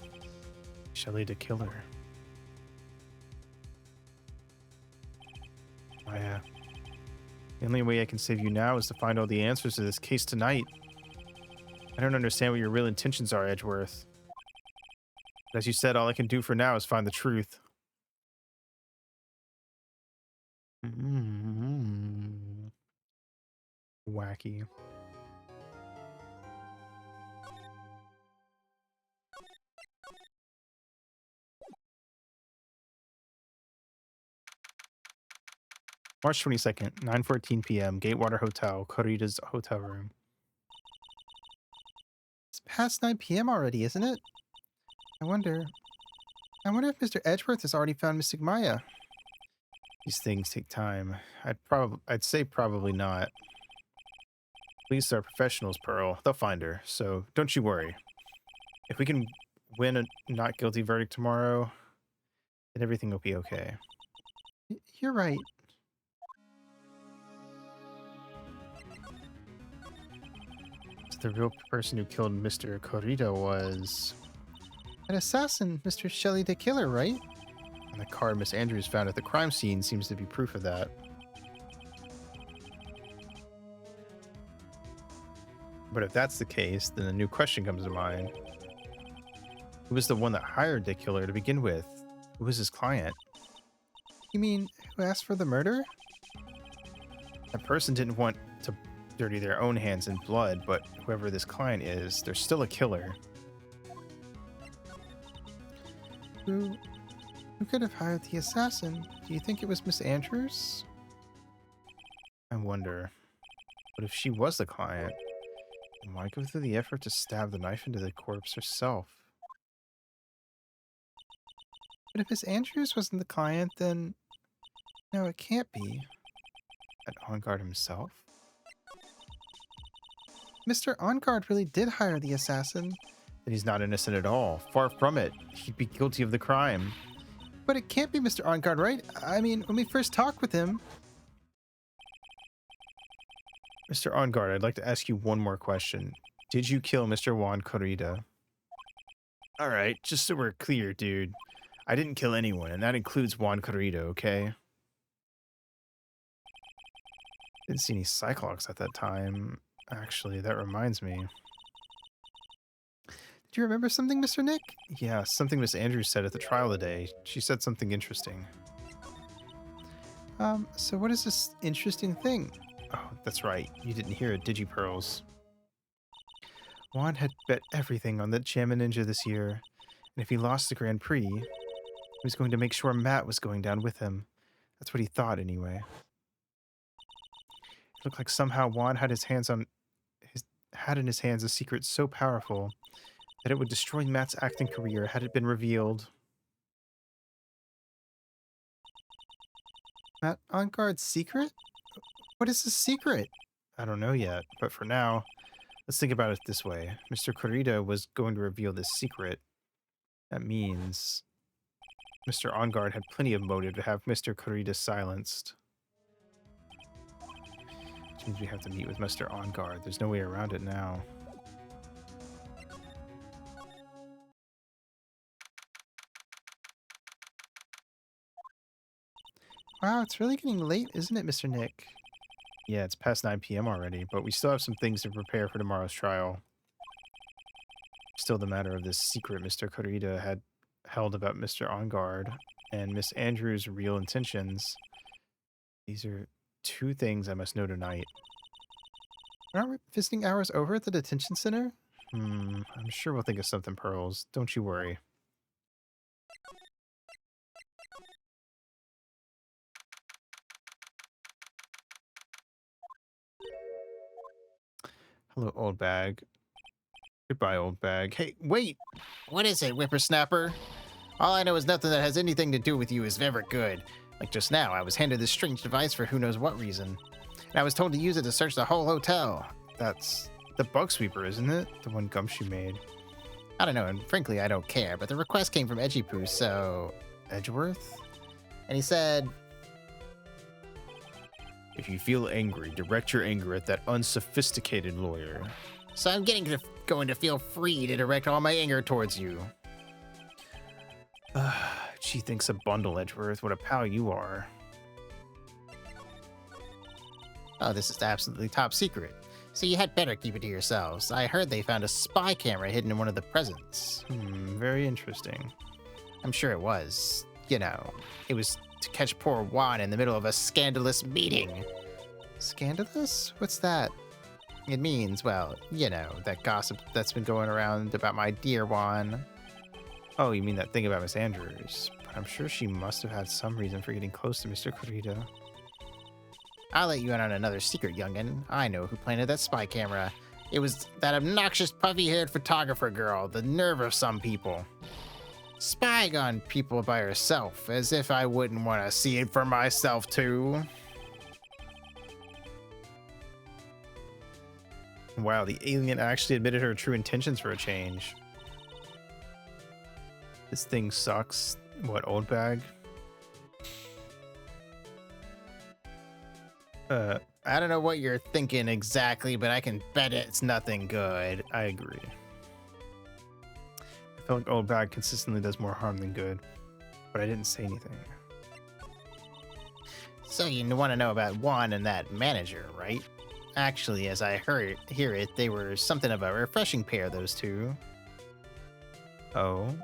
Shelley the Killer. Oh yeah. The only way I can save you now is to find all the answers to this case tonight. I don't understand what your real intentions are, Edgeworth. But as you said, all I can do for now is find the truth. Wacky. March 22nd, 9:14 p.m., Gatewater Hotel, Corrida's hotel room. It's past 9 p.m. already, isn't it? I wonder if Mr. Edgeworth has already found Miss Sigmaya. These things take time. I'd say probably not. Police are professionals, Pearl. They'll find her, so don't you worry. If we can win a not guilty verdict tomorrow, then everything will be okay. You're right. So the real person who killed Mr. Corrida was an assassin, Mr. Shelley the Killer, right? And the card Miss Andrews found at the crime scene seems to be proof of that. But if that's the case, then a new question comes to mind. Who was the one that hired the killer to begin with? Who was his client? You mean, who asked for the murder? That person didn't want to dirty their own hands in blood, but whoever this client is, they're still a killer. Who could have hired the assassin? Do you think it was Miss Andrews? I wonder. What if she was the client? And why go through the effort to stab the knife into the corpse herself? But if Miss Andrews wasn't the client, then... No, it can't be. At On Guard himself? Mr. On Guard really did hire the assassin. Then he's not innocent at all. Far from it. He'd be guilty of the crime. But it can't be Mr. On Guard, right? I mean, when we first talked with him... Mr. On Guard, I'd like to ask you one more question. Did you kill Mr. Juan Corrida? Alright, just so we're clear, dude. I didn't kill anyone, and that includes Juan Corrida, okay? Didn't see any Cyclops at that time. Actually, that reminds me. Did you remember something, Mr. Nick? Yeah, something Miss Andrews said at the trial today. She said something interesting. So what is this interesting thing? Oh, that's right. You didn't hear it, did you, Pearls? Juan had bet everything on the Jamma Ninja this year, and if he lost the Grand Prix, he was going to make sure Matt was going down with him. That's what he thought, anyway. It looked like somehow Juan had in his hands a secret so powerful that it would destroy Matt's acting career had it been revealed. Matt On Guard's secret? What is the secret? I don't know yet, but for now, let's think about it this way. Mr. Corrida was going to reveal this secret. That means Mr. On Guard had plenty of motive to have Mr. Corrida silenced. Which means we have to meet with Mr. On Guard. There's no way around it now. Wow, it's really getting late, isn't it, Mr. Nick? Yeah, it's past 9 p.m. already, but we still have some things to prepare for tomorrow's trial. Still the matter of this secret Mr. Kurita had held about Mr. Ongard and Miss Andrews' real intentions. These are two things I must know tonight. Aren't visiting hours over at the detention center? I'm sure we'll think of something, Pearls. Don't you worry. Hello, old bag. Goodbye, old bag. Hey, wait! What is it, whippersnapper? All I know is nothing that has anything to do with you is ever good. Like just now, I was handed this strange device for who knows what reason. And I was told to use it to search the whole hotel. That's the bug sweeper, isn't it? The one Gumshoe made. I don't know, and frankly, I don't care, but the request came from Edgepoo, so... Edgeworth? And he said, If you feel angry, direct your anger at that unsophisticated lawyer. so I'm going to feel free to direct all my anger towards you. She thinks a bundle, Edgeworth. What a pal you are. Oh, this is absolutely top secret. So you had better keep it to yourselves. I heard they found a spy camera hidden in one of the presents. Very interesting. I'm sure it was. You know, it was to catch poor Juan in the middle of a scandalous meeting. Scandalous? What's that? It means, well, you know, that gossip that's been going around about my dear Juan. Oh, you mean that thing about Miss Andrews. But I'm sure she must have had some reason for getting close to Mr. Kurita. I'll let you in on another secret, youngin'. I know who planted that spy camera. It was that obnoxious puffy-haired photographer girl. The nerve of some people. Spying on people by herself, as if I wouldn't want to see it for myself, too. Wow, the alien actually admitted her true intentions for a change. This thing sucks. What, old bag? I don't know what you're thinking exactly, but I can bet it's nothing good. I agree. I feel like old bag consistently does more harm than good, but I didn't say anything. So you want to know about Juan and that manager, right? Actually, as I hear it, they were something of a refreshing pair, those two. Oh?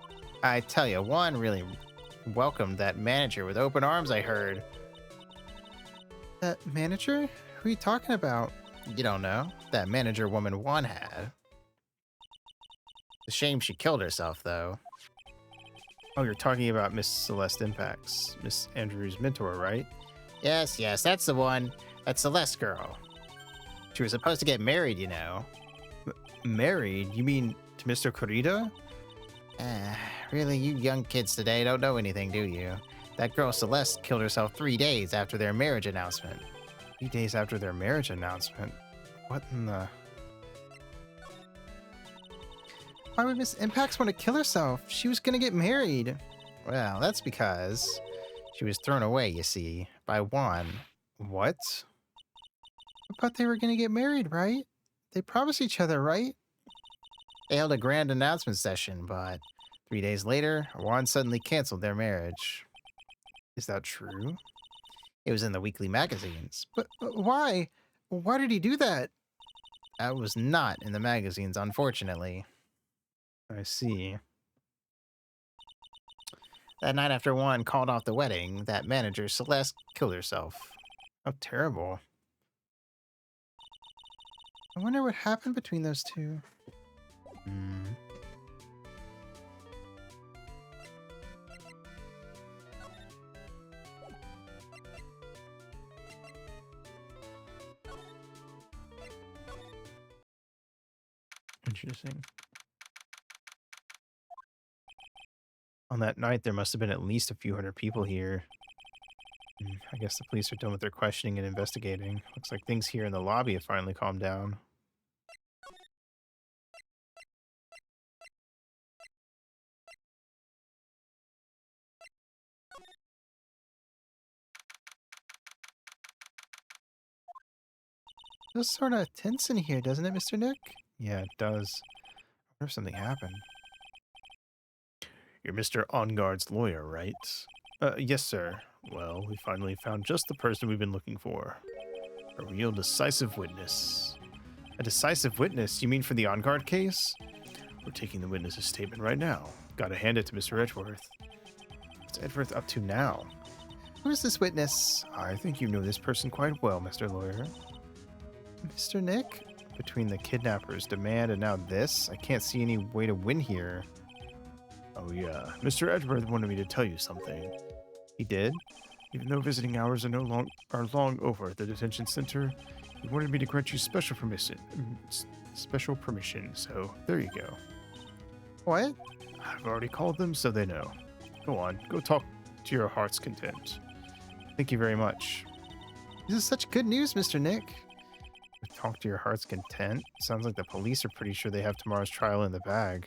I tell you, Juan really welcomed that manager with open arms, I heard. That manager? Who are you talking about? You don't know? That manager woman Juan had. It's a shame she killed herself, though. Oh, you're talking about Miss Celeste Impacts, Miss Andrews' mentor, right? Yes, that's the one. That Celeste girl. She was supposed to get married, you know. Married? You mean to Mr. Kurita? Really, you young kids today don't know anything, do you? That girl Celeste killed herself 3 days after their marriage announcement. 3 days after their marriage announcement? What in the... Why would Miss Impacts want to kill herself? She was gonna get married. Well, that's because she was thrown away, you see, by Juan. What? But they were gonna get married, right? They promised each other, right? They held a grand announcement session, but 3 days later, Juan suddenly canceled their marriage. Is that true? It was in the weekly magazines. But why? Why did he do that? That was not in the magazines, unfortunately. I see. That night after Juan called off the wedding, that manager, Celeste, killed herself. How terrible. I wonder what happened between those two. Interesting. On that night, there must have been at least a few hundred people here. I guess the police are done with their questioning and investigating. Looks like things here in the lobby have finally calmed down. Feels sort of tense in here, doesn't it, Mr. Nick? Yeah, it does. I wonder if something happened. You're Mr. Ongard's lawyer, right? Yes, sir. Well, we finally found just the person we've been looking for. A real decisive witness. A decisive witness? You mean for the on-guard case? We're taking the witness's statement right now. Gotta hand it to Mr. Edgeworth. What's Edgeworth up to now? Who is this witness? I think you know this person quite well, Mr. Lawyer. Mr. Nick? Between the kidnapper's demand and now this, I can't see any way to win here. Oh yeah, Mr. Edgeworth wanted me to tell you something. He did? Even though visiting hours are long over at the detention center, he wanted me to grant you special permission. So there you go. What? I've already called them, so they know. Go on, go talk to your heart's content. Thank you very much. This is such good news, Mr. Nick. Talk to your heart's content? Sounds like the police are pretty sure they have tomorrow's trial in the bag.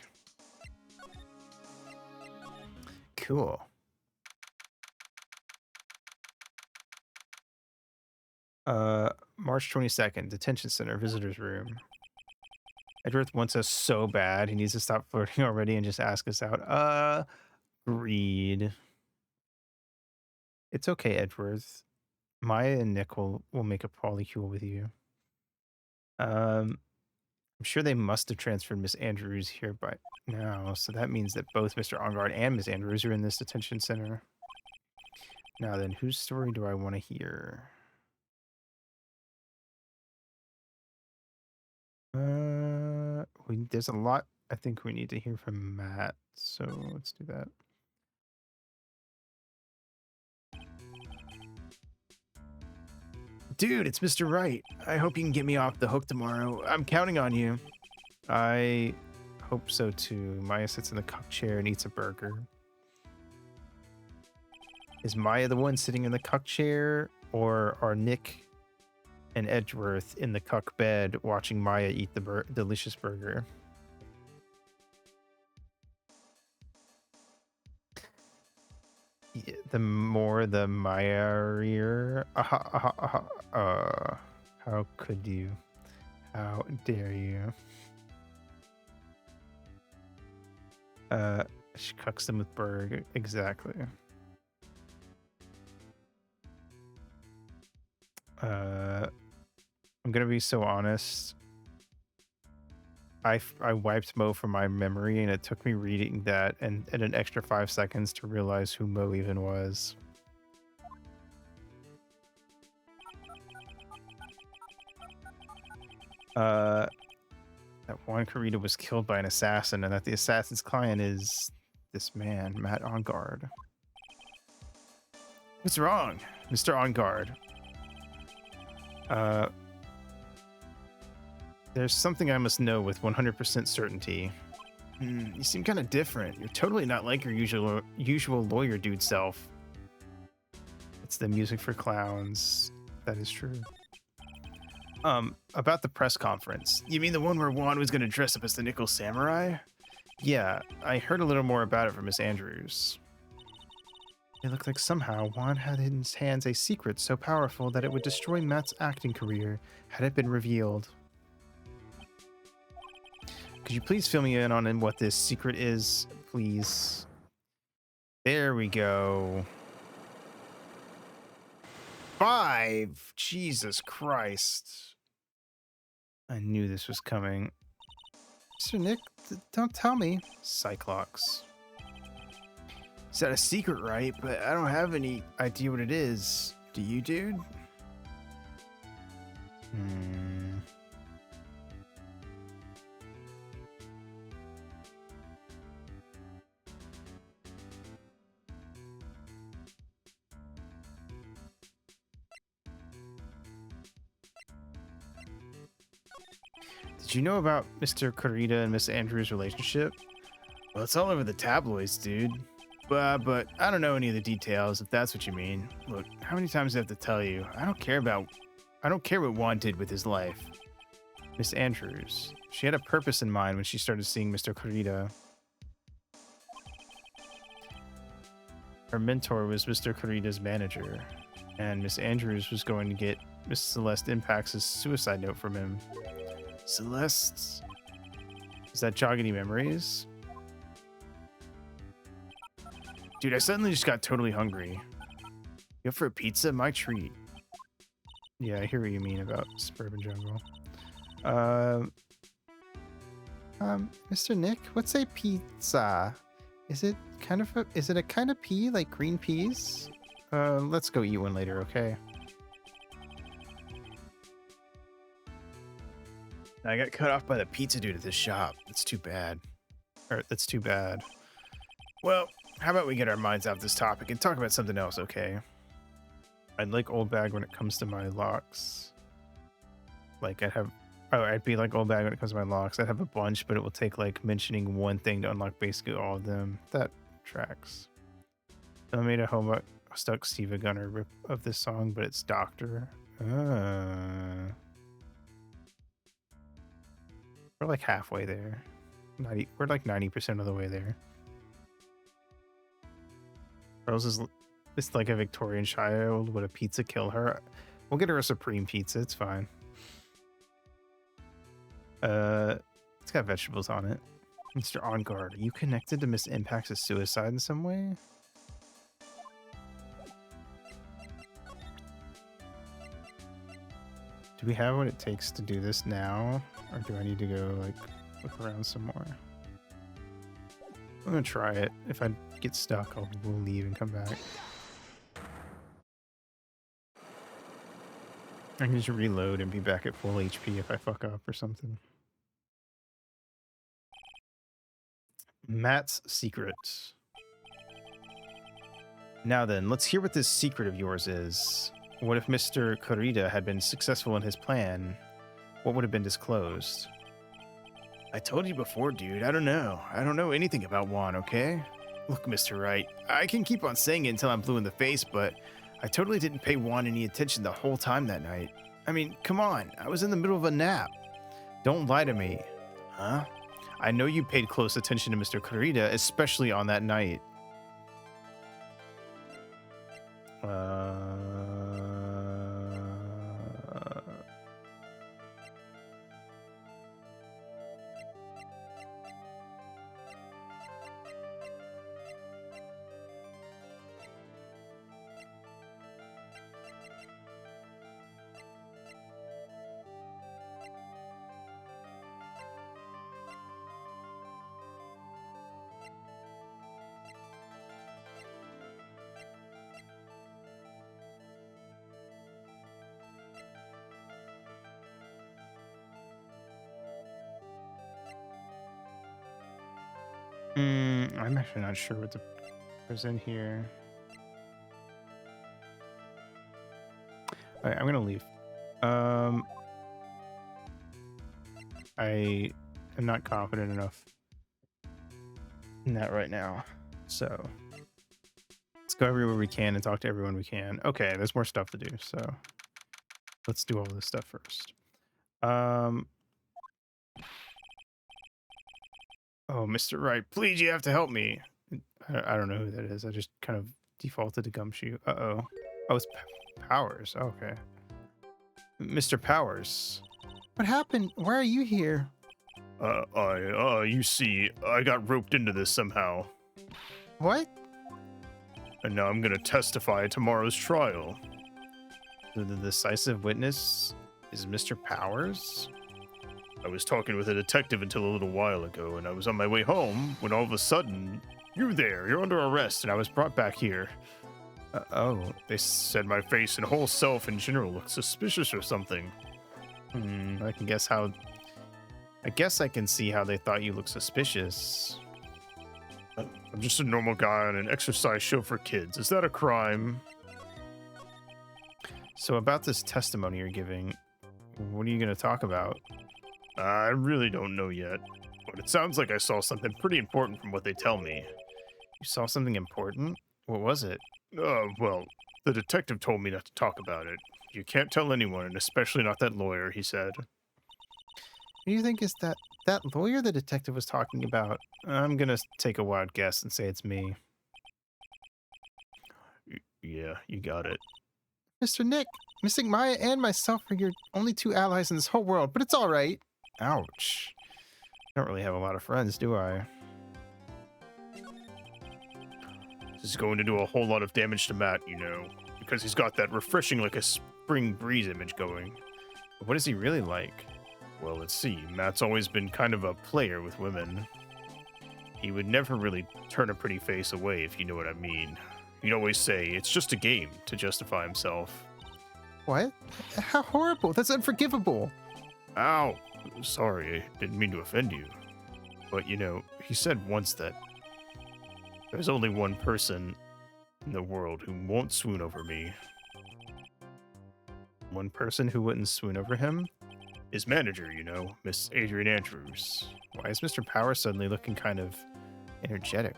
Cool. March 22nd, detention center, visitors room. Edgeworth wants us so bad. He needs to stop flirting already and just ask us out. Agreed. It's okay, Edgeworth. Maya and Nick will make a polycule with you. I'm sure they must have transferred Miss Andrews here by now, so that means that both Mr. Ongard and Miss Andrews are in this detention center. Now then, whose story do I want to hear? There's a lot I think we need to hear from Matt, so let's do that. Dude, it's Mr. Wright. I hope you can get me off the hook tomorrow. I'm counting on you. I hope so too. Maya sits in the cuck chair and eats a burger. Is Maya the one sitting in the cuck chair, or are Nick and Edgeworth in the cuck bed watching Maya eat the delicious burger? Yeah, the more the merrier. How could you? How dare you? She cucks them with burger. Exactly. I'm gonna be so honest. I wiped Mo from my memory, and it took me reading that and an extra 5 seconds to realize who Mo even was. That Juan Carita was killed by an assassin, and that the assassin's client is this man, Matt Ongard. What's wrong, Mr. Ongard? There's something I must know with 100% certainty. You seem kind of different. You're totally not like your usual lawyer dude self. It's the music for clowns. That is true. About the press conference. You mean the one where Juan was going to dress up as the Nickel Samurai? Yeah, I heard a little more about it from Miss Andrews. It looked like somehow Juan had in his hands a secret so powerful that it would destroy Matt's acting career had it been revealed. Could you please fill me in on what this secret is, please? There we go. 5! Jesus Christ. I knew this was coming. Mr. Nick, don't tell me. Cyclops. Is that a secret, right? But I don't have any idea what it is. Do you, dude? Did you know about Mr. Carita and Miss Andrews' relationship? Well, it's all over the tabloids, dude. But I don't know any of the details, if that's what you mean. Look, how many times do I have to tell you? I don't care what Juan did with his life. Miss Andrews. She had a purpose in mind when she started seeing Mr. Carita. Her mentor was Mr. Carita's manager, and Miss Andrews was going to get Miss Celeste Impacts' suicide note from him. Celeste? Does that jog any memories? Dude, I suddenly just got totally hungry. You up for a pizza? My treat. Yeah, I hear what you mean about suburban jungle. Mr. Nick, what's a pizza? Is it a kind of pea, like green peas? Let's go eat one later, okay? I got cut off by the pizza dude at this shop. That's too bad. That's too bad. Well, how about we get our minds off this topic and talk about something else, okay? I'd like Old Bag when it comes to my locks. Like I'd be like Old Bag when it comes to my locks. I'd have a bunch, but it will take like mentioning one thing to unlock basically all of them. That tracks. I made a homework stuck Steve Gunner rip of this song, but it's Doctor. We're like halfway there. We're like 90% of the way there. Rose is it's like a Victorian child. Would a pizza kill her? We'll get her a supreme pizza. It's fine. It's got vegetables on it. Mr. On Guard, are you connected to Miss Impact's suicide in some way? Do we have what it takes to do this now? Or do I need to go, like, look around some more? I'm gonna try it. If I get stuck, we'll leave and come back. I can just reload and be back at full HP if I fuck up or something. Matt's secret. Now then, let's hear what this secret of yours is. What if Mr. Kurita had been successful in his plan? What would have been disclosed? I told you before, dude. I don't know. I don't know anything about Juan, okay? Look, Mr. Wright, I can keep on saying it until I'm blue in the face, but I totally didn't pay Juan any attention the whole time that night. I mean, come on. I was in the middle of a nap. Don't lie to me. Huh? I know you paid close attention to Mr. Kurita, especially on that night. I'm actually not sure what was in here. All right, I'm gonna leave. I am not confident enough in that right now. So let's go everywhere we can and talk to everyone we can. Okay, there's more stuff to do, so let's do all this stuff first. Oh, Mr. Wright, please, you have to help me. I don't know who that is. I just kind of defaulted to Gumshoe. Uh-oh. Oh, it's Powers. Okay. Mr. Powers. What happened? Why are you here? You see, I got roped into this somehow. What? And now I'm gonna testify at tomorrow's trial. The decisive witness is Mr. Powers? I was talking with a detective until a little while ago, and I was on my way home when all of a sudden, you're there, you're under arrest, and I was brought back here. Oh. They said my face and whole self in general looked suspicious or something. I guess I can see how they thought you looked suspicious. I'm just a normal guy on an exercise show for kids. Is that a crime? So about this testimony you're giving, what are you going to talk about? I really don't know yet, but it sounds like I saw something pretty important from what they tell me. You saw something important? What was it? Well, the detective told me not to talk about it. You can't tell anyone, and especially not that lawyer, he said. Who do you think is that lawyer the detective was talking about? I'm going to take a wild guess and say it's me. Yeah, you got it. Mr. Nick, missing Maya and myself are your only two allies in this whole world, but it's all right. Ouch. I don't really have a lot of friends, do I? This is going to do a whole lot of damage to Matt, you know. You because he's got that refreshing like a spring breeze image going. What is he really like? Well, let's see. Matt's always been kind of a player with women. He would never really turn a pretty face away, if you know what I mean. He'd always say, it's just a game, to justify himself. What? How horrible. That's unforgivable. Ow! Sorry, I didn't mean to offend you. But, you know, he said once that there's only one person in the world who won't swoon over me. One person who wouldn't swoon over him? His manager, you know, Miss Adrian Andrews. Why is Mr. Power suddenly looking kind of energetic?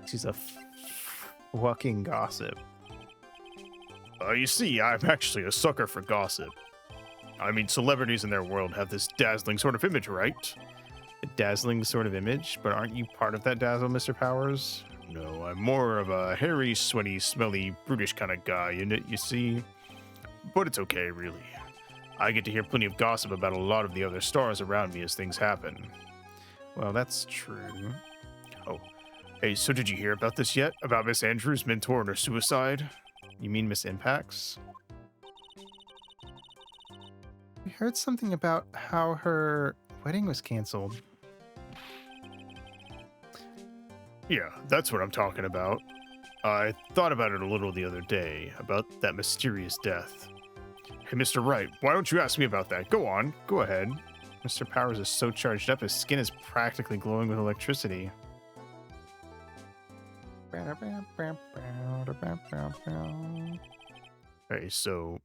She's a fucking gossip. You see, I'm actually a sucker for gossip. I mean, celebrities in their world have this dazzling sort of image, right? A dazzling sort of image, but aren't you part of that dazzle, Mr. Powers? No, I'm more of a hairy, sweaty, smelly, brutish kind of guy, you see? But it's okay, really. I get to hear plenty of gossip about a lot of the other stars around me as things happen. Well, that's true. Oh, hey, so did you hear about this yet? About Miss Andrews' mentor and her suicide? You mean Miss Impacts? We heard something about how her wedding was canceled. Yeah, that's what I'm talking about. I thought about it a little the other day, about that mysterious death. Hey, Mr. Wright, why don't you ask me about that? Go on, go ahead. Mr. Powers is so charged up, his skin is practically glowing with electricity. Hey, so,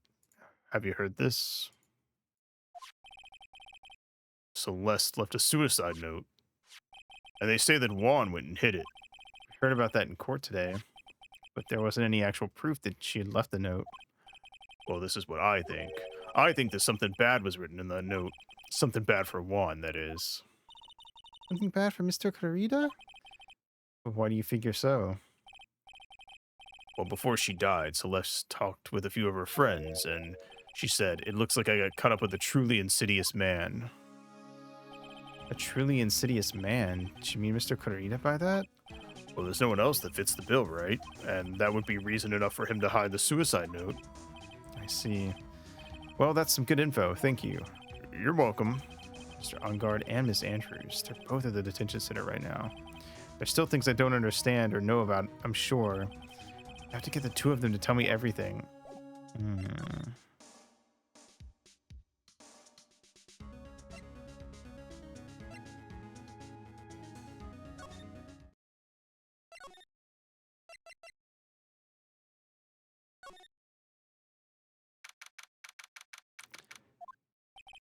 have you heard this? Celeste left a suicide note. And they say that Juan went and hid it. Heard about that in court today, but there wasn't any actual proof that she had left the note. Well, this is what I think. I think that something bad was written in that note. Something bad for Juan, that is. Something bad for Mr. Clarita? Why do you figure so? Well, before she died, Celeste talked with a few of her friends, and she said, it looks like I got caught up with a truly insidious man. A truly insidious man? Did you mean Mr. Clarita by that? Well, there's no one else that fits the bill, right? And that would be reason enough for him to hide the suicide note. I see. Well, that's some good info. Thank you. You're welcome. Mr. Ongard and Miss Andrews. They're both at the detention center right now. There's still things I don't understand or know about, I'm sure. I have to get the two of them to tell me everything.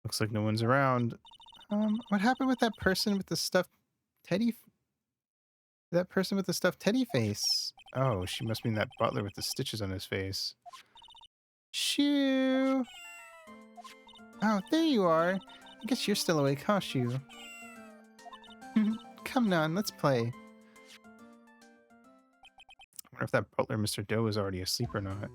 Looks like no one's around. What happened with that person with the stuffed teddy? That person with the stuffed teddy face. Oh, she must mean that butler with the stitches on his face. Shoo! Oh, there you are. I guess you're still awake, huh, Shoo? Come on, let's play. I wonder if that butler, Mr. Doe, is already asleep or not.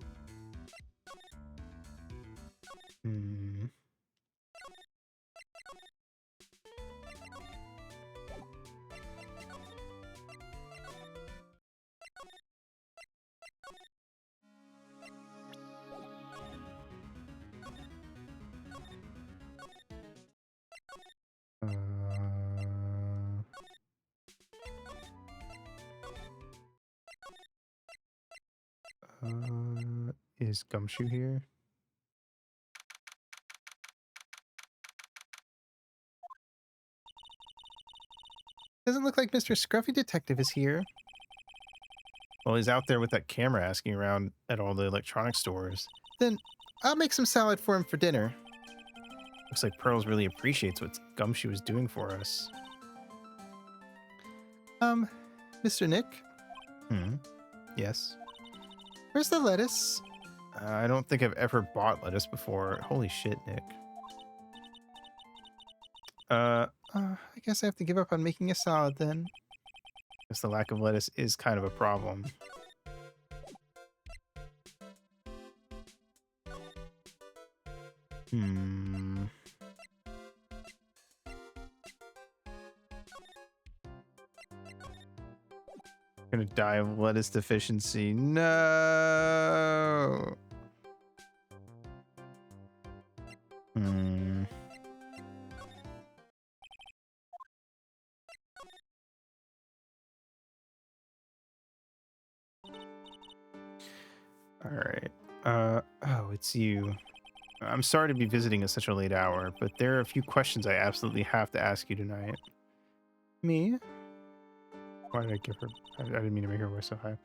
Is Gumshoe here? Doesn't look like Mr. Scruffy Detective is here. Well, he's out there with that camera asking around at all the electronic stores. Then I'll make some salad for him for dinner. Looks like Pearls really appreciates what Gumshoe is doing for us. Mr. Nick? Yes? Where's the lettuce? I don't think I've ever bought lettuce before. Holy shit, Nick. I guess I have to give up on making a salad then. Guess the lack of lettuce is kind of a problem. Gonna die of lettuce deficiency. No. Hmm. All right. Oh, it's you. I'm sorry to be visiting at such a late hour, but there are a few questions I absolutely have to ask you tonight. Me? Why did I give her? I didn't mean to make her voice so high.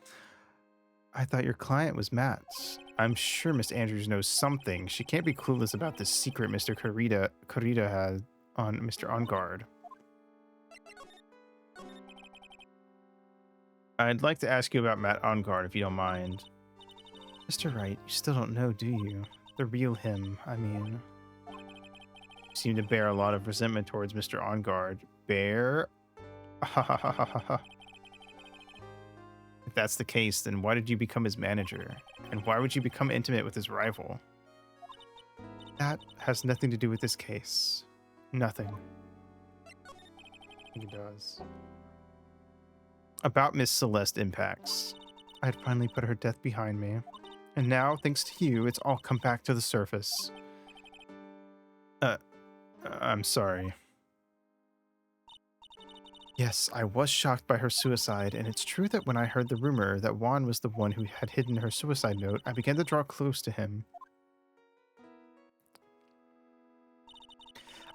I thought your client was Matt's. I'm sure Miss Andrews knows something. She can't be clueless about this secret Mr. Corita had on Mr. On Guard. I'd like to ask you about Matt On Guard, if you don't mind. Mr. Wright, you still don't know, do you? The real him, I mean. You seem to bear a lot of resentment towards Mr. On Guard. Bear? If that's the case, then why did you become his manager? And why would you become intimate with his rival? That has nothing to do with this case. Nothing. I think it does. About Miss Celeste Impacts. I had finally put her death behind me. And now, thanks to you, it's all come back to the surface. I'm sorry. Yes, I was shocked by her suicide, and it's true that when I heard the rumor that Juan was the one who had hidden her suicide note, I began to draw close to him.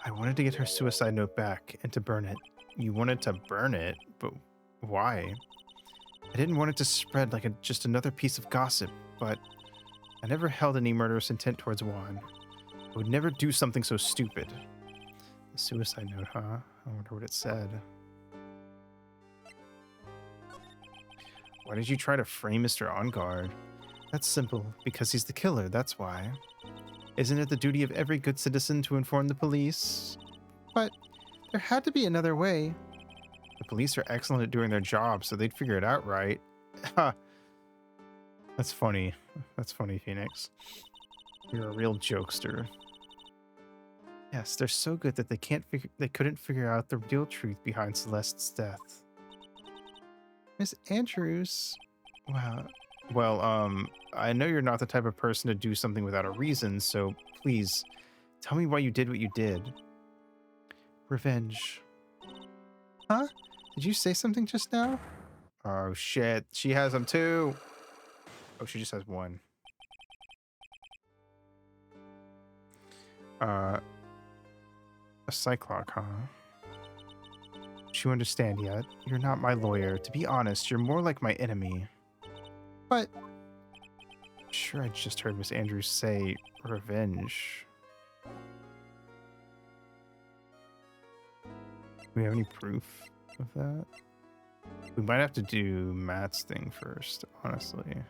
I wanted to get her suicide note back and to burn it. You wanted to burn it? But why? I didn't want it to spread like just another piece of gossip, but I never held any murderous intent towards Juan. I would never do something so stupid. The suicide note, huh? I wonder what it said. Why did you try to frame Mr. On Guard? That's simple, because he's the killer, that's why. Isn't it the duty of every good citizen to inform the police? But there had to be another way. The police are excellent at doing their job, so they'd figure it out, right? Ha! That's funny. That's funny, Phoenix. You're a real jokester. Yes, they're so good that they couldn't figure out the real truth behind Celeste's death. Miss Andrews? Wow. Well, I know you're not the type of person to do something without a reason, so please, tell me why you did what you did. Revenge. Huh? Did you say something just now? Oh, shit. She has them too. Oh, she just has one. A Cyclock, huh? Don't you understand yet? You're not my lawyer. To be honest, you're more like my enemy. But I'm sure I just heard Miss Andrews say revenge. Do we have any proof of that? We might have to do Matt's thing first, honestly.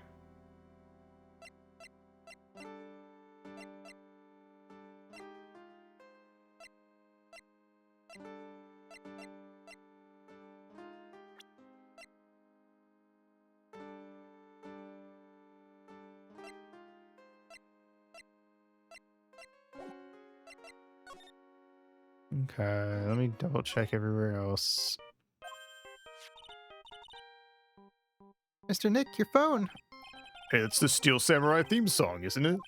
Okay, let me double check everywhere else. Mr. Nick, your phone. Hey, it's the Steel Samurai theme song, isn't it?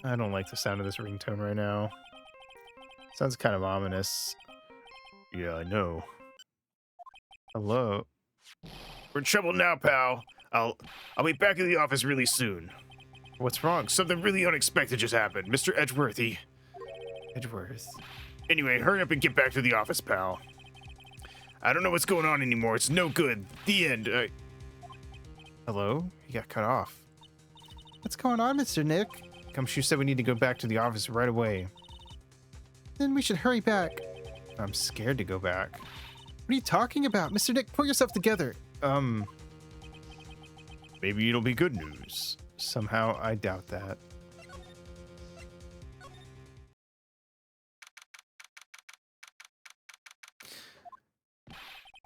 I don't like the sound of this ringtone right now. Sounds kind of ominous. Yeah, I know. Hello. We're in trouble now, pal. I'll be back in the office really soon. What's wrong? Something really unexpected just happened. Mr. Edgeworthy. Edgeworth. Anyway, hurry up and get back to the office, pal. I don't know what's going on anymore. It's no good. The end. Hello? You got cut off. What's going on, Mr. Nick? Gumshoe said we need to go back to the office right away. Then we should hurry back. I'm scared to go back. What are you talking about? Mr. Nick, pull yourself together. Maybe it'll be good news. Somehow I doubt that.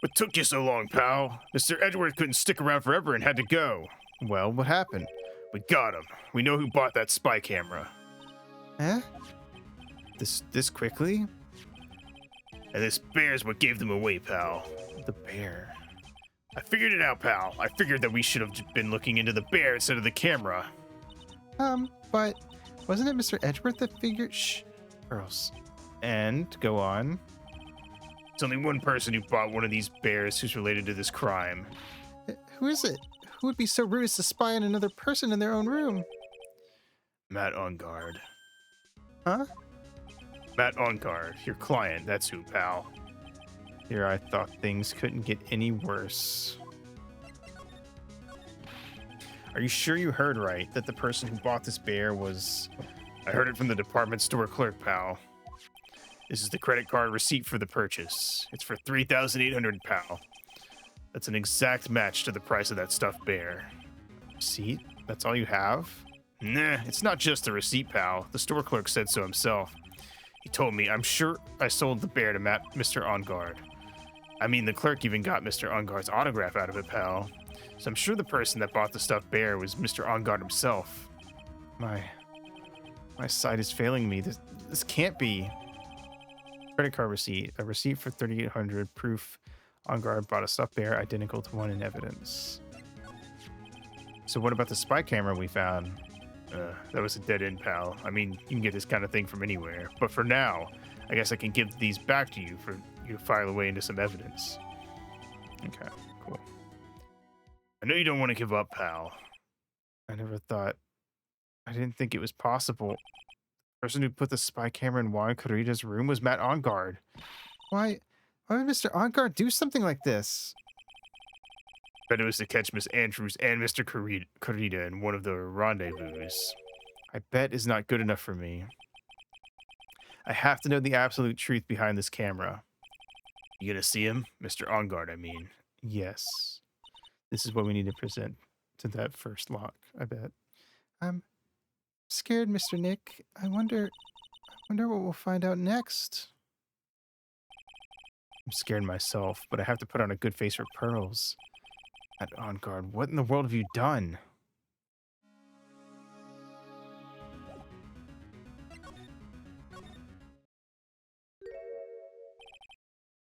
What took you so long, pal? Mr. Edgeworth couldn't stick around forever and had to go. Well, what happened? We got him. We know who bought that spy camera. Huh? This quickly? And this bear's what gave them away, pal. The bear. I figured it out, pal. I figured that we should have been looking into the bear instead of the camera. But wasn't it Mr. Edgeworth that figured? Shh, girls. And go on. It's only one person who bought one of these bears who's related to this crime. Who is it? Who would be so rude as to spy on another person in their own room? Matt Ongard. Huh? Matt Ongard, your client. That's who, pal. Here I thought things couldn't get any worse. Are you sure you heard right that the person who bought this bear was... I heard it from the department store clerk, pal. This is the credit card receipt for the purchase. It's for $3,800, pal. That's an exact match to the price of that stuffed bear. Receipt? That's all you have? Nah, it's not just the receipt, pal. The store clerk said so himself. He told me, I'm sure I sold the bear to Mr. Ongard. I mean, the clerk even got Mr. Ongard's autograph out of it, pal. So I'm sure the person that bought the stuffed bear was Mr. Ongard himself. My sight is failing me. This can't be. Credit card receipt. A receipt for $3,800. Proof Ongard bought a stuffed bear identical to one in evidence. So what about the spy camera we found? That was a dead end, pal. I mean, you can get this kind of thing from anywhere. But for now, I guess I can give these back to you for you to file away into some evidence. Okay, cool. I know you don't want to give up, pal. I didn't think it was possible. The person who put the spy camera in Juan Corrida's room was Matt Ongard. Why would Mr. Ongard do something like this? Bet it was to catch Miss Andrews and Mr. Corrida in one of the rendezvous. I bet is not good enough for me. I have to know the absolute truth behind this camera. You gonna see him? Mr. Ongard, I mean. Yes. This is what we need to present to that first lock, I bet. I'm scared, Mr. Nick. I wonder what we'll find out next. I'm scared myself, but I have to put on a good face for Pearls. Matt Ongard, what in the world have you done?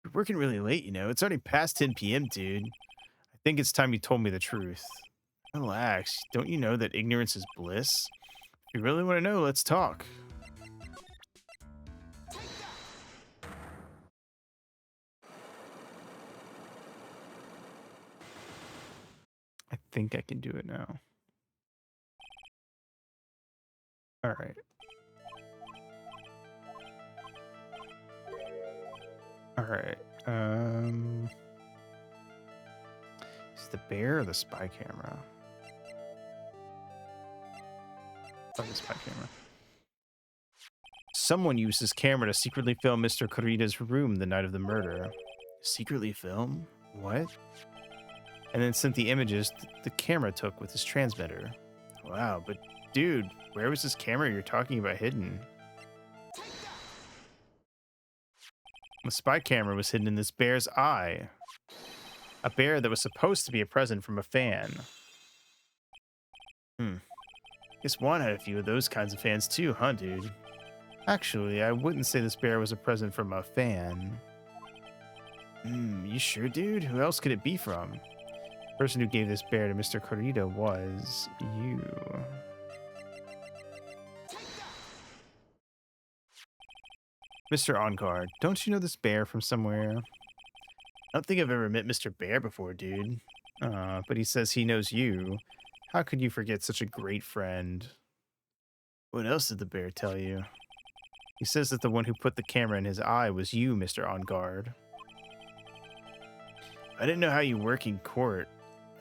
You're working really late, you know. It's already past 10 p.m., dude. I think it's time you told me the truth. Relax. Don't you know that ignorance is bliss? If you really want to know, let's talk. I think I can do it now. All right. All right. Is it the bear or the spy camera? Oh, the spy camera. Someone used his camera to secretly film Mr. Corrida's room the night of the murder. Secretly film? What? And then sent the images the camera took with his transmitter. Wow, but dude, where was this camera you're talking about hidden? The spy camera was hidden in this bear's eye. A bear that was supposed to be a present from a fan. Guess Juan had a few of those kinds of fans too, huh, dude? Actually, I wouldn't say this bear was a present from a fan. You sure, dude? Who else could it be from? The person who gave this bear to Mr. Corrida was you. Mr. Ongard, don't you know this bear from somewhere? I don't think I've ever met Mr. Bear before, dude. But he says he knows you. How could you forget such a great friend? What else did the bear tell you? He says that the one who put the camera in his eye was you, Mr. Ongard. I didn't know how you work in court.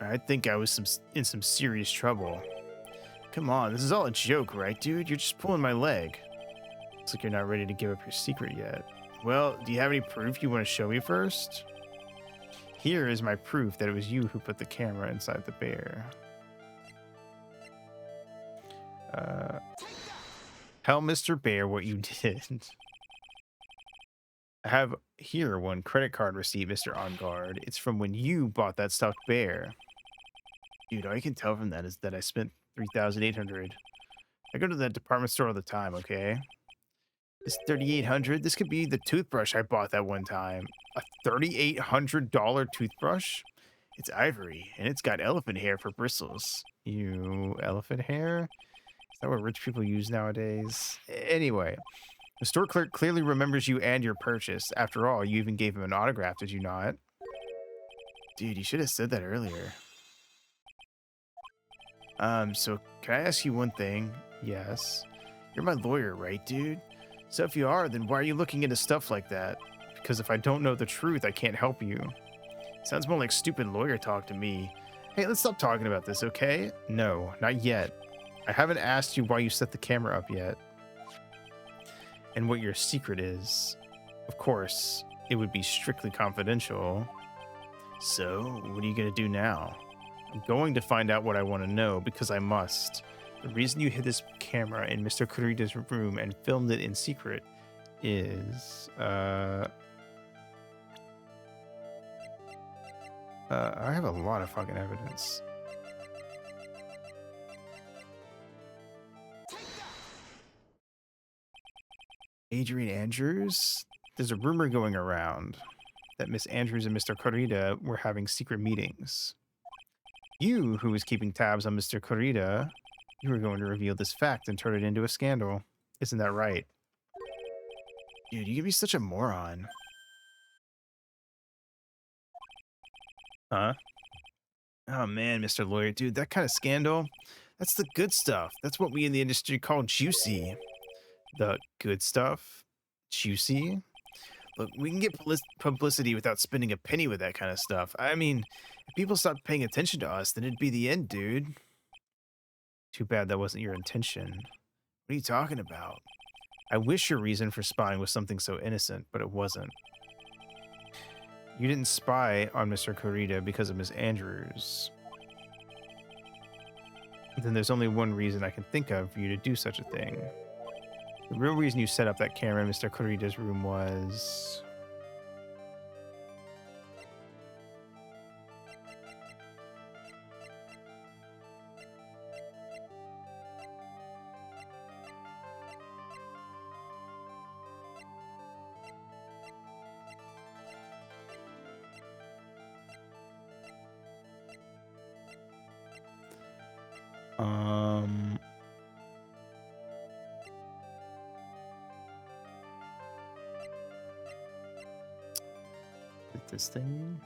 I'd think I was in some serious trouble. Come on, this is all a joke, right, dude? You're just pulling my leg. Looks like you're not ready to give up your secret yet. Well, do you have any proof you want to show me first? Here is my proof that it was you who put the camera inside the bear. Tell Mr. Bear what you did. I have here one credit card receipt, Mr. Ongard. It's from when you bought that stuffed bear. Dude, all you can tell from that is that I spent $3,800. I go to that department store all the time, okay? This $3,800, this could be the toothbrush I bought that one time. A $3,800 toothbrush? It's ivory, and it's got elephant hair for bristles. You elephant hair? Is that what rich people use nowadays? Anyway, the store clerk clearly remembers you and your purchase. After all, you even gave him an autograph, did you not? Dude, you should have said that earlier. So can I ask you one thing? Yes. You're my lawyer, right, dude? So if you are, then why are you looking into stuff like that? Because if I don't know the truth, I can't help you. Sounds more like stupid lawyer talk to me. Hey, let's stop talking about this, okay? No, not yet. I haven't asked you why you set the camera up yet. And what your secret is. Of course, it would be strictly confidential. So, what are you gonna do now? I'm going to find out what I want to know because I must. The reason you hid this camera in Mr. Kurita's room and filmed it in secret is, I have a lot of fucking evidence. Adrian Andrews? There's a rumor going around that Miss Andrews and Mr. Kurita were having secret meetings. You, who was keeping tabs on Mr. Kurita, you were going to reveal this fact and turn it into a scandal. Isn't that right? Dude, you can be such a moron. Huh? Oh man, Mr. Lawyer, dude, that kind of scandal, that's the good stuff. That's what we in the industry call juicy. The good stuff? Juicy? Look, we can get publicity without spending a penny with that kind of stuff. I mean, if people stopped paying attention to us, then it'd be the end, dude. Too bad that wasn't your intention. What are you talking about? I wish your reason for spying was something so innocent, but it wasn't. You didn't spy on Mr. Kurita because of Miss Andrews. Then there's only one reason I can think of for you to do such a thing. The real reason you set up that camera in Mr. Kurita's room was... this thing.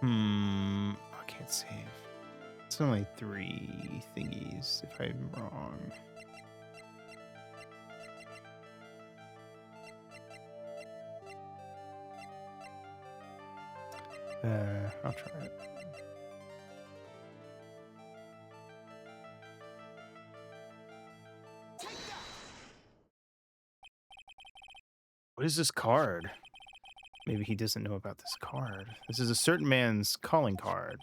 I can't save. It's only 3 thingies if I'm wrong. I'll try it. What is this card? Maybe he doesn't know about this card. This is a certain man's calling card.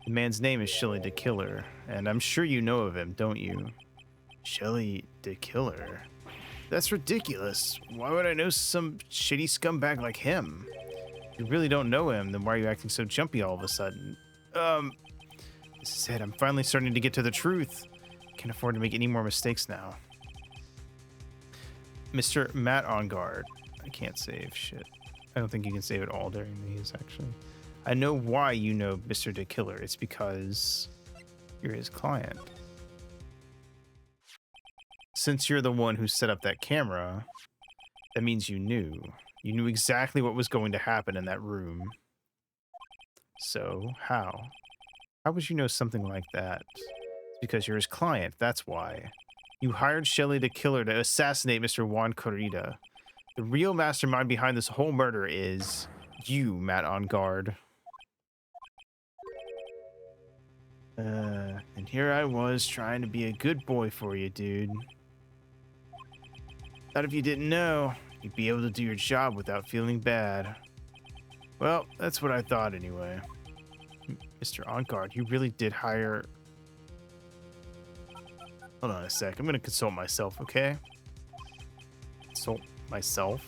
The man's name is Shelley the Killer, and I'm sure you know of him, don't you? Shelley the Killer? That's ridiculous. Why would I know some shitty scumbag like him? If you really don't know him, then why are you acting so jumpy all of a sudden? This is it. I'm finally starting to get to the truth. Can't afford to make any more mistakes now. Mr. Matt on guard. I can't save shit. I don't think you can save it all during these, actually. I know why you know Mr. the Killer. It's because you're his client. Since you're the one who set up that camera, that means you knew. You knew exactly what was going to happen in that room. So, how? How would you know something like that? It's because you're his client, that's why. You hired Shelley the Killer to assassinate Mr. Juan Corrida. The real mastermind behind this whole murder is you, Matt on guard. And here I was trying to be a good boy for you, dude. Thought if you didn't know, you'd be able to do your job without feeling bad. Well, that's what I thought anyway. Mr. On guard, you really did hire... Hold on a sec, I'm gonna consult myself, okay? Consult myself?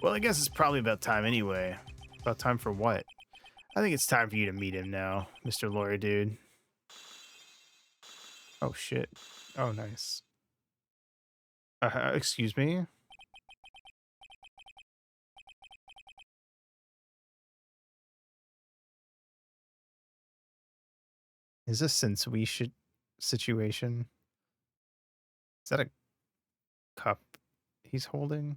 Well, I guess it's probably about time anyway. About time for what? I think it's time for you to meet him now, Mr. Lawyer Dude. Oh, shit. Oh, nice. Excuse me? Is this since we should situation? Is that a cup he's holding?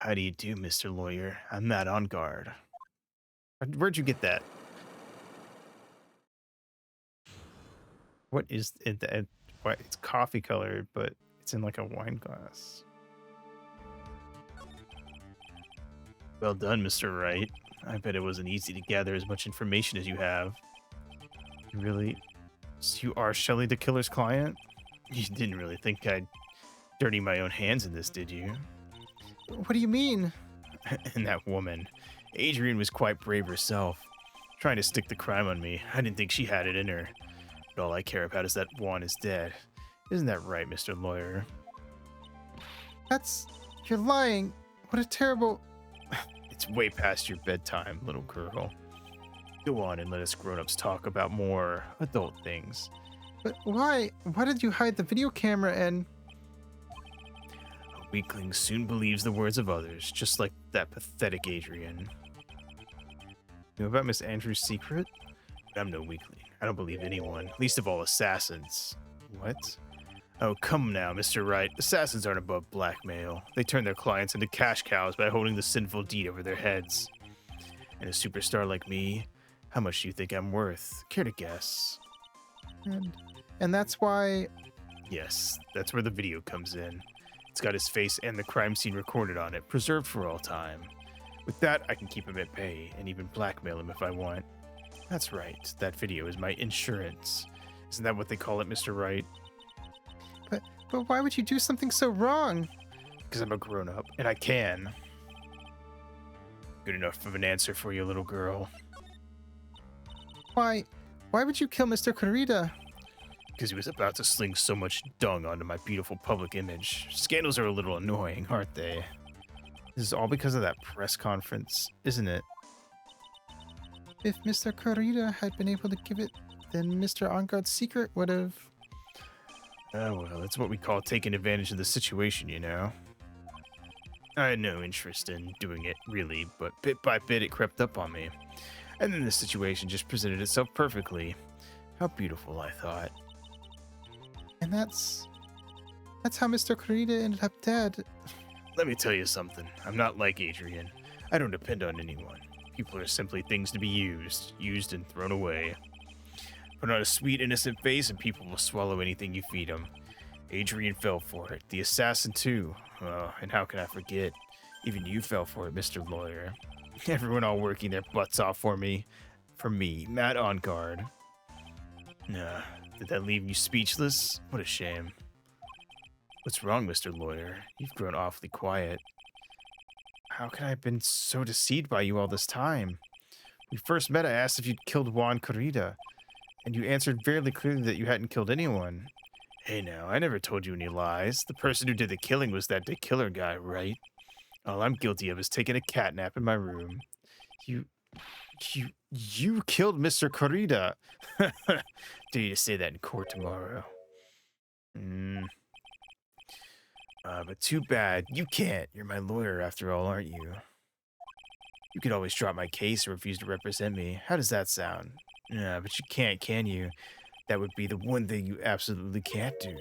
How do you do, Mr. Lawyer? I'm not on guard. Where'd you get that? What is it? What? It's coffee colored, but it's in like a wine glass. Well done, Mr. Wright. I bet it wasn't easy to gather as much information as you have. Really? So you are Shelley the Killer's client? You didn't really think I'd dirty my own hands in this, did you? What do you mean? And that woman, Adrian, was quite brave herself, trying to stick the crime on me. I didn't think she had it in her. But all I care about is that Juan is dead. Isn't that right, Mr. Lawyer? You're lying. What a terrible... It's way past your bedtime, little girl. Go on and let us grown-ups talk about more adult things. But why? Why did you hide the video camera and... A weakling soon believes the words of others, just like that pathetic Adrian. You know about Miss Andrews' secret? I'm no weakling. I don't believe anyone, least of all assassins. What? Oh, come now, Mr. Wright. Assassins aren't above blackmail. They turn their clients into cash cows by holding the sinful deed over their heads. And a superstar like me, how much do you think I'm worth? Care to guess? And that's why... Yes, that's where the video comes in. It's got his face and the crime scene recorded on it, preserved for all time. With that, I can keep him at bay and even blackmail him if I want. That's right, that video is my insurance. Isn't that what they call it, Mr. Wright? But why would you do something so wrong? Because I'm a grown-up, and I can. Good enough of an answer for you, little girl. Why would you kill Mr. Kurita? Because he was about to sling so much dung onto my beautiful public image. Scandals are a little annoying, aren't they? This is all because of that press conference, isn't it? If Mr. Kurita had been able to give it, then Mr. Onguard's secret would have... Oh, well, it's what we call taking advantage of the situation, you know? I had no interest in doing it, really, but bit by bit it crept up on me. And then the situation just presented itself perfectly. How beautiful, I thought. And that's how Mr. Kurita ended up dead. Let me tell you something. I'm not like Adrian. I don't depend on anyone. People are simply things to be used and thrown away. Put on a sweet, innocent face and people will swallow anything you feed them. Adrian fell for it. The assassin, too. Oh, and how can I forget? Even you fell for it, Mr. Lawyer. Everyone all working their butts off for me. For me, Matt on guard. Nah, did that leave you speechless? What a shame. What's wrong, Mr. Lawyer? You've grown awfully quiet. How could I have been so deceived by you all this time? We first met, I asked if you'd killed Juan Kurita, and you answered fairly clearly that you hadn't killed anyone. Hey now, I never told you any lies. The person who did the killing was that the killer guy, right? All I'm guilty of is taking a catnap in my room. You killed Mr. Kurita. Dare you to say that in court tomorrow? But too bad. You can't. You're my lawyer after all, aren't you? You could always drop my case or refuse to represent me. How does that sound? Nah, but you can't, can you? That would be the one thing you absolutely can't do.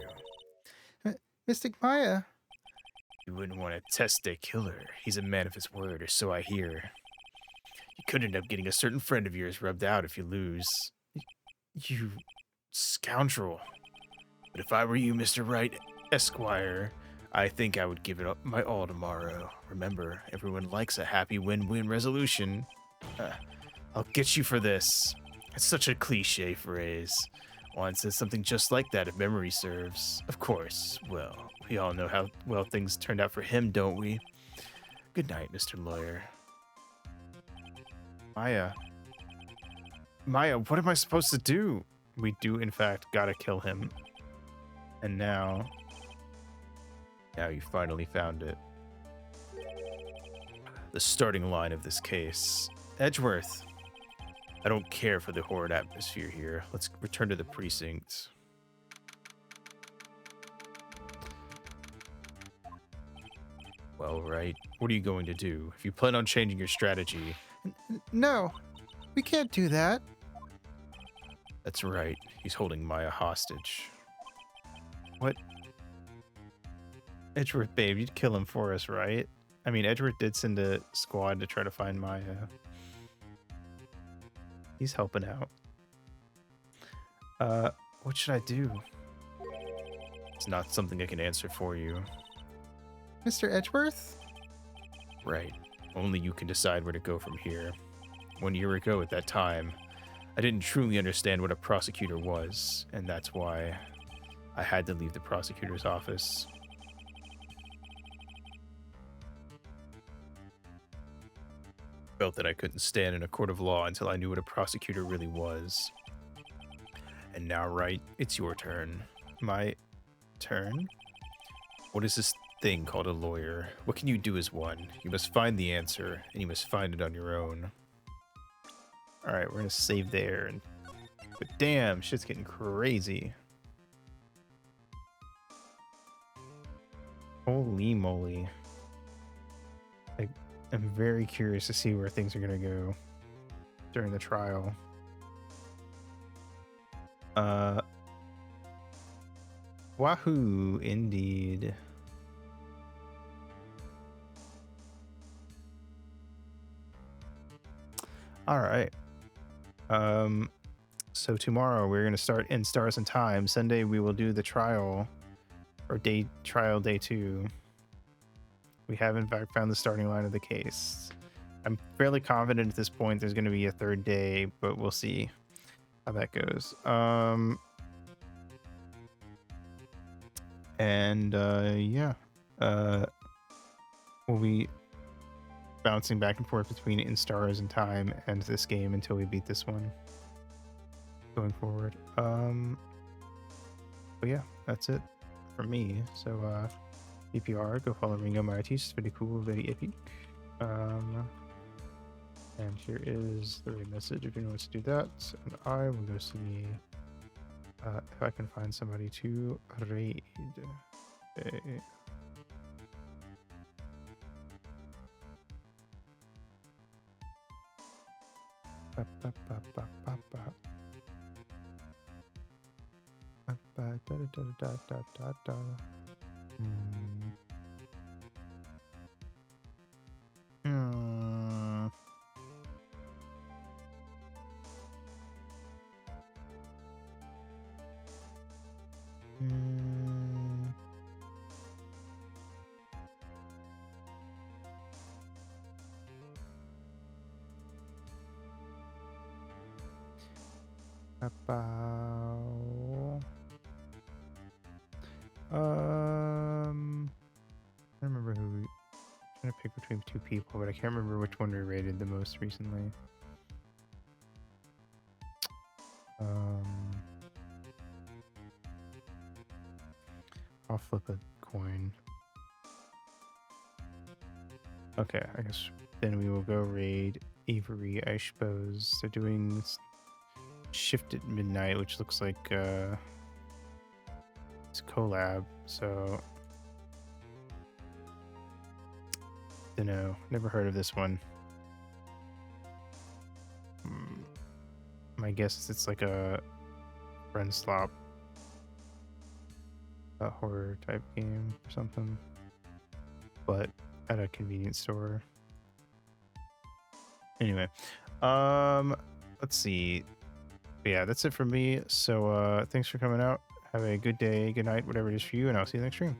Mystic Maya. You wouldn't want to test a killer. He's a man of his word, or so I hear. You could end up getting a certain friend of yours rubbed out if you lose. You scoundrel. But if I were you, Mr. Wright, Esquire, I think I would give it up my all tomorrow. Remember, everyone likes a happy win-win resolution. I'll get you for this. It's such a cliche phrase. Juan says something just like that if memory serves. Of course, well, we all know how well things turned out for him, don't we? Good night, Mr. Lawyer. Maya, what am I supposed to do? We do, in fact, gotta kill him. And now you finally found it. The starting line of this case. Edgeworth. I don't care for the horrid atmosphere here. Let's return to the precinct. Well, right. What are you going to do? If you plan on changing your strategy... No, we can't do that. That's right. He's holding Maya hostage. What? Edgeworth, babe, you'd kill him for us, right? I mean, Edgeworth did send a squad to try to find Maya. He's helping out. What should I do? It's not something I can answer for you. Mr. Edgeworth? Right. Only you can decide where to go from here. 1 year ago at that time, I didn't truly understand what a prosecutor was, and that's why I had to leave the prosecutor's office. Felt that I couldn't stand in a court of law until I knew what a prosecutor really was. And now, Wright, it's your turn. My turn? What is this thing called a lawyer? What can you do as one? You must find the answer, and you must find it on your own. All right, we're gonna save there. And but damn, shit's getting crazy. Holy moly! I'm very curious to see where things are gonna go during the trial. Wahoo, indeed. All right. So tomorrow we're gonna start in Stars and Time. Sunday we will do the trial, or day 2. We have in fact found the starting line of the case. I'm fairly confident at this point there's gonna be a third day, but we'll see how that goes. Yeah. We'll be bouncing back and forth between In Stars and Time and this game until we beat this one going forward. But yeah, that's it for me. So PPR, go follow Ringo Mighty. It's pretty cool, very epic. And here is the raid message if anyone wants to do that. And I will go see if I can find somebody to raid. Okay. Ba, ba, ba, ba, ba, ba. Ba, ba, da, da, da, da, da, da. Hmm. I don't remember who trying to pick between 2 people, but I can't remember which one we rated the most recently. I'll flip a coin. Okay, I guess then we will go raid Avery, I suppose. They're doing Shift at Midnight, which looks like it's collab, so dunno, never heard of this one. My guess is it's like a friend slop, a horror type game or something, but at a convenience store. Anyway, let's see. But yeah, that's it for me. So thanks for coming out. Have a good day, good night, whatever it is for you, and I'll see you next stream.